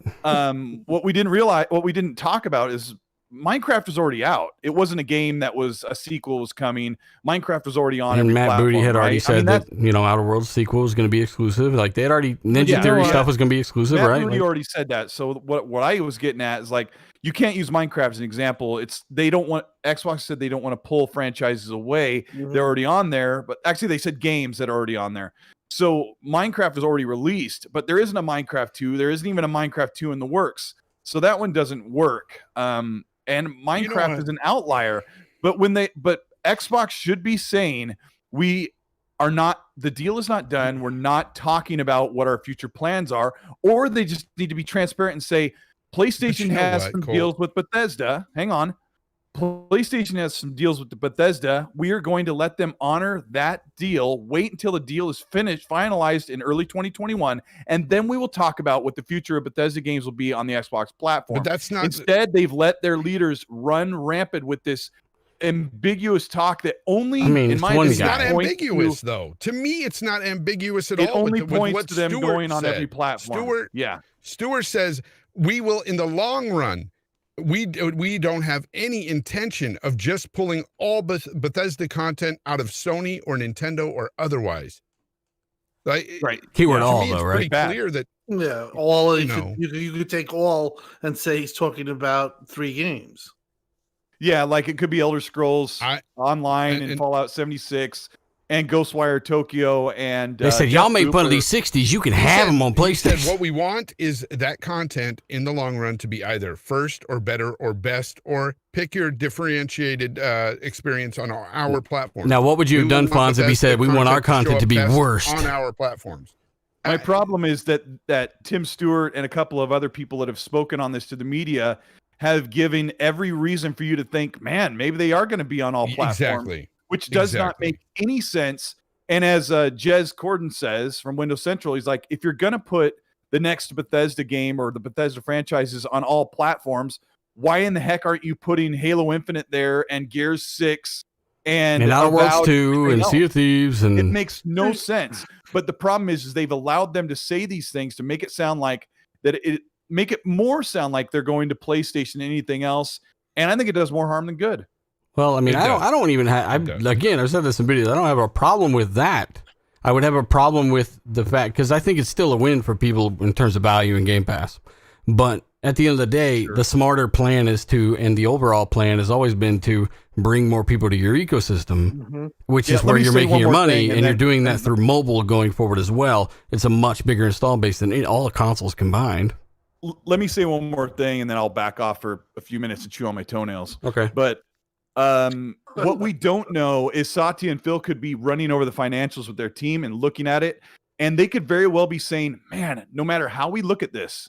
What we didn't talk about is Minecraft was already out. It wasn't a game that was a sequel was coming. Minecraft was already on. And every Matt platform, Booty had already right? said that Outer Worlds sequel was going to be exclusive. Like they had already Ninja Theory stuff was going to be exclusive, Matt right? Booty already said that. So what I was getting at is like, you can't use Minecraft as an example. Xbox said they don't want to pull franchises away. Mhm. They're already on there, but actually they said games that are already on there. So Minecraft is already released, but there isn't a Minecraft 2. There isn't even a Minecraft 2 in the works. So that one doesn't work. And Minecraft is an outlier, but Xbox should be saying the deal is not done. We're not talking about what our future plans are, or they just need to be transparent and say, PlayStation has some deals with Bethesda. Hang on. PlayStation has some deals with Bethesda. We are going to let them honor that deal. Wait until the deal is finalized in early 2021, and then we will talk about what the future of Bethesda games will be on the Xbox platform. But that's not. Instead, they've let their leaders run rampant with this ambiguous talk that only, it's not ambiguous, though. To me, it's not ambiguous at all. It only with points what to them Stewart going on said. every platform. Stewart says, we will, in the long run, we don't have any intention of just pulling all Bethesda content out of Sony or Nintendo or otherwise. Right. Keyword all, though, right? Pretty clear that. Yeah, all you could take all and say he's talking about 3 games. Yeah, like it could be Elder Scrolls Online and Fallout 76 and Ghostwire Tokyo. And they said, y'all make fun of these 60s. You can have them on PlayStation. He said, what we want is that content in the long run to be either first or better or best, or pick your differentiated experience on our platform. Now, what would you have done, Fonz, if he said, we want our content to be worst on our platforms? My problem is that Tim Stewart and a couple of other people that have spoken on this to the media have given every reason for you to think, man, maybe they are going to be on all platforms. Exactly. Which does not make any sense. And as Jez Corden says from Windows Central, he's like, if you're going to put the next Bethesda game or the Bethesda franchises on all platforms, why in the heck aren't you putting Halo Infinite there and Gears 6 and Outer Worlds 2 and Sea of Thieves? And it makes no sense. But the problem is they've allowed them to say these things to make it sound like make it more sound like they're going to PlayStation than anything else. And I think it does more harm than good. Well, I mean, I don't even have, again, I've said this in videos, I don't have a problem with that. I would have a problem with the fact, because I think it's still a win for people in terms of value in Game Pass. But at the end of the day, the smarter plan is and the overall plan has always been to bring more people to your ecosystem, which is where you're making your money, and you're doing that through mobile going forward as well. It's a much bigger install base than all the consoles combined. Let me say one more thing, and then I'll back off for a few minutes to chew on my toenails. Okay. But what we don't know is Satya and Phil could be running over the financials with their team and looking at it And they could very well be saying, man, no matter how we look at this,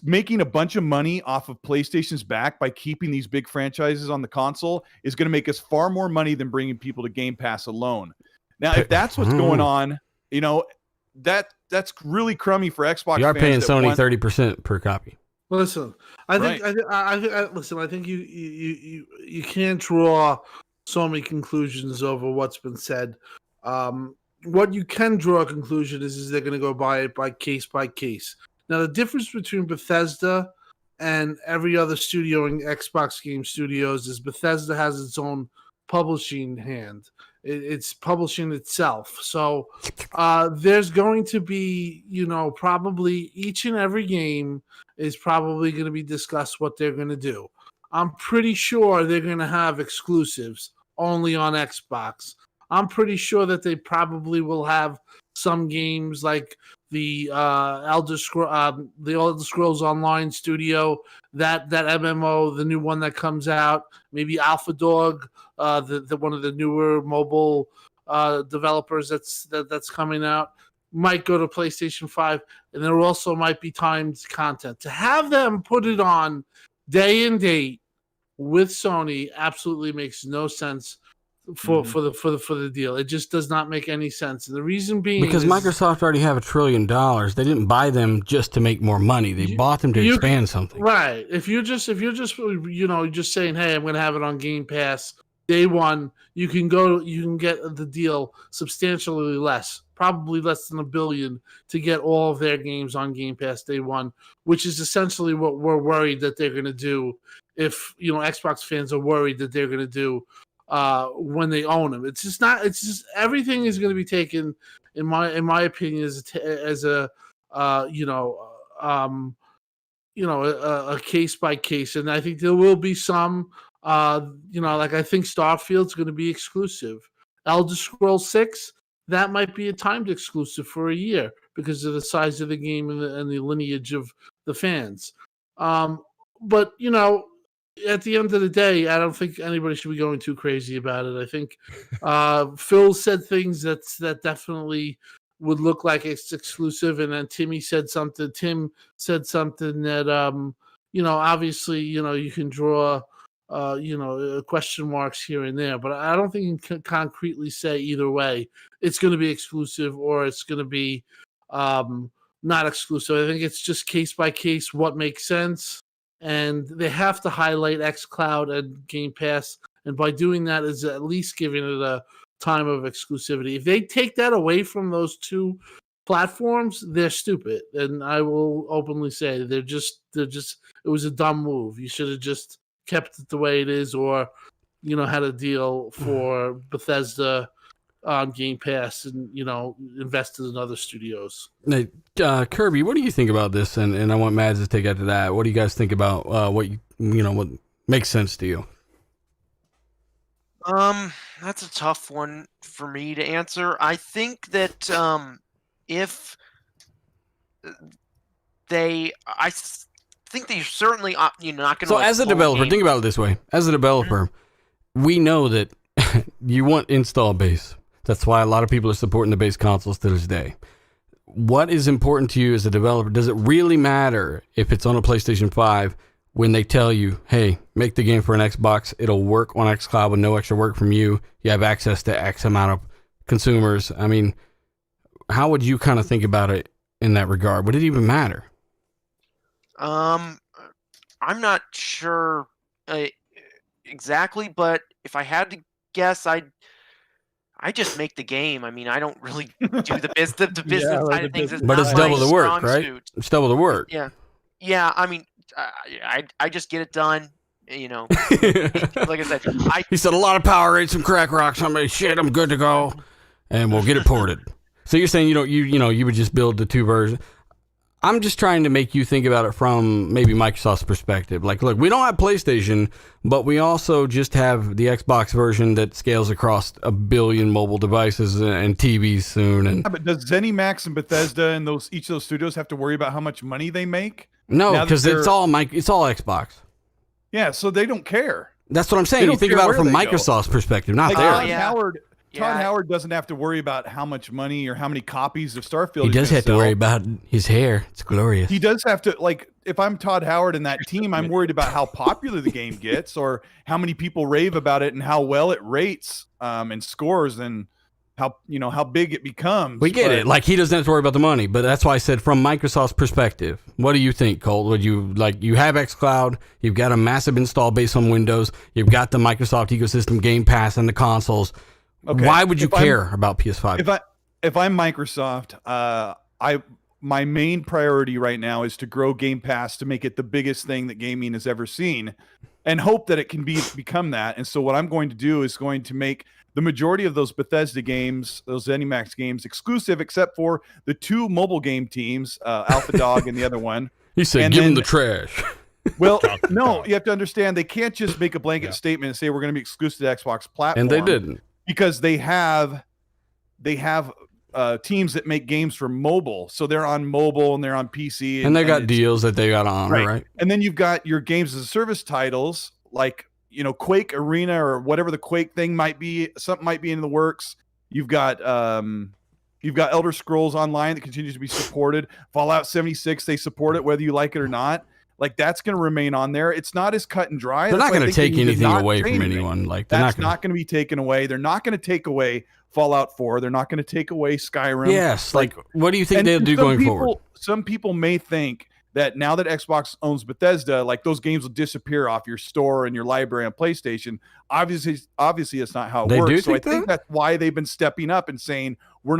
making a bunch of money off of PlayStation's back by keeping these big franchises on the console is going to make us far more money than bringing people to Game Pass alone. Now, if that's what's going on, you know, that's really crummy for Xbox. You are paying fans Sony 30% per copy. Listen, I think you can't draw so many conclusions over what's been said. What you can draw a conclusion is they're going to go by it by case. Now, the difference between Bethesda and every other studio in Xbox Game Studios is Bethesda has its own publishing hand. It's publishing itself. So there's going to be, you know, probably each and every game is probably going to be discussed what they're going to do. I'm pretty sure they're going to have exclusives only on Xbox. I'm pretty sure that they probably will have some games like the Elder Scrolls Online Studio, that MMO, the new one that comes out, maybe Alpha Dog, the one of the newer mobile developers that's coming out, might go to PlayStation 5, and there also might be timed content. To have them put it on day and date with Sony absolutely makes no sense for the deal. It just does not make any sense. And the reason being because Microsoft already have $1 trillion. They didn't buy them just to make more money. They bought them to expand something. Right. If you're just you know, just saying, hey, I'm going to have it on Game Pass day one, you can get the deal substantially less, probably less than $1 billion to get all of their games on Game Pass day one, which is essentially what we're worried that they're going to do. If, you know, Xbox fans are worried that they're going to do when they own them. It's just everything is going to be taken, in my opinion, as a case by case. And I think there will be some, like I think Starfield's going to be exclusive. Elder Scrolls 6, that might be a timed exclusive for a year because of the size of the game and the lineage of the fans. But, you know, at the end of the day, I don't think anybody should be going too crazy about it. I think Phil said things that definitely would look like it's exclusive, and then Tim said something that obviously, you can draw question marks here and there, but I don't think you can concretely say either way it's going to be exclusive or it's going to be not exclusive. I think it's just case by case what makes sense. And they have to highlight xCloud and Game Pass. And by doing that is at least giving it a time of exclusivity. If they take that away from those two platforms, they're stupid. And I will openly say they're just it was a dumb move. You should have just kept it the way it is, or, had a deal for Bethesda on Game Pass and, invested in other studios. Hey, Kirby, what do you think about this? And I want Mads to take after that. What do you guys think about what makes sense to you? That's a tough one for me to answer. I think that if I think they're certainly not going to. So, as a developer, think about it this way: as a developer, we know that you want install base. That's why a lot of people are supporting the base consoles to this day. What is important to you as a developer? Does it really matter if it's on a PlayStation 5 when they tell you, hey, make the game for an Xbox, it'll work on xCloud with no extra work from you, you have access to X amount of consumers? I mean, how would you kind of think about it in that regard? Would it even matter? I'm not sure exactly, but if I had to guess, I just make the game. I mean, I don't really do the business side of things. But it's double the work, right? It's double the work. Yeah. I mean, I just get it done. Like I said, he said a lot of power rates, some crack rocks. I'm good to go, and we'll get it ported. So you're saying you would just build the two versions. I'm just trying to make you think about it from maybe Microsoft's perspective. Like, look, we don't have PlayStation, but we also just have the Xbox version that scales across 1 billion mobile devices and TVs soon. And but does ZeniMax and Bethesda and each of those studios have to worry about how much money they make? No, because it's all Xbox. Yeah, so they don't care. That's what I'm saying. You think about it from Microsoft's perspective, not theirs. Yeah, Howard doesn't have to worry about how much money or how many copies of Starfield He does have to worry about his hair. It's glorious. He does have to, like, if I'm Todd Howard and that team, I'm worried about how popular the game gets or how many people rave about it and how well it rates and scores and how big it becomes. We get it. Like, he doesn't have to worry about the money, but that's why I said from Microsoft's perspective, what do you think, Colt? Would you you have xCloud, you've got a massive install base on Windows, you've got the Microsoft ecosystem, Game Pass, and the consoles. Okay. Why would you care about PS5? If I'm Microsoft, my main priority right now is to grow Game Pass to make it the biggest thing that gaming has ever seen, and hope that it can become that. And so what I'm going to do is going to make the majority of those Bethesda games, those ZeniMax games, exclusive, except for the 2 mobile game teams, Alpha Dog and the other one. He said, "Give him the trash." Well, no, you have to understand they can't just make a blanket statement and say we're going to be exclusive to Xbox platform. And they didn't. Because they have teams that make games for mobile, so they're on mobile and they're on PC, and they got deals that they got on, right? And then you've got your games as a service titles, like Quake Arena or whatever the Quake thing might be. Something might be in the works. You've got Elder Scrolls Online that continues to be supported. Fallout 76, they support it whether you like it or not. Like, that's going to remain on there. It's not as cut and dry. They're not going to take anything away from anyone. Like, that's not going to be taken away. They're not going to take away Fallout 4. They're not going to take away Skyrim. Yes. Like, what do you think they'll do going forward? Some people may think that now that Xbox owns Bethesda, like, those games will disappear off your store and your library on PlayStation. Obviously, it's not how it works. So I think that's why they've been stepping up and saying, we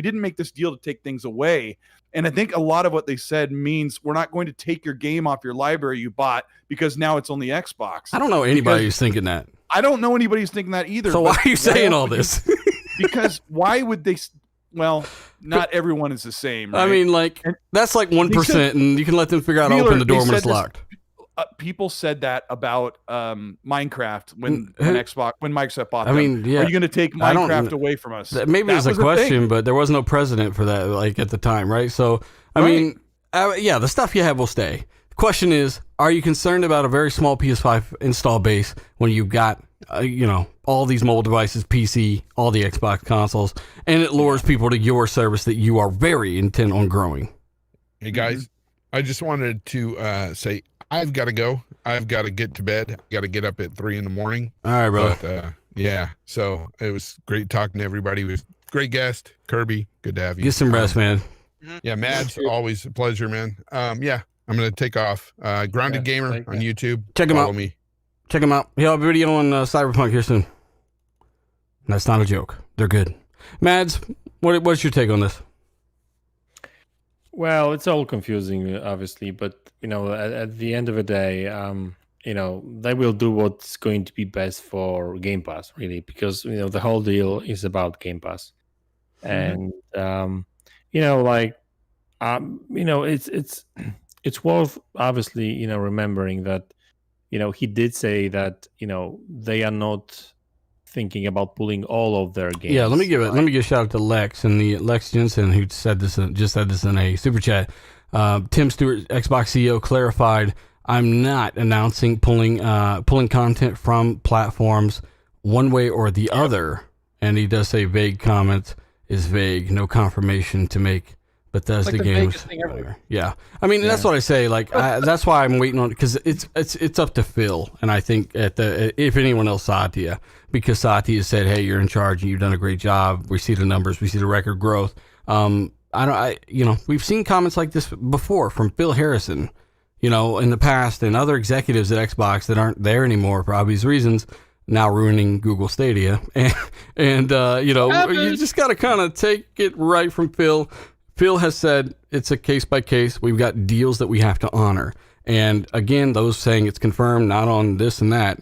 didn't make this deal to take things away. And I think a lot of what they said means we're not going to take your game off your library you bought because now it's on the Xbox. I don't know anybody who's thinking that. I don't know anybody who's thinking that either. So why are you saying all this? Because why would they? Well, not everyone is the same. Right? I mean, that's like 1%, and you can let them figure out how to open the door when it's locked. People said that about Minecraft when Microsoft bought them. I mean, yeah. Are you going to take Minecraft away from us? Maybe there's a question, but there was no precedent for that, like, at the time, right? So, I mean, the stuff you have will stay. The question is, are you concerned about a very small PS5 install base when you've got, all these mobile devices, PC, all the Xbox consoles, and it lures people to your service that you are very intent on growing? Hey, guys, I just wanted to say, I've got to go. I've got to get to bed. Got to get up at 3 a.m. All right, bro. But, so it was great talking to everybody. It was great guest. Kirby, good to have you. Get some rest, man. Yeah, Mads, always a pleasure, man. I'm going to take off. Grounded Gamer on YouTube. Check him out. Follow me. Check him out. He'll have a video on Cyberpunk here soon. That's not a joke. They're good. Mads, what's your take on this? Well, it's all confusing, obviously, but at the end of the day, they will do what's going to be best for Game Pass, really, because the whole deal is about Game Pass, and it's worth obviously remembering that he did say that they are not thinking about pulling all of their games. Yeah, let me give a shout out to Lex and the Lex Jensen who just said this in a super chat. Tim Stewart, Xbox CEO, clarified, I'm not announcing pulling content from platforms one way or the other. And he does say vague comments is vague, no confirmation to make Bethesda games. Yeah, I mean that's what I say. Like that's why I'm waiting on it, because it's up to Phil, and I think if anyone else, Satya, because Satya has said, hey, you're in charge and you've done a great job. We see the numbers, we see the record growth. We've seen comments like this before from Phil Harrison, in the past, and other executives at Xbox that aren't there anymore for obvious reasons, now ruining Google Stadia, and you just got to kind of take it right from Phil. Phil has said it's a case by case. We've got deals that we have to honor. And again, those saying it's confirmed, not on this and that,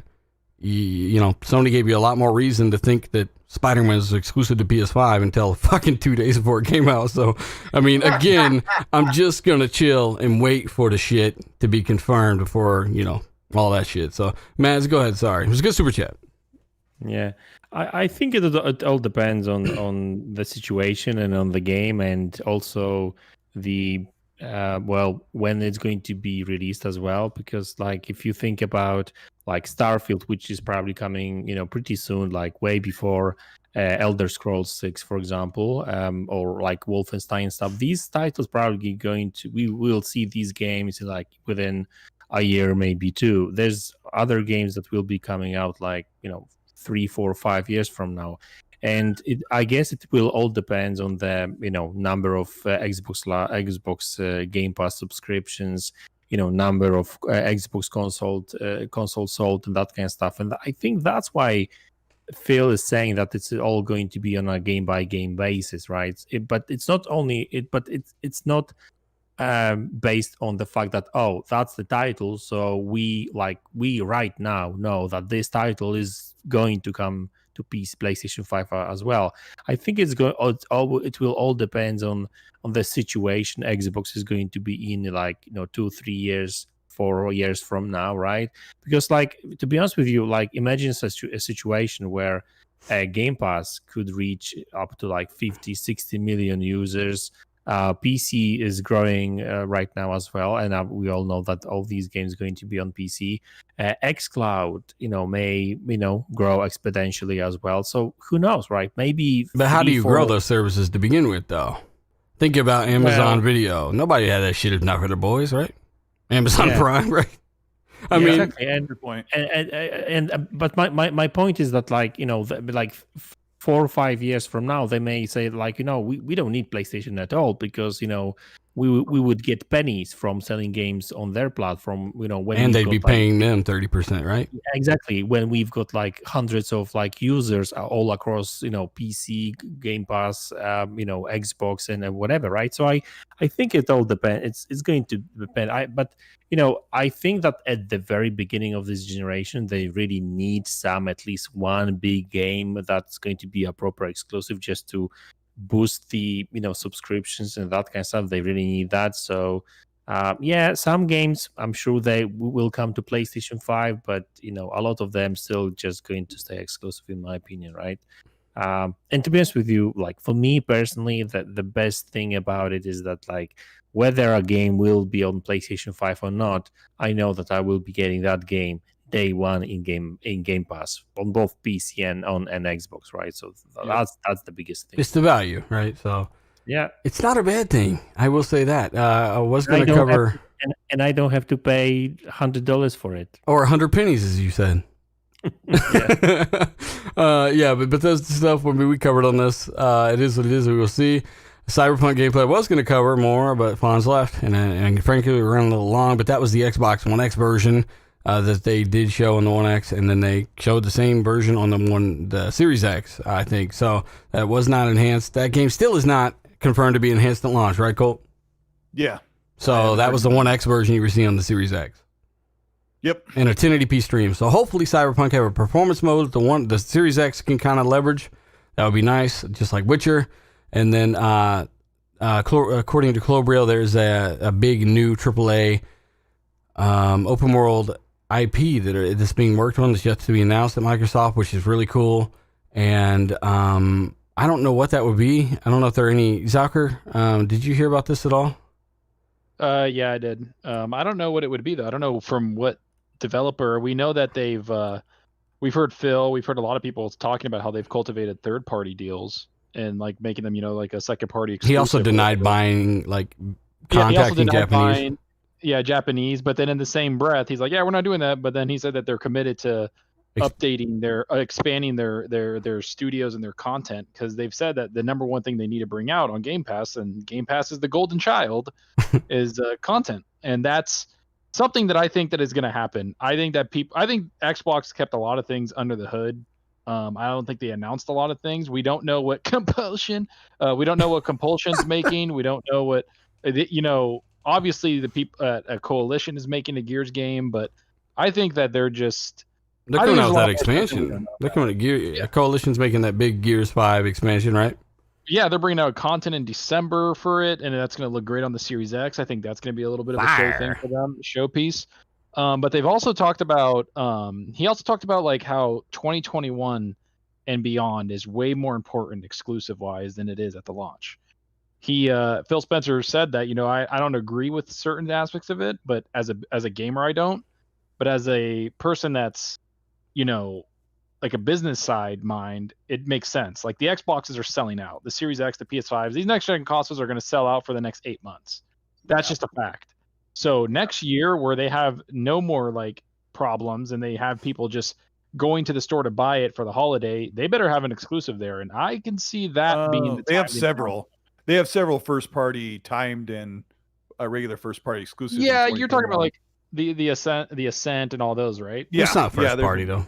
Sony gave you a lot more reason to think that Spider-Man was exclusive to PS5 until fucking 2 days before it came out. So, I mean, again, I'm just going to chill and wait for the shit to be confirmed before, all that shit. So, Mads, go ahead. Sorry. It was a good super chat. Yeah. I think it all depends on the situation and on the game, and also the when it's going to be released as well. Because if you think about Starfield, which is probably coming pretty soon, way before Elder Scrolls 6, for example, or like Wolfenstein stuff. These titles probably we will see these games like within a year, maybe two. There's other games that will be coming out like 3, 4, 5 years from now. And I guess it will all depend on the number of Xbox Game Pass subscriptions, number of Xbox console sold, and that kind of stuff. And I think that's why Phil is saying that it's all going to be on a game by game basis, right? But it's not only it, but it's not based on the fact that that's the title, so we right now know that this title is going to come to PC, PlayStation 5 as well. I think it will all depend on the situation Xbox is going to be in 2, 3 years, 4 years from now, right? Because to be honest with you, imagine a situation where Game Pass could reach up to 50, 60 million users. PC is growing right now as well, and we all know that all these games are going to be on PC. xCloud, may grow exponentially as well. So who knows, right? Maybe. But how do you grow those services to begin with, though? Think about Amazon Video. Nobody had that shit if not for the boys, right? Amazon Prime, right? I mean, exactly. And your point. But my point is that 4 or 5 years from now, they may say we don't need PlayStation at all because we would get pennies from selling games on their platform. When they'd be paying them 30%, right? Exactly. When we've got hundreds of users all across PC, Game Pass, Xbox, and whatever, right? So I think it all depends. It's going to depend. I think that at the very beginning of this generation, they really need at least one big game that's going to be a proper exclusive just to boost the subscriptions and that kind of stuff. They really need that. So some games I'm sure they will come to PlayStation 5, but a lot of them still just going to stay exclusive in my opinion, right? And to be honest with you, for me personally, the best thing about it is that whether a game will be on PlayStation 5 or not, I know that I will be getting that game day one in Game Pass on both PC and Xbox, right? So that's the biggest thing. It's the value, right? So yeah, it's not a bad thing. I will say that. I was going to cover, and I don't have to pay $100 for it, or 100 pennies, as you said. But that's the stuff we covered on this. It is what it is. We will see. Cyberpunk gameplay I was going to cover more, but Fawn's left, and frankly we ran a little long. But that was the Xbox One X version that they did show on the One X, and then they showed the same version on the Series X, I think. So that was not enhanced. That game still is not confirmed to be enhanced at launch, right, Colt? Yeah. So that was the One X version you were seeing on the Series X. Yep. And a 1080p stream. So hopefully Cyberpunk have a performance mode the Series X can kind of leverage. That would be nice, just like Witcher. And then according to Clobriel, there's a big new AAA open world IP that's being worked on that's yet to be announced at Microsoft, which is really cool. And I don't know what that would be. I don't know if there are any. Zucker, did you hear about this at all? Yeah, I did. I don't know what it would be though. I don't know from what developer. We know that we've heard Phil, we've heard a lot of people talking about how they've cultivated third-party deals and making them, a second-party exclusive. He also denied buying, contacting Japanese. Japanese. But then in the same breath, he's like, yeah, we're not doing that. But then he said that they're committed to updating expanding their studios and their content, because they've said that the number one thing they need to bring out on Game Pass, and Game Pass is the golden child, is content. And that's something that I think that is going to happen. I think Xbox kept a lot of things under the hood. I don't think they announced a lot of things. We don't know what compulsion's making. We don't know what, obviously the people at Coalition is making a Gears game, but I think that they're coming out with that expansion. They're coming to Coalition's making that big Gears 5 expansion, right? Yeah, they're bringing out content in December for it, and that's going to look great on the Series X. I think that's going to be a little bit of a show thing for them, showpiece. But they've also talked about, he also talked about how 2021 and beyond is way more important exclusive-wise than it is at the launch. Phil Spencer said that, I don't agree with certain aspects of it, but as a gamer, I don't. But as a person that's, like a business side mind, it makes sense. Like the Xboxes are selling out. The Series X, the PS5s, these next gen consoles are going to sell out for the next 8 months. That's just a fact. So next year, where they have no more like problems and they have people just going to the store to buy it for the holiday, they better have an exclusive there. And I can see that being the They time have several. They have several first party timed and regular first party exclusives. Yeah, you're talking about like the Ascent and all those, right? Yeah, It's not first they're- party though.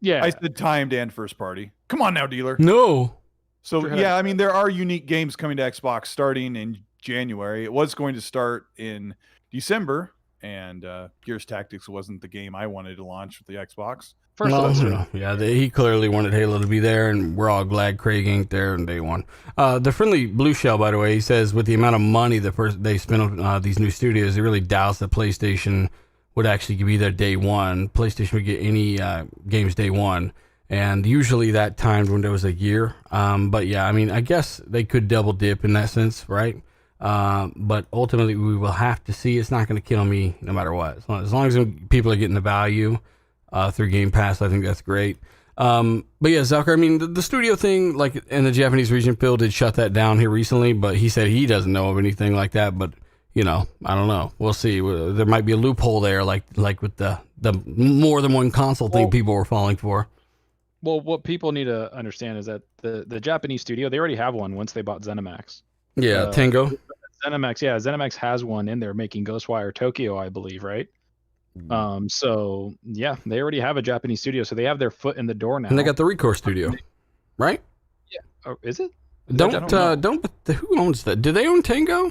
Yeah. I said timed and first party. Come on now, dealer. No. So Sure. yeah, I mean there are unique games coming to Xbox starting in January. It was going to start in December, and Gears Tactics wasn't the game I wanted to launch with the Xbox. First Well, of all, no. Yeah, he clearly wanted Halo to be there, and we're all glad Craig ain't there on day one. The friendly Blue Shell, by the way, he says with the amount of money they spent on these new studios, he really doubts that PlayStation would actually be there day one. PlayStation would get any games day one, and usually that timed window was a year. But yeah, I mean, I guess they could double dip in that sense, right? But ultimately, we will have to see. It's not going to kill me no matter what. As long as people are getting the value through Game Pass, I think that's great. But yeah, Zucker, I mean, the studio thing, like in the Japanese region, Phil did shut that down here recently, but he said he doesn't know of anything like that. But you know, I don't know. We'll see. There might be a loophole there, like with the more than one console thing people were falling for. well, what people need to understand is that the Japanese studio, they already have one once they bought ZeniMax. Yeah, Tango. ZeniMax has one in there making Ghostwire Tokyo, I believe, right? So yeah, they already have a Japanese studio, so they have their foot in the door now. And they got the Recourse studio, right? Oh, is it? Don't who owns that? Do they own Tango?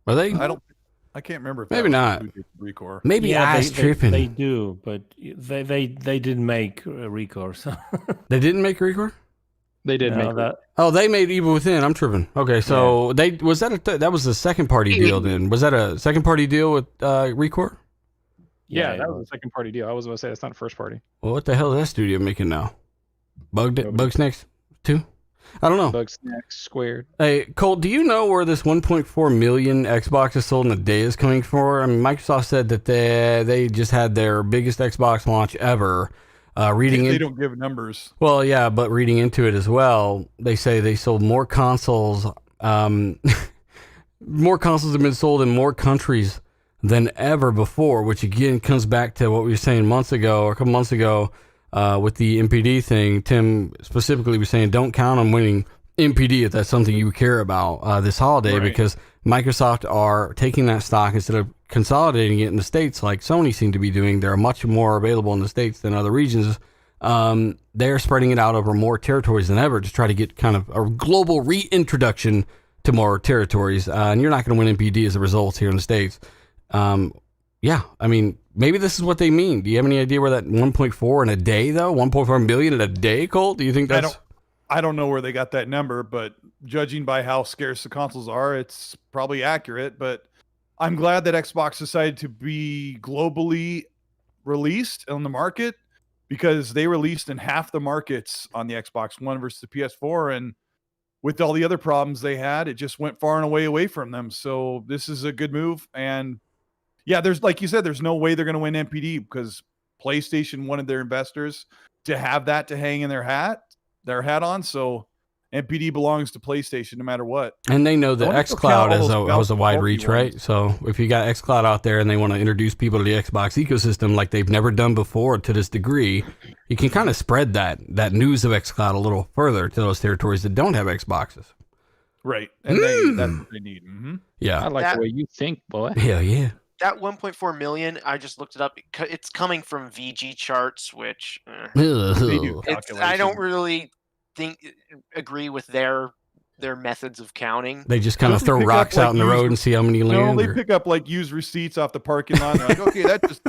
Are they? I can't remember. If Maybe that not. was Recore. Maybe I was tripping. They do, but they didn't make Recourse. They didn't make Recourse? They did make that. Oh, they made Evil Within. I'm tripping. Okay, so that was a second party deal then? Was that a second party deal with Recourse? Yeah, that was a second party deal. I was going to say that's not a first party. Well, what the hell is that studio making now? Bugsnax 2? I don't know. Bugsnax squared. Hey, Colt, do you know where this 1.4 million Xboxes sold in a day is coming for? I mean, Microsoft said that they just had their biggest Xbox launch ever. They don't give numbers. Well, yeah, but reading into it as well, they say they sold more consoles. More consoles have been sold in more countries than ever before, which again comes back to what we were saying a couple months ago, with the MPD thing. Tim specifically was saying, don't count on winning MPD if that's something you care about this holiday, because Microsoft are taking that stock instead of consolidating it in the States like Sony seemed to be doing. They're much more available in the States than other regions. They're spreading it out over more territories than ever to try to get kind of a global reintroduction to more territories. And you're not going to win MPD as a result here in the States. Yeah, I mean, maybe this is what they mean. Do you have any idea where that 1.4 in a day, though? 1.4 million in a day, Colt? Do you think that's... I don't know where they got that number, but judging by how scarce the consoles are, it's probably accurate. But I'm glad that Xbox decided to be globally released on the market, because they released in half the markets on the Xbox One versus the PS4. And with all the other problems they had, it just went far and away from them. So this is a good move. And yeah, there's, like you said, there's no way they're going to win MPD, because PlayStation wanted their investors to have that to hang in their hat on. So MPD belongs to PlayStation no matter what. And they know that xCloud has a wide reach, right? ones. So if you got xCloud out there and they want to introduce people to the Xbox ecosystem like they've never done before to this degree, you can kind of spread that news of xCloud a little further to those territories that don't have Xboxes. Right. And that's what they need. Mm-hmm. Yeah. I like the way you think, boy. Hell yeah. That 1.4 million, I just looked it up. It's coming from VG charts, which They do I don't really agree with their methods of counting. They just kind of throw rocks out in the road and see how many land. No, they pick up like used receipts off the parking lot. They're like, okay, that just,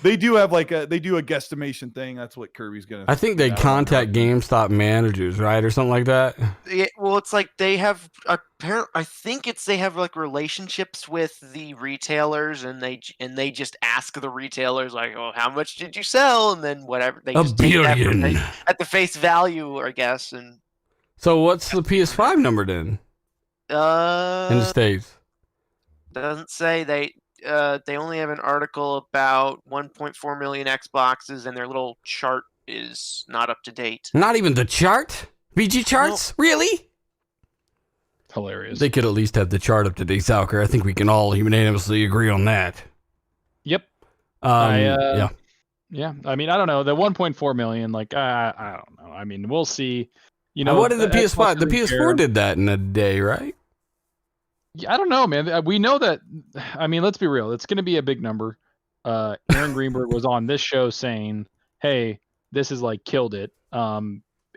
they do have they do a guesstimation thing. That's what Kirby's gonna. I think they contact GameStop managers, right, or something like that. Yeah, well, it's like they have I think they have like relationships with the retailers, and they just ask the retailers like, "Oh, how much did you sell?" And then whatever they just take that at the face value, I guess. And so, what's the PS5 number then? In the States, doesn't say. they only have an article about 1.4 million Xboxes, and their little chart is not up to date. Not even the chart? VG charts? Really? Hilarious. They could at least have the chart up to date, Salker. I think we can all unanimously agree on that. Yep. Yeah. Yeah. I mean, I don't know. The 1.4 million, like, I don't know. I mean, we'll see. You know, What did the Xbox PS5? The doesn't PS4 care. did that in a day, right? Yeah, I don't know, man. We know that. I mean, let's be real. It's going to be a big number. Aaron Greenberg was on this show saying, "Hey, this is like killed it."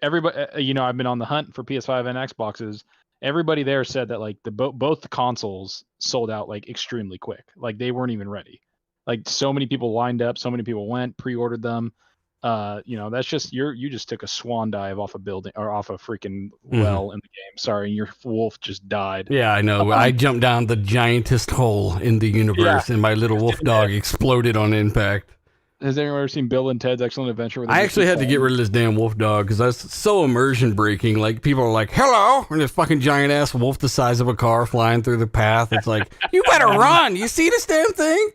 Everybody, you know, I've been on the hunt for PS5 and Xboxes. Everybody there said that like both the consoles sold out like extremely quick. Like they weren't even ready. Like so many people lined up, so many people went, pre-ordered them. You know, that's just you just took a swan dive off a building or off a freaking well in the game. Sorry, and your wolf just died. Yeah, I know. I jumped down the giantest hole in the universe, and my little wolf dog exploded on impact. Has anyone ever seen Bill and Ted's Excellent Adventure? Where they I just actually keep had to get falling? rid of this damn wolf dog because that's so immersion breaking. Like people are like, "Hello," and this fucking giant ass wolf the size of a car flying through the path. It's like, you better run. You see this damn thing?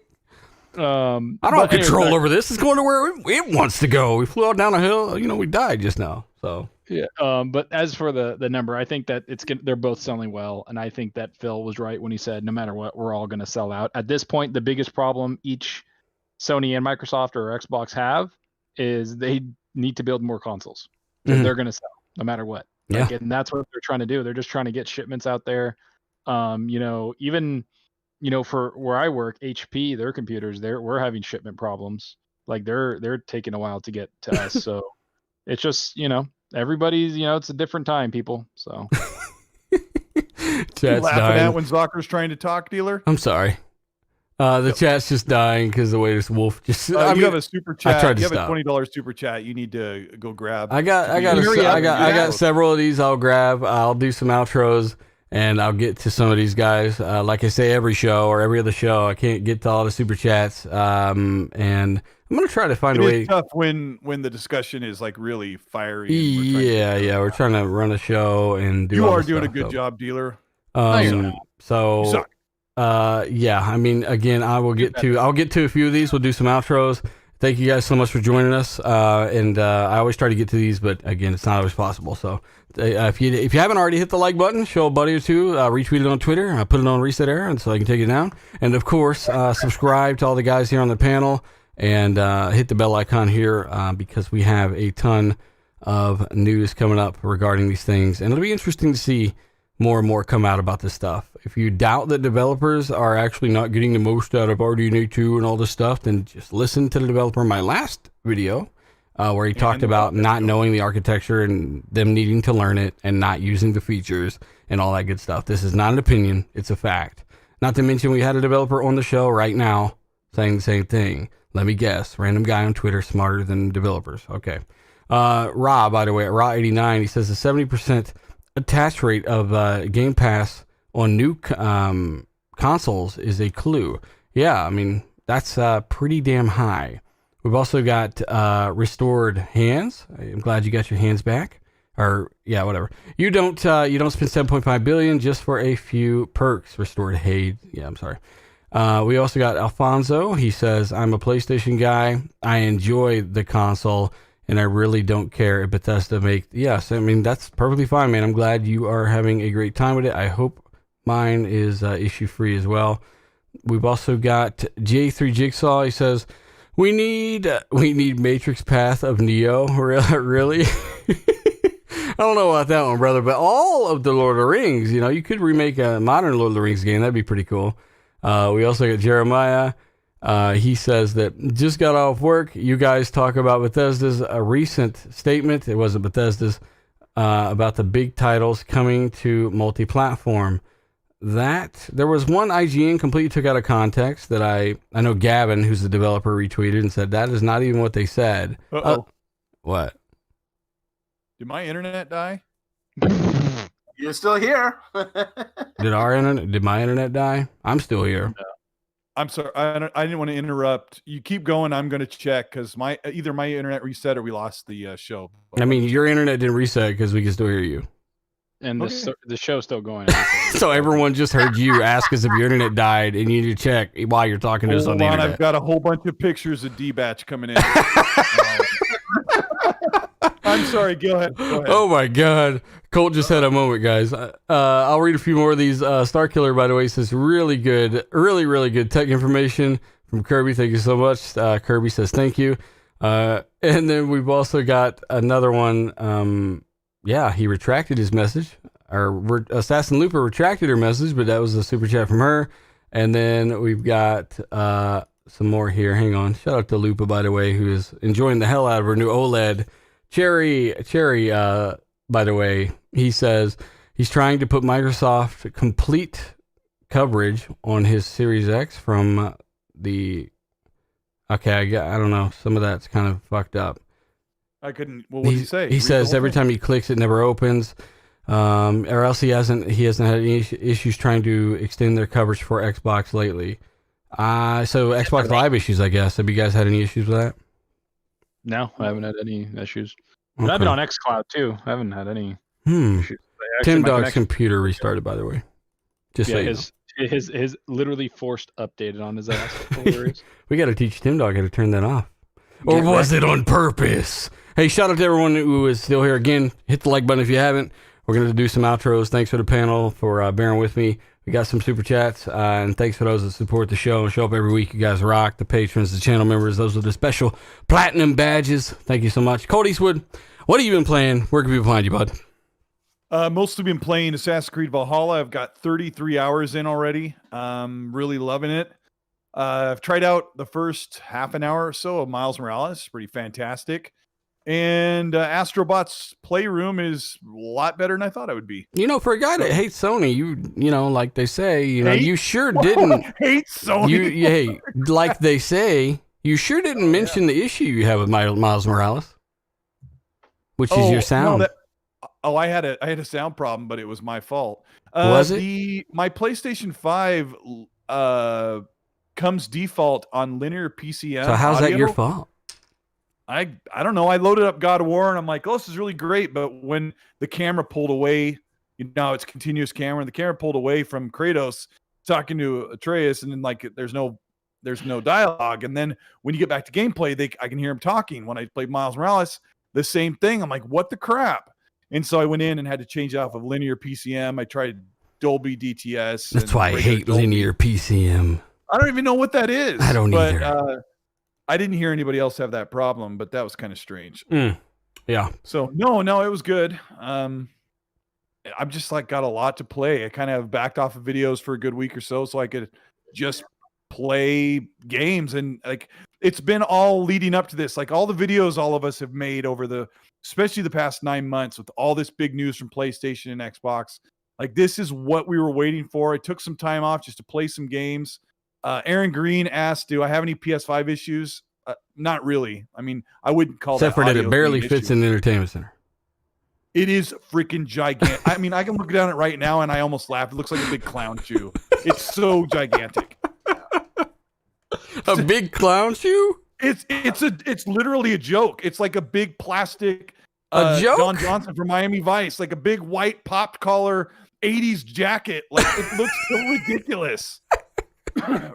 I don't have control over this. It's going to where it wants to go. We flew out down a hill. You know, we died just now. So Yeah. But as for the number, I think that they're both selling well, and I think that Phil was right when he said no matter what, we're all going to sell out. At this point, the biggest problem each Sony and Microsoft or Xbox have is they need to build more consoles. They're going to sell no matter what. Like, and that's what they're trying to do. They're just trying to get shipments out there. You know, even for where I work, HP, their computers, we're having shipment problems. Like they're taking a while to get to us. So it's just, everybody's, it's a different time, people. So chat's laughing dying. at when Zocker's trying to talk, dealer. I'm sorry. The chat's just dying because the way this wolf just. You have a super chat. tried to You have stop. a $20 super chat. You need to go grab. I got several of these. I'll grab. I'll do some outros, and I'll get to some of these guys. Like I say, every show or every other show, I can't get to all the super chats. And I'm gonna try to find a way. It's tough when the discussion is like really fiery. We're trying to run a show and do. You all are this doing stuff, a good so. job, dealer. So. You suck. Yeah, I mean, again, I'll get to a few of these. We'll do some outros. Thank you guys so much for joining us. And I always try to get to these, but again, it's not always possible. So if you haven't already hit the like button, show a buddy or two, retweet it on Twitter, put it on Reset Era, and so I can take it down. And of course, subscribe to all the guys here on the panel and hit the bell icon here because we have a ton of news coming up regarding these things, and it'll be interesting to see more and more come out about this stuff. If you doubt that developers are actually not getting the most out of RDNA 2 and all this stuff, then just listen to the developer in my last video where he talked about not knowing the architecture and them needing to learn it and not using the features and all that good stuff. This is not an opinion. It's a fact. Not to mention we had a developer on the show right now saying the same thing. Let me guess. Random guy on Twitter smarter than developers. Okay. Rob, by the way, at Raw89, he says the 70% attach rate of Game Pass on new consoles is a clue. Yeah, I mean, that's pretty damn high. We've also got restored hands. I'm glad you got your hands back. Or yeah, whatever. You don't spend 7.5 billion just for a few perks. Restored Hay. Yeah, I'm sorry. We also got Alfonso. He says, I'm a PlayStation guy. I enjoy the console, and I really don't care if Bethesda yes, I mean, that's perfectly fine, man. I'm glad you are having a great time with it. I hope mine is issue-free as well. We've also got J3 Jigsaw. He says, we need Matrix Path of Neo. Really? I don't know about that one, brother, but all of the Lord of the Rings, you could remake a modern Lord of the Rings game. That'd be pretty cool. We also got Jeremiah. He says that just got off work. You guys talk about Bethesda's recent statement. It wasn't Bethesda's about the big titles coming to multi-platform. That there was one IGN completely took out of context that I know Gavin, who's the developer, retweeted and said that is not even what they said. What? Did my internet die? You're still here. Did my internet die? I'm still here. No. I'm sorry. I didn't want to interrupt. You keep going. I'm going to check because either my internet reset or we lost the show. I mean, your internet didn't reset because we can still hear you. and Okay. the show's still going. So everyone just heard you ask us if your internet died, and you need to check while you're talking to us on Hold the on, internet. I've got a whole bunch of pictures of D-Batch coming in. I'm sorry, go ahead. Oh my God. Colt just had a moment, guys. I'll read a few more of these. Starkiller, by the way, says really good, really good tech information from Kirby. Thank you so much. Kirby says thank you. And then we've also got another one. Yeah, he retracted his message. Assassin Looper retracted her message, but that was a super chat from her. And then we've got some more here. Hang on. Shout out to Lupa, by the way, who is enjoying the hell out of her new OLED. Cherry, by the way, he says he's trying to put Microsoft complete coverage on his Series X from the. Okay, I don't know. Some of that's kind of fucked up. I couldn't. Well, what did he say? He says every time he clicks, it never opens, or else he hasn't had any issues trying to extend their coverage for Xbox lately. So Xbox Live issues, I guess. Have you guys had any issues with that? No, I haven't had any issues. But I've been on xCloud too. I haven't had any issues. Tim Dog's computer restarted, by the way. Just so you know. his literally forced updated on his ass. Hilarious. We got to teach Tim Dog how to turn that off. Or was it on purpose? Hey, shout out to everyone who is still here. Again, hit the like button if you haven't. We're going to do some outros. Thanks for the panel for bearing with me. We got some super chats, and thanks for those that support the show and show up every week. You guys rock. The patrons, the channel members, those with the special platinum badges. Thank you so much. Colt Eastwood, what have you been playing? Where can people find you, bud? Mostly been playing Assassin's Creed Valhalla. I've got 33 hours in already. Really loving it. I've tried out the first half an hour or so of Miles Morales. It's pretty fantastic. And Astrobot's Playroom is a lot better than I thought it would be. You know, for a guy that hates Sony, you know, like they say, you sure didn't hate Sony. Hey, like they say, you sure didn't mention the issue you have with Miles Morales, which is your sound. I had a sound problem, but it was my fault. Was it? My PlayStation 5 comes default on linear PCM. So how's audio. that your fault? I don't know. I loaded up God of War and I'm like, oh, this is really great. But when the camera pulled away, it's continuous camera, and the camera pulled away from Kratos talking to Atreus, and then like there's no dialogue. And then when you get back to gameplay, I can hear him talking. When I played Miles Morales, the same thing. I'm like, what the crap? And so I went in and had to change off of linear PCM. I tried Dolby DTS. That's why I hate linear PCM. I don't even know what that is. I don't either. I didn't hear anybody else have that problem, but that was kind of strange. Yeah. So no, it was good. I'm just like got a lot to play. I kind of have backed off of videos for a good week or so I could just play games. And like it's been all leading up to this. Like all the videos all of us have made over especially the past 9 months with all this big news from PlayStation and Xbox. Like this is what we were waiting for. I took some time off just to play some games. Aaron Green asked, do I have any PS5 issues? Not really. I mean, I wouldn't call Except that for that it barely fits in the entertainment center. It is freaking gigantic. I mean, I can look down it right now and I almost laugh. It looks like a big clown shoe. It's so gigantic. A big clown shoe? It's literally a joke. It's like a big plastic joke? Don Johnson from Miami Vice, like a big white popped collar 80s jacket. Like it looks so ridiculous.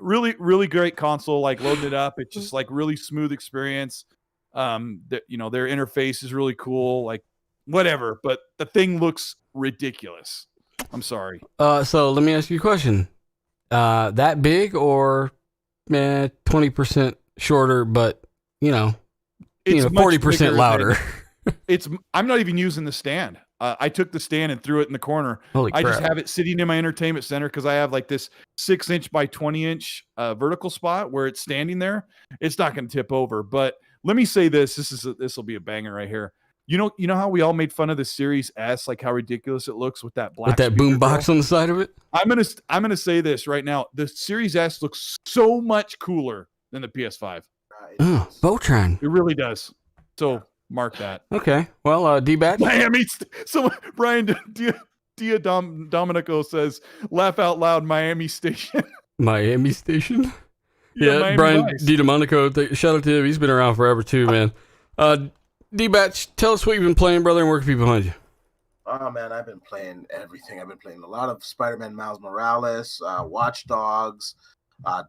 Really, really great console. Like loading it up, it's just like really smooth experience. Their interface is really cool. Like whatever, but the thing looks ridiculous. I'm sorry. So let me ask you a question. That big or 20% shorter, but it's 40% louder. I'm not even using the stand. I took the stand and threw it in the corner. Holy crap. I just have it sitting in my entertainment center because I have like this 6-inch by 20-inch vertical spot where it's standing there. It's not going to tip over. But let me say this. This will be a banger right here. You know how we all made fun of the Series S, like how ridiculous it looks with that black boom box on the side of it? I'm gonna say this right now. The Series S looks so much cooler than the PS5. Oh, Botron. It really does. So mark that. Okay. Well, D-Bat. Miami. So Brian Dominico says, "Laugh out loud, Miami Station." Miami Station. Yeah, Miami Brian Vice. D. Domenico. Shout out to him. He's been around forever too, man. D-Bat, tell us what you've been playing, brother, and where can people find you? Oh man, I've been playing everything. I've been playing a lot of Spider-Man Miles Morales, Watch Dogs,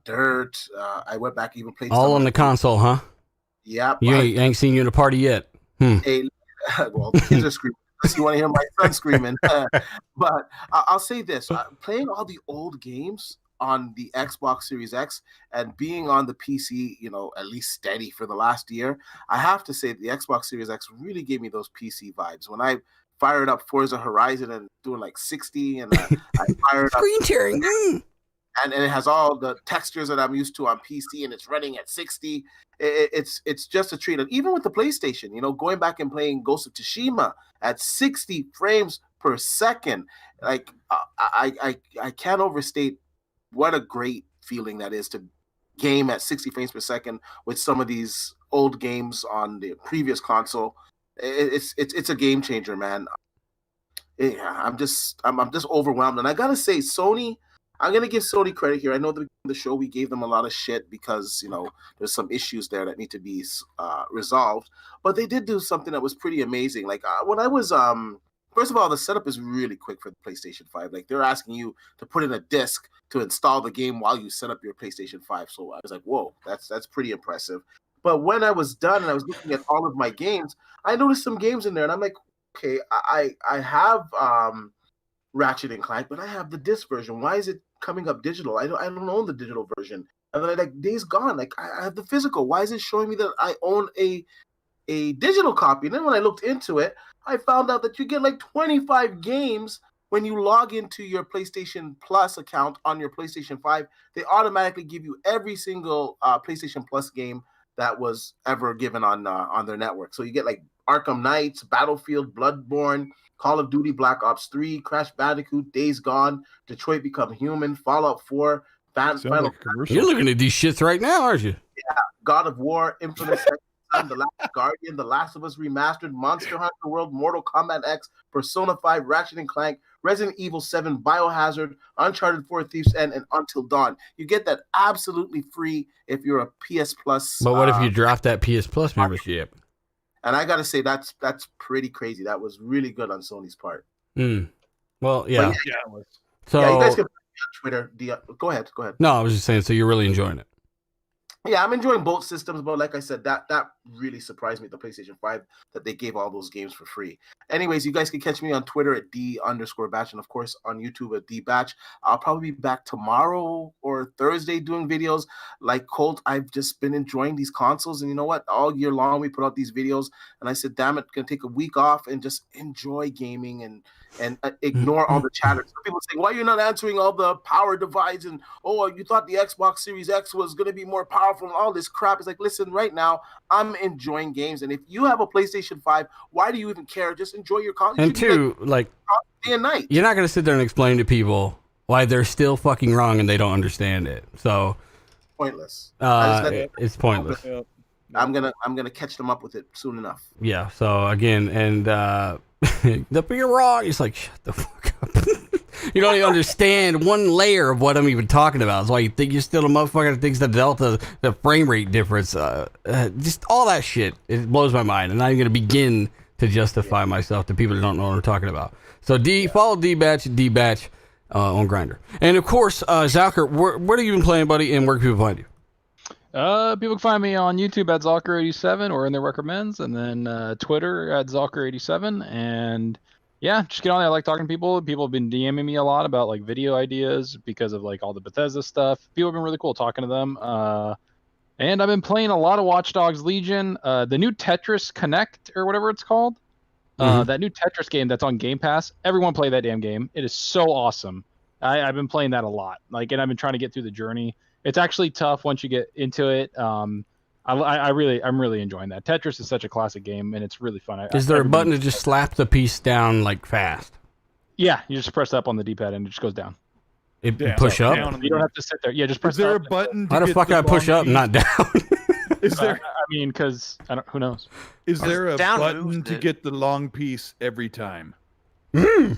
Dirt. I went back even played All some on of the console, huh? Yep. You ain't seen you in a party yet. Hey, well, the kids are screaming. Unless you want to hear my son screaming. But I'll say this: playing all the old games on the Xbox Series X and being on the PC, at least steady for the last year, I have to say the Xbox Series X really gave me those PC vibes. When I fired up Forza Horizon and doing like 60, and I fired up Screen tearing. and it has all the textures that I'm used to on PC, and it's running at 60. It's just a treat. And even with the PlayStation, going back and playing Ghost of Tsushima at 60 frames per second, like I can't overstate what a great feeling that is to game at 60 frames per second with some of these old games on the previous console. It's a game changer, man. Yeah, I'm just overwhelmed, and I gotta say, Sony. I'm gonna give Sony credit here. I know the show we gave them a lot of shit because there's some issues there that need to be resolved, but they did do something that was pretty amazing. Like when I was first of all, the setup is really quick for the PlayStation 5. Like they're asking you to put in a disc to install the game while you set up your PlayStation 5. So I was like, whoa, that's pretty impressive. But when I was done and I was looking at all of my games, I noticed some games in there, and I'm like, okay, I have Ratchet and Clank, but I have the disc version. Why is it coming up digital? I don't own the digital version. And then I like Days Gone. Like I have the physical. Why is it showing me that I own a digital copy? And then when I looked into it, I found out that you get like 25 games when you log into your PlayStation Plus account on your PlayStation 5. They automatically give you every single PlayStation Plus game that was ever given on their network. So you get like Arkham Knights, Battlefield, Bloodborne, Call of Duty, Black Ops 3, Crash Bandicoot, Days Gone, Detroit Become Human, Fallout 4, Final You're looking at these shits right now, aren't you? Yeah, God of War, Infamous Second Son, The Last Guardian, The Last of Us Remastered, Monster Hunter World, Mortal Kombat X, Persona 5, Ratchet and Clank, Resident Evil 7, Biohazard, Uncharted 4, Thief's End, and Until Dawn. You get that absolutely free if you're a PS Plus. But what if you drop that PS Plus membership? And I gotta say that's pretty crazy. That was really good on Sony's part. Well, yeah. So yeah, you guys can find me on Twitter. Go ahead. No, I was just saying. So you're really enjoying it. Yeah, I'm enjoying both systems, but like I said, that really surprised me at the PlayStation 5 that they gave all those games for free. Anyways, you guys can catch me on Twitter at D_Batch, and of course on YouTube at DBatch. I'll probably be back tomorrow or Thursday doing videos. Like Colt, I've just been enjoying these consoles, and you know what? All year long we put out these videos, and I said, damn it, gonna take a week off and just enjoy gaming and ignore all the chatter. Some people say, why are you not answering all the power divides? And you thought the Xbox Series X was going to be more powerful and all this crap. It's like, listen, right now I'm enjoying games, and if you have a PlayStation 5, why do you even care? Just enjoy your console. And two, like day and night. You're not going to sit there and explain to people why they're still fucking wrong and they don't understand it. So pointless. It's pointless. I'm gonna catch them up with it soon enough. Yeah. So again, and you're wrong. It's like, shut the fuck up. You don't even understand one layer of what I'm even talking about. That's why you think you're still a motherfucker that thinks the delta, the frame rate difference, just all that shit. It blows my mind, and I'm gonna begin to justify myself to people that don't know what I'm talking about. So follow DBatch on Grindr, and of course, Zalker, what have you been playing, buddy, and where can people find you? People can find me on YouTube at Zalker87 or in the recommends, and then Twitter at Zalker87. And yeah, just get on there. I like talking to people. People have been DMing me a lot about like video ideas because of like all the Bethesda stuff. People have been really cool talking to them. And I've been playing a lot of Watch Dogs Legion. The new Tetris Connect or whatever it's called. That new Tetris game that's on Game Pass. Everyone play that damn game. It is so awesome. I've been playing that a lot. And I've been trying to get through the journey. It's actually tough once you get into it. I'm really enjoying that. Tetris is such a classic game, and it's really fun. Is there a button to just slap the piece down like fast? Yeah, you just press up on the D-pad and it just goes down. It push up? You don't have to sit there. Yeah, just press. Is there a button? How the fuck I push up and not down? Is there? Because who knows? Is there a button to get the long piece every time? Well,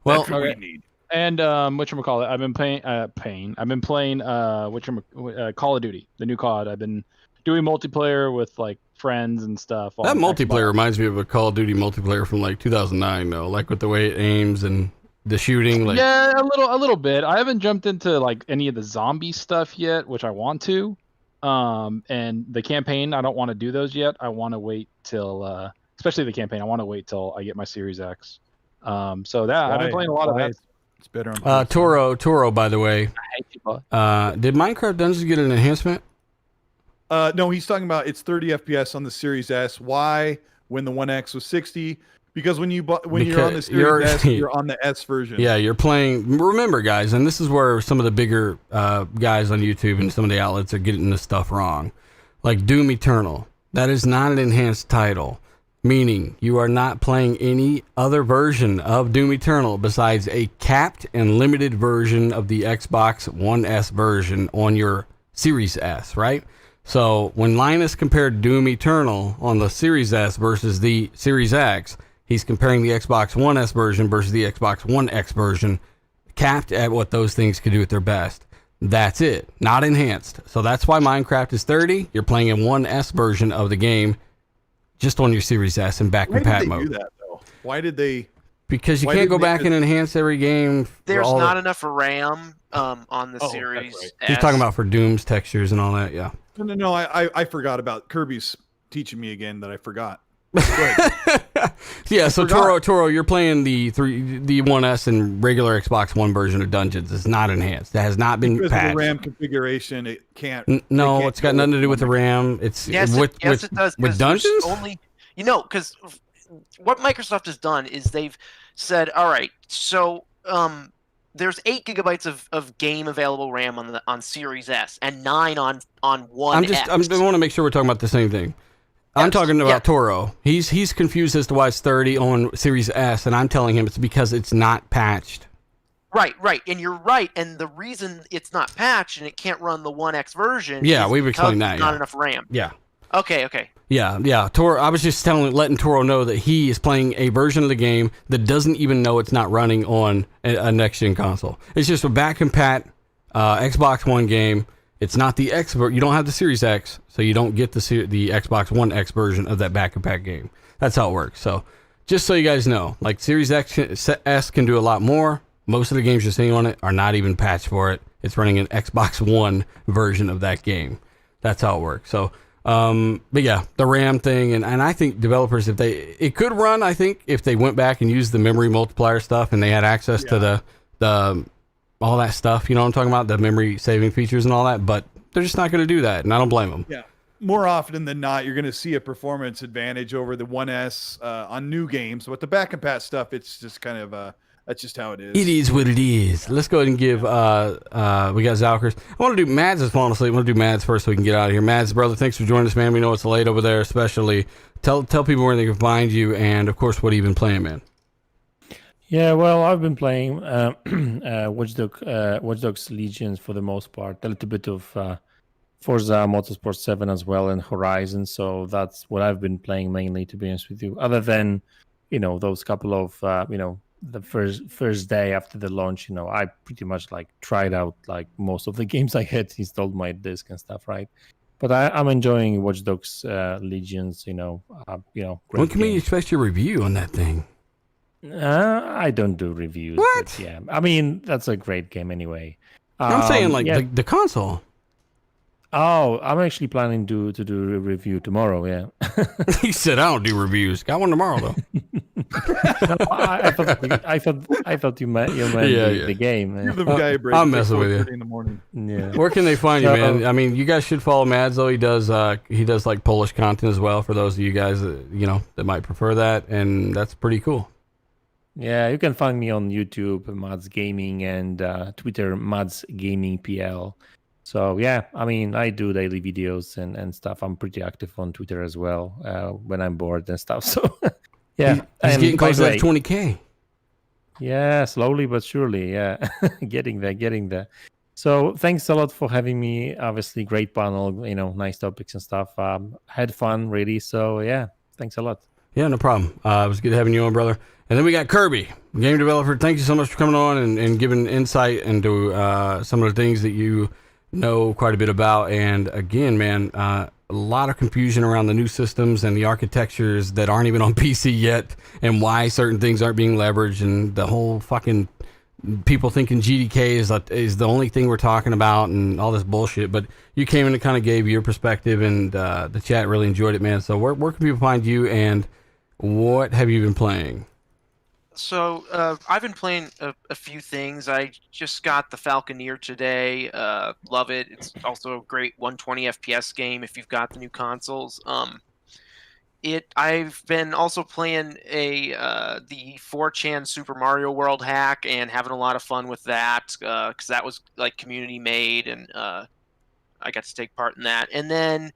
that's what we need. And I've been playing Call of Duty, the new COD. I've been doing multiplayer with like friends and stuff. That on multiplayer Xbox. reminds me of a Call of Duty multiplayer from like 2009, though. Like with the way it aims and the shooting. Like, Yeah, a little bit. I haven't jumped into like any of the zombie stuff yet, which I want to. And the campaign, I don't want to do those yet. I want to wait till, especially the campaign. I want to wait till I get my Series X. So that I've been playing a lot of that. It's better on Toro, by the way. I hate you, bud. Did Minecraft Dungeons get an enhancement? No, he's talking about it's 30 FPS on the Series S. Why? When the One X was 60? Because when you're on the Series S, you're on the S version. Yeah, you're playing. Remember, guys, and this is where some of the bigger guys on YouTube and some of the outlets are getting this stuff wrong. Like Doom Eternal, that is not an enhanced title, meaning you are not playing any other version of Doom Eternal besides a capped and limited version of the Xbox One S version on your Series S, right? So when Linus compared Doom Eternal on the Series S versus the Series X, he's comparing the Xbox One S version versus the Xbox One X version, capped at what those things could do at their best. That's it, not enhanced. So that's why Minecraft is 30. You're playing a One S version of the game just on your Series S in back compat mode. Why did they do that, though? Why did they? Because you can't go back and enhance every game. There's not enough RAM on the Series right. S. He's talking about for Doom's textures and all that, yeah. No, I forgot about Kirby's teaching me again that I forgot. Yeah, so Toro, you're playing the 1S and regular Xbox One version of Dungeons. It's not enhanced. It has not been because patched. of the RAM configuration, it can't. No, it's got nothing to do with the RAM. It's Yes, with it does. with 'cause there's Dungeons. Only because what Microsoft has done is they've said, all right, so there's 8 gigabytes of game available RAM on Series S and 9 on One X. I want to make sure we're talking about the same thing. I'm talking about Toro. He's confused as to why it's 30 on Series S, and I'm telling him it's because it's not patched. Right, and you're right. And the reason it's not patched and it can't run the One X version, Yeah, is we've explained because that. there's not enough RAM. Yeah. Okay. Yeah. Toro. I was just letting Toro know that he is playing a version of the game that doesn't even know it's not running on a next gen console. It's just a back compat Xbox One game. It's not the X. You don't have the Series X, so you don't get the Xbox One X version of that back compat game. That's how it works. So, just so you guys know, like Series S can do a lot more. Most of the games you're seeing on it are not even patched for it. It's running an Xbox One version of that game. That's how it works. So, but yeah, the RAM thing, and I think developers, it could run, I think, if they went back and used the memory multiplier stuff and they had access to the all that stuff, you know what I'm talking about, the memory saving features and all that, but they're just not going to do that, and I don't blame them. Yeah, more often than not, you're going to see a performance advantage over the 1S on new games, but the back and pat stuff, it's just kind of that's just how it is. It is what it is. Let's go ahead and give we got Zalkers. I want to do Mads is falling asleep. I want to do Mads first so we can get out of here. Mads, brother, thanks for joining us, man. We know it's late over there, especially. Tell people where they can find you, and of course, what have you been playing, man? Yeah, well, I've been playing Watch Dogs Legions for the most part, a little bit of Forza Motorsport 7 as well, and Horizon. So that's what I've been playing mainly, to be honest with you. Other than, those couple of, the first day after the launch, I pretty much tried out most of the games I had installed my disc and stuff, right? But I'm enjoying Watch Dogs Legions. Great When can we game. expect your review on that thing? I don't do reviews. What? But yeah, I mean that's a great game anyway. I'm saying yeah. the console. Oh, I'm actually planning to do a review tomorrow. Yeah. He said I don't do reviews. Got one tomorrow though. No, I thought you meant the game. Give the guy a break. I'm messing with you. 4:30 in the morning. Yeah. Where can they find you, man? I mean, you guys should follow Mads though. He does like Polish content as well for those of you guys that that might prefer that, and that's pretty cool. Yeah, you can find me on YouTube, Mads Gaming, and Twitter, Mads Gaming PL. So yeah, I mean, I do daily videos and stuff. I'm pretty active on Twitter as well when I'm bored and stuff. So yeah, he's getting close to that 20K. Yeah, slowly but surely. Yeah, getting there. So thanks a lot for having me. Obviously, great panel. Nice topics and stuff. Had fun, really. So yeah, thanks a lot. Yeah, no problem. It was good having you on, brother. And then we got Kirby, game developer. Thank you so much for coming on and giving insight into some of the things that you know quite a bit about. And again, man, a lot of confusion around the new systems and the architectures that aren't even on PC yet, and why certain things aren't being leveraged, and the whole fucking people thinking GDK is the only thing we're talking about, and all this bullshit. But you came in and kind of gave your perspective, and the chat really enjoyed it, man. So where can people find you, and what have you been playing? So I've been playing a few things. I just got the Falconeer today. Love it. It's also a great 120 FPS game if you've got the new consoles. I've been also playing the 4chan Super Mario World hack and having a lot of fun with that because that was like community made, and I got to take part in that. And then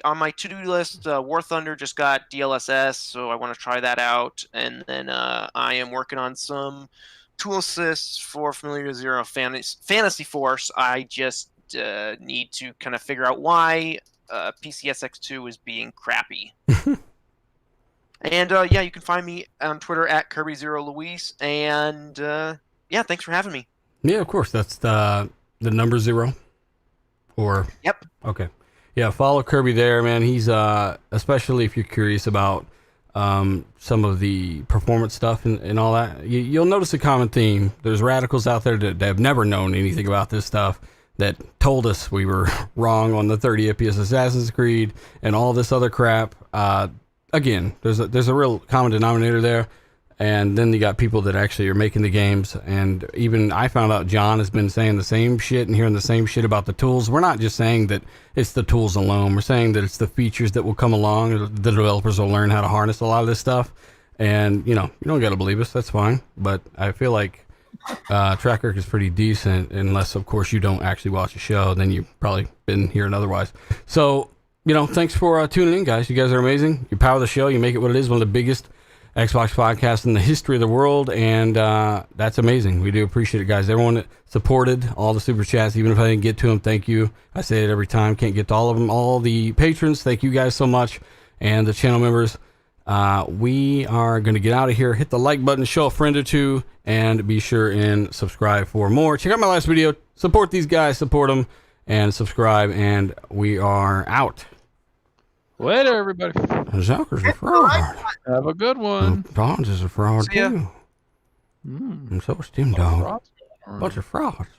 on my to-do list, War Thunder just got DLSS, so I want to try that out. And then I am working on some tool assists for Familiar Zero Fantasy Force. I just need to kind of figure out why PCSX2 is being crappy. And yeah, you can find me on Twitter at Kirby0Luis. And yeah, thanks for having me. Yeah, of course. That's the number 0. Or Yep. Okay. Yeah, follow Kirby there, man. He's especially if you're curious about some of the performance stuff and all that. You'll notice a common theme. There's radicals out there that have never known anything about this stuff that told us we were wrong on the 30 FPS Assassin's Creed and all this other crap. Again, there's a real common denominator there. And then you got people that actually are making the games. And even I found out John has been saying the same shit and hearing the same shit about the tools. We're not just saying that it's the tools alone. We're saying that it's the features that will come along. The developers will learn how to harness a lot of this stuff. And, you don't got to believe us. That's fine. But I feel like track record is pretty decent, unless, of course, you don't actually watch the show. Then you've probably been hearing otherwise. So, thanks for tuning in, guys. You guys are amazing. You power the show. You make it what it is, one of the biggest Xbox podcast in the history of the world, and that's amazing. We do appreciate it, guys. Everyone that supported all the super chats, even if I didn't get to them, thank you. I say it every time, can't get to all of them. All the patrons, thank you guys so much, and the channel members. We are going to get out of here. Hit the like button, show a friend or two, and be sure and subscribe for more. Check out my last video. Support these guys, support them, and subscribe, and we are out. Later, everybody. Zucker's a fraud. Have a good one. Don's is a fraud See ya. too. And so is Tim Dog. Bunch of frauds.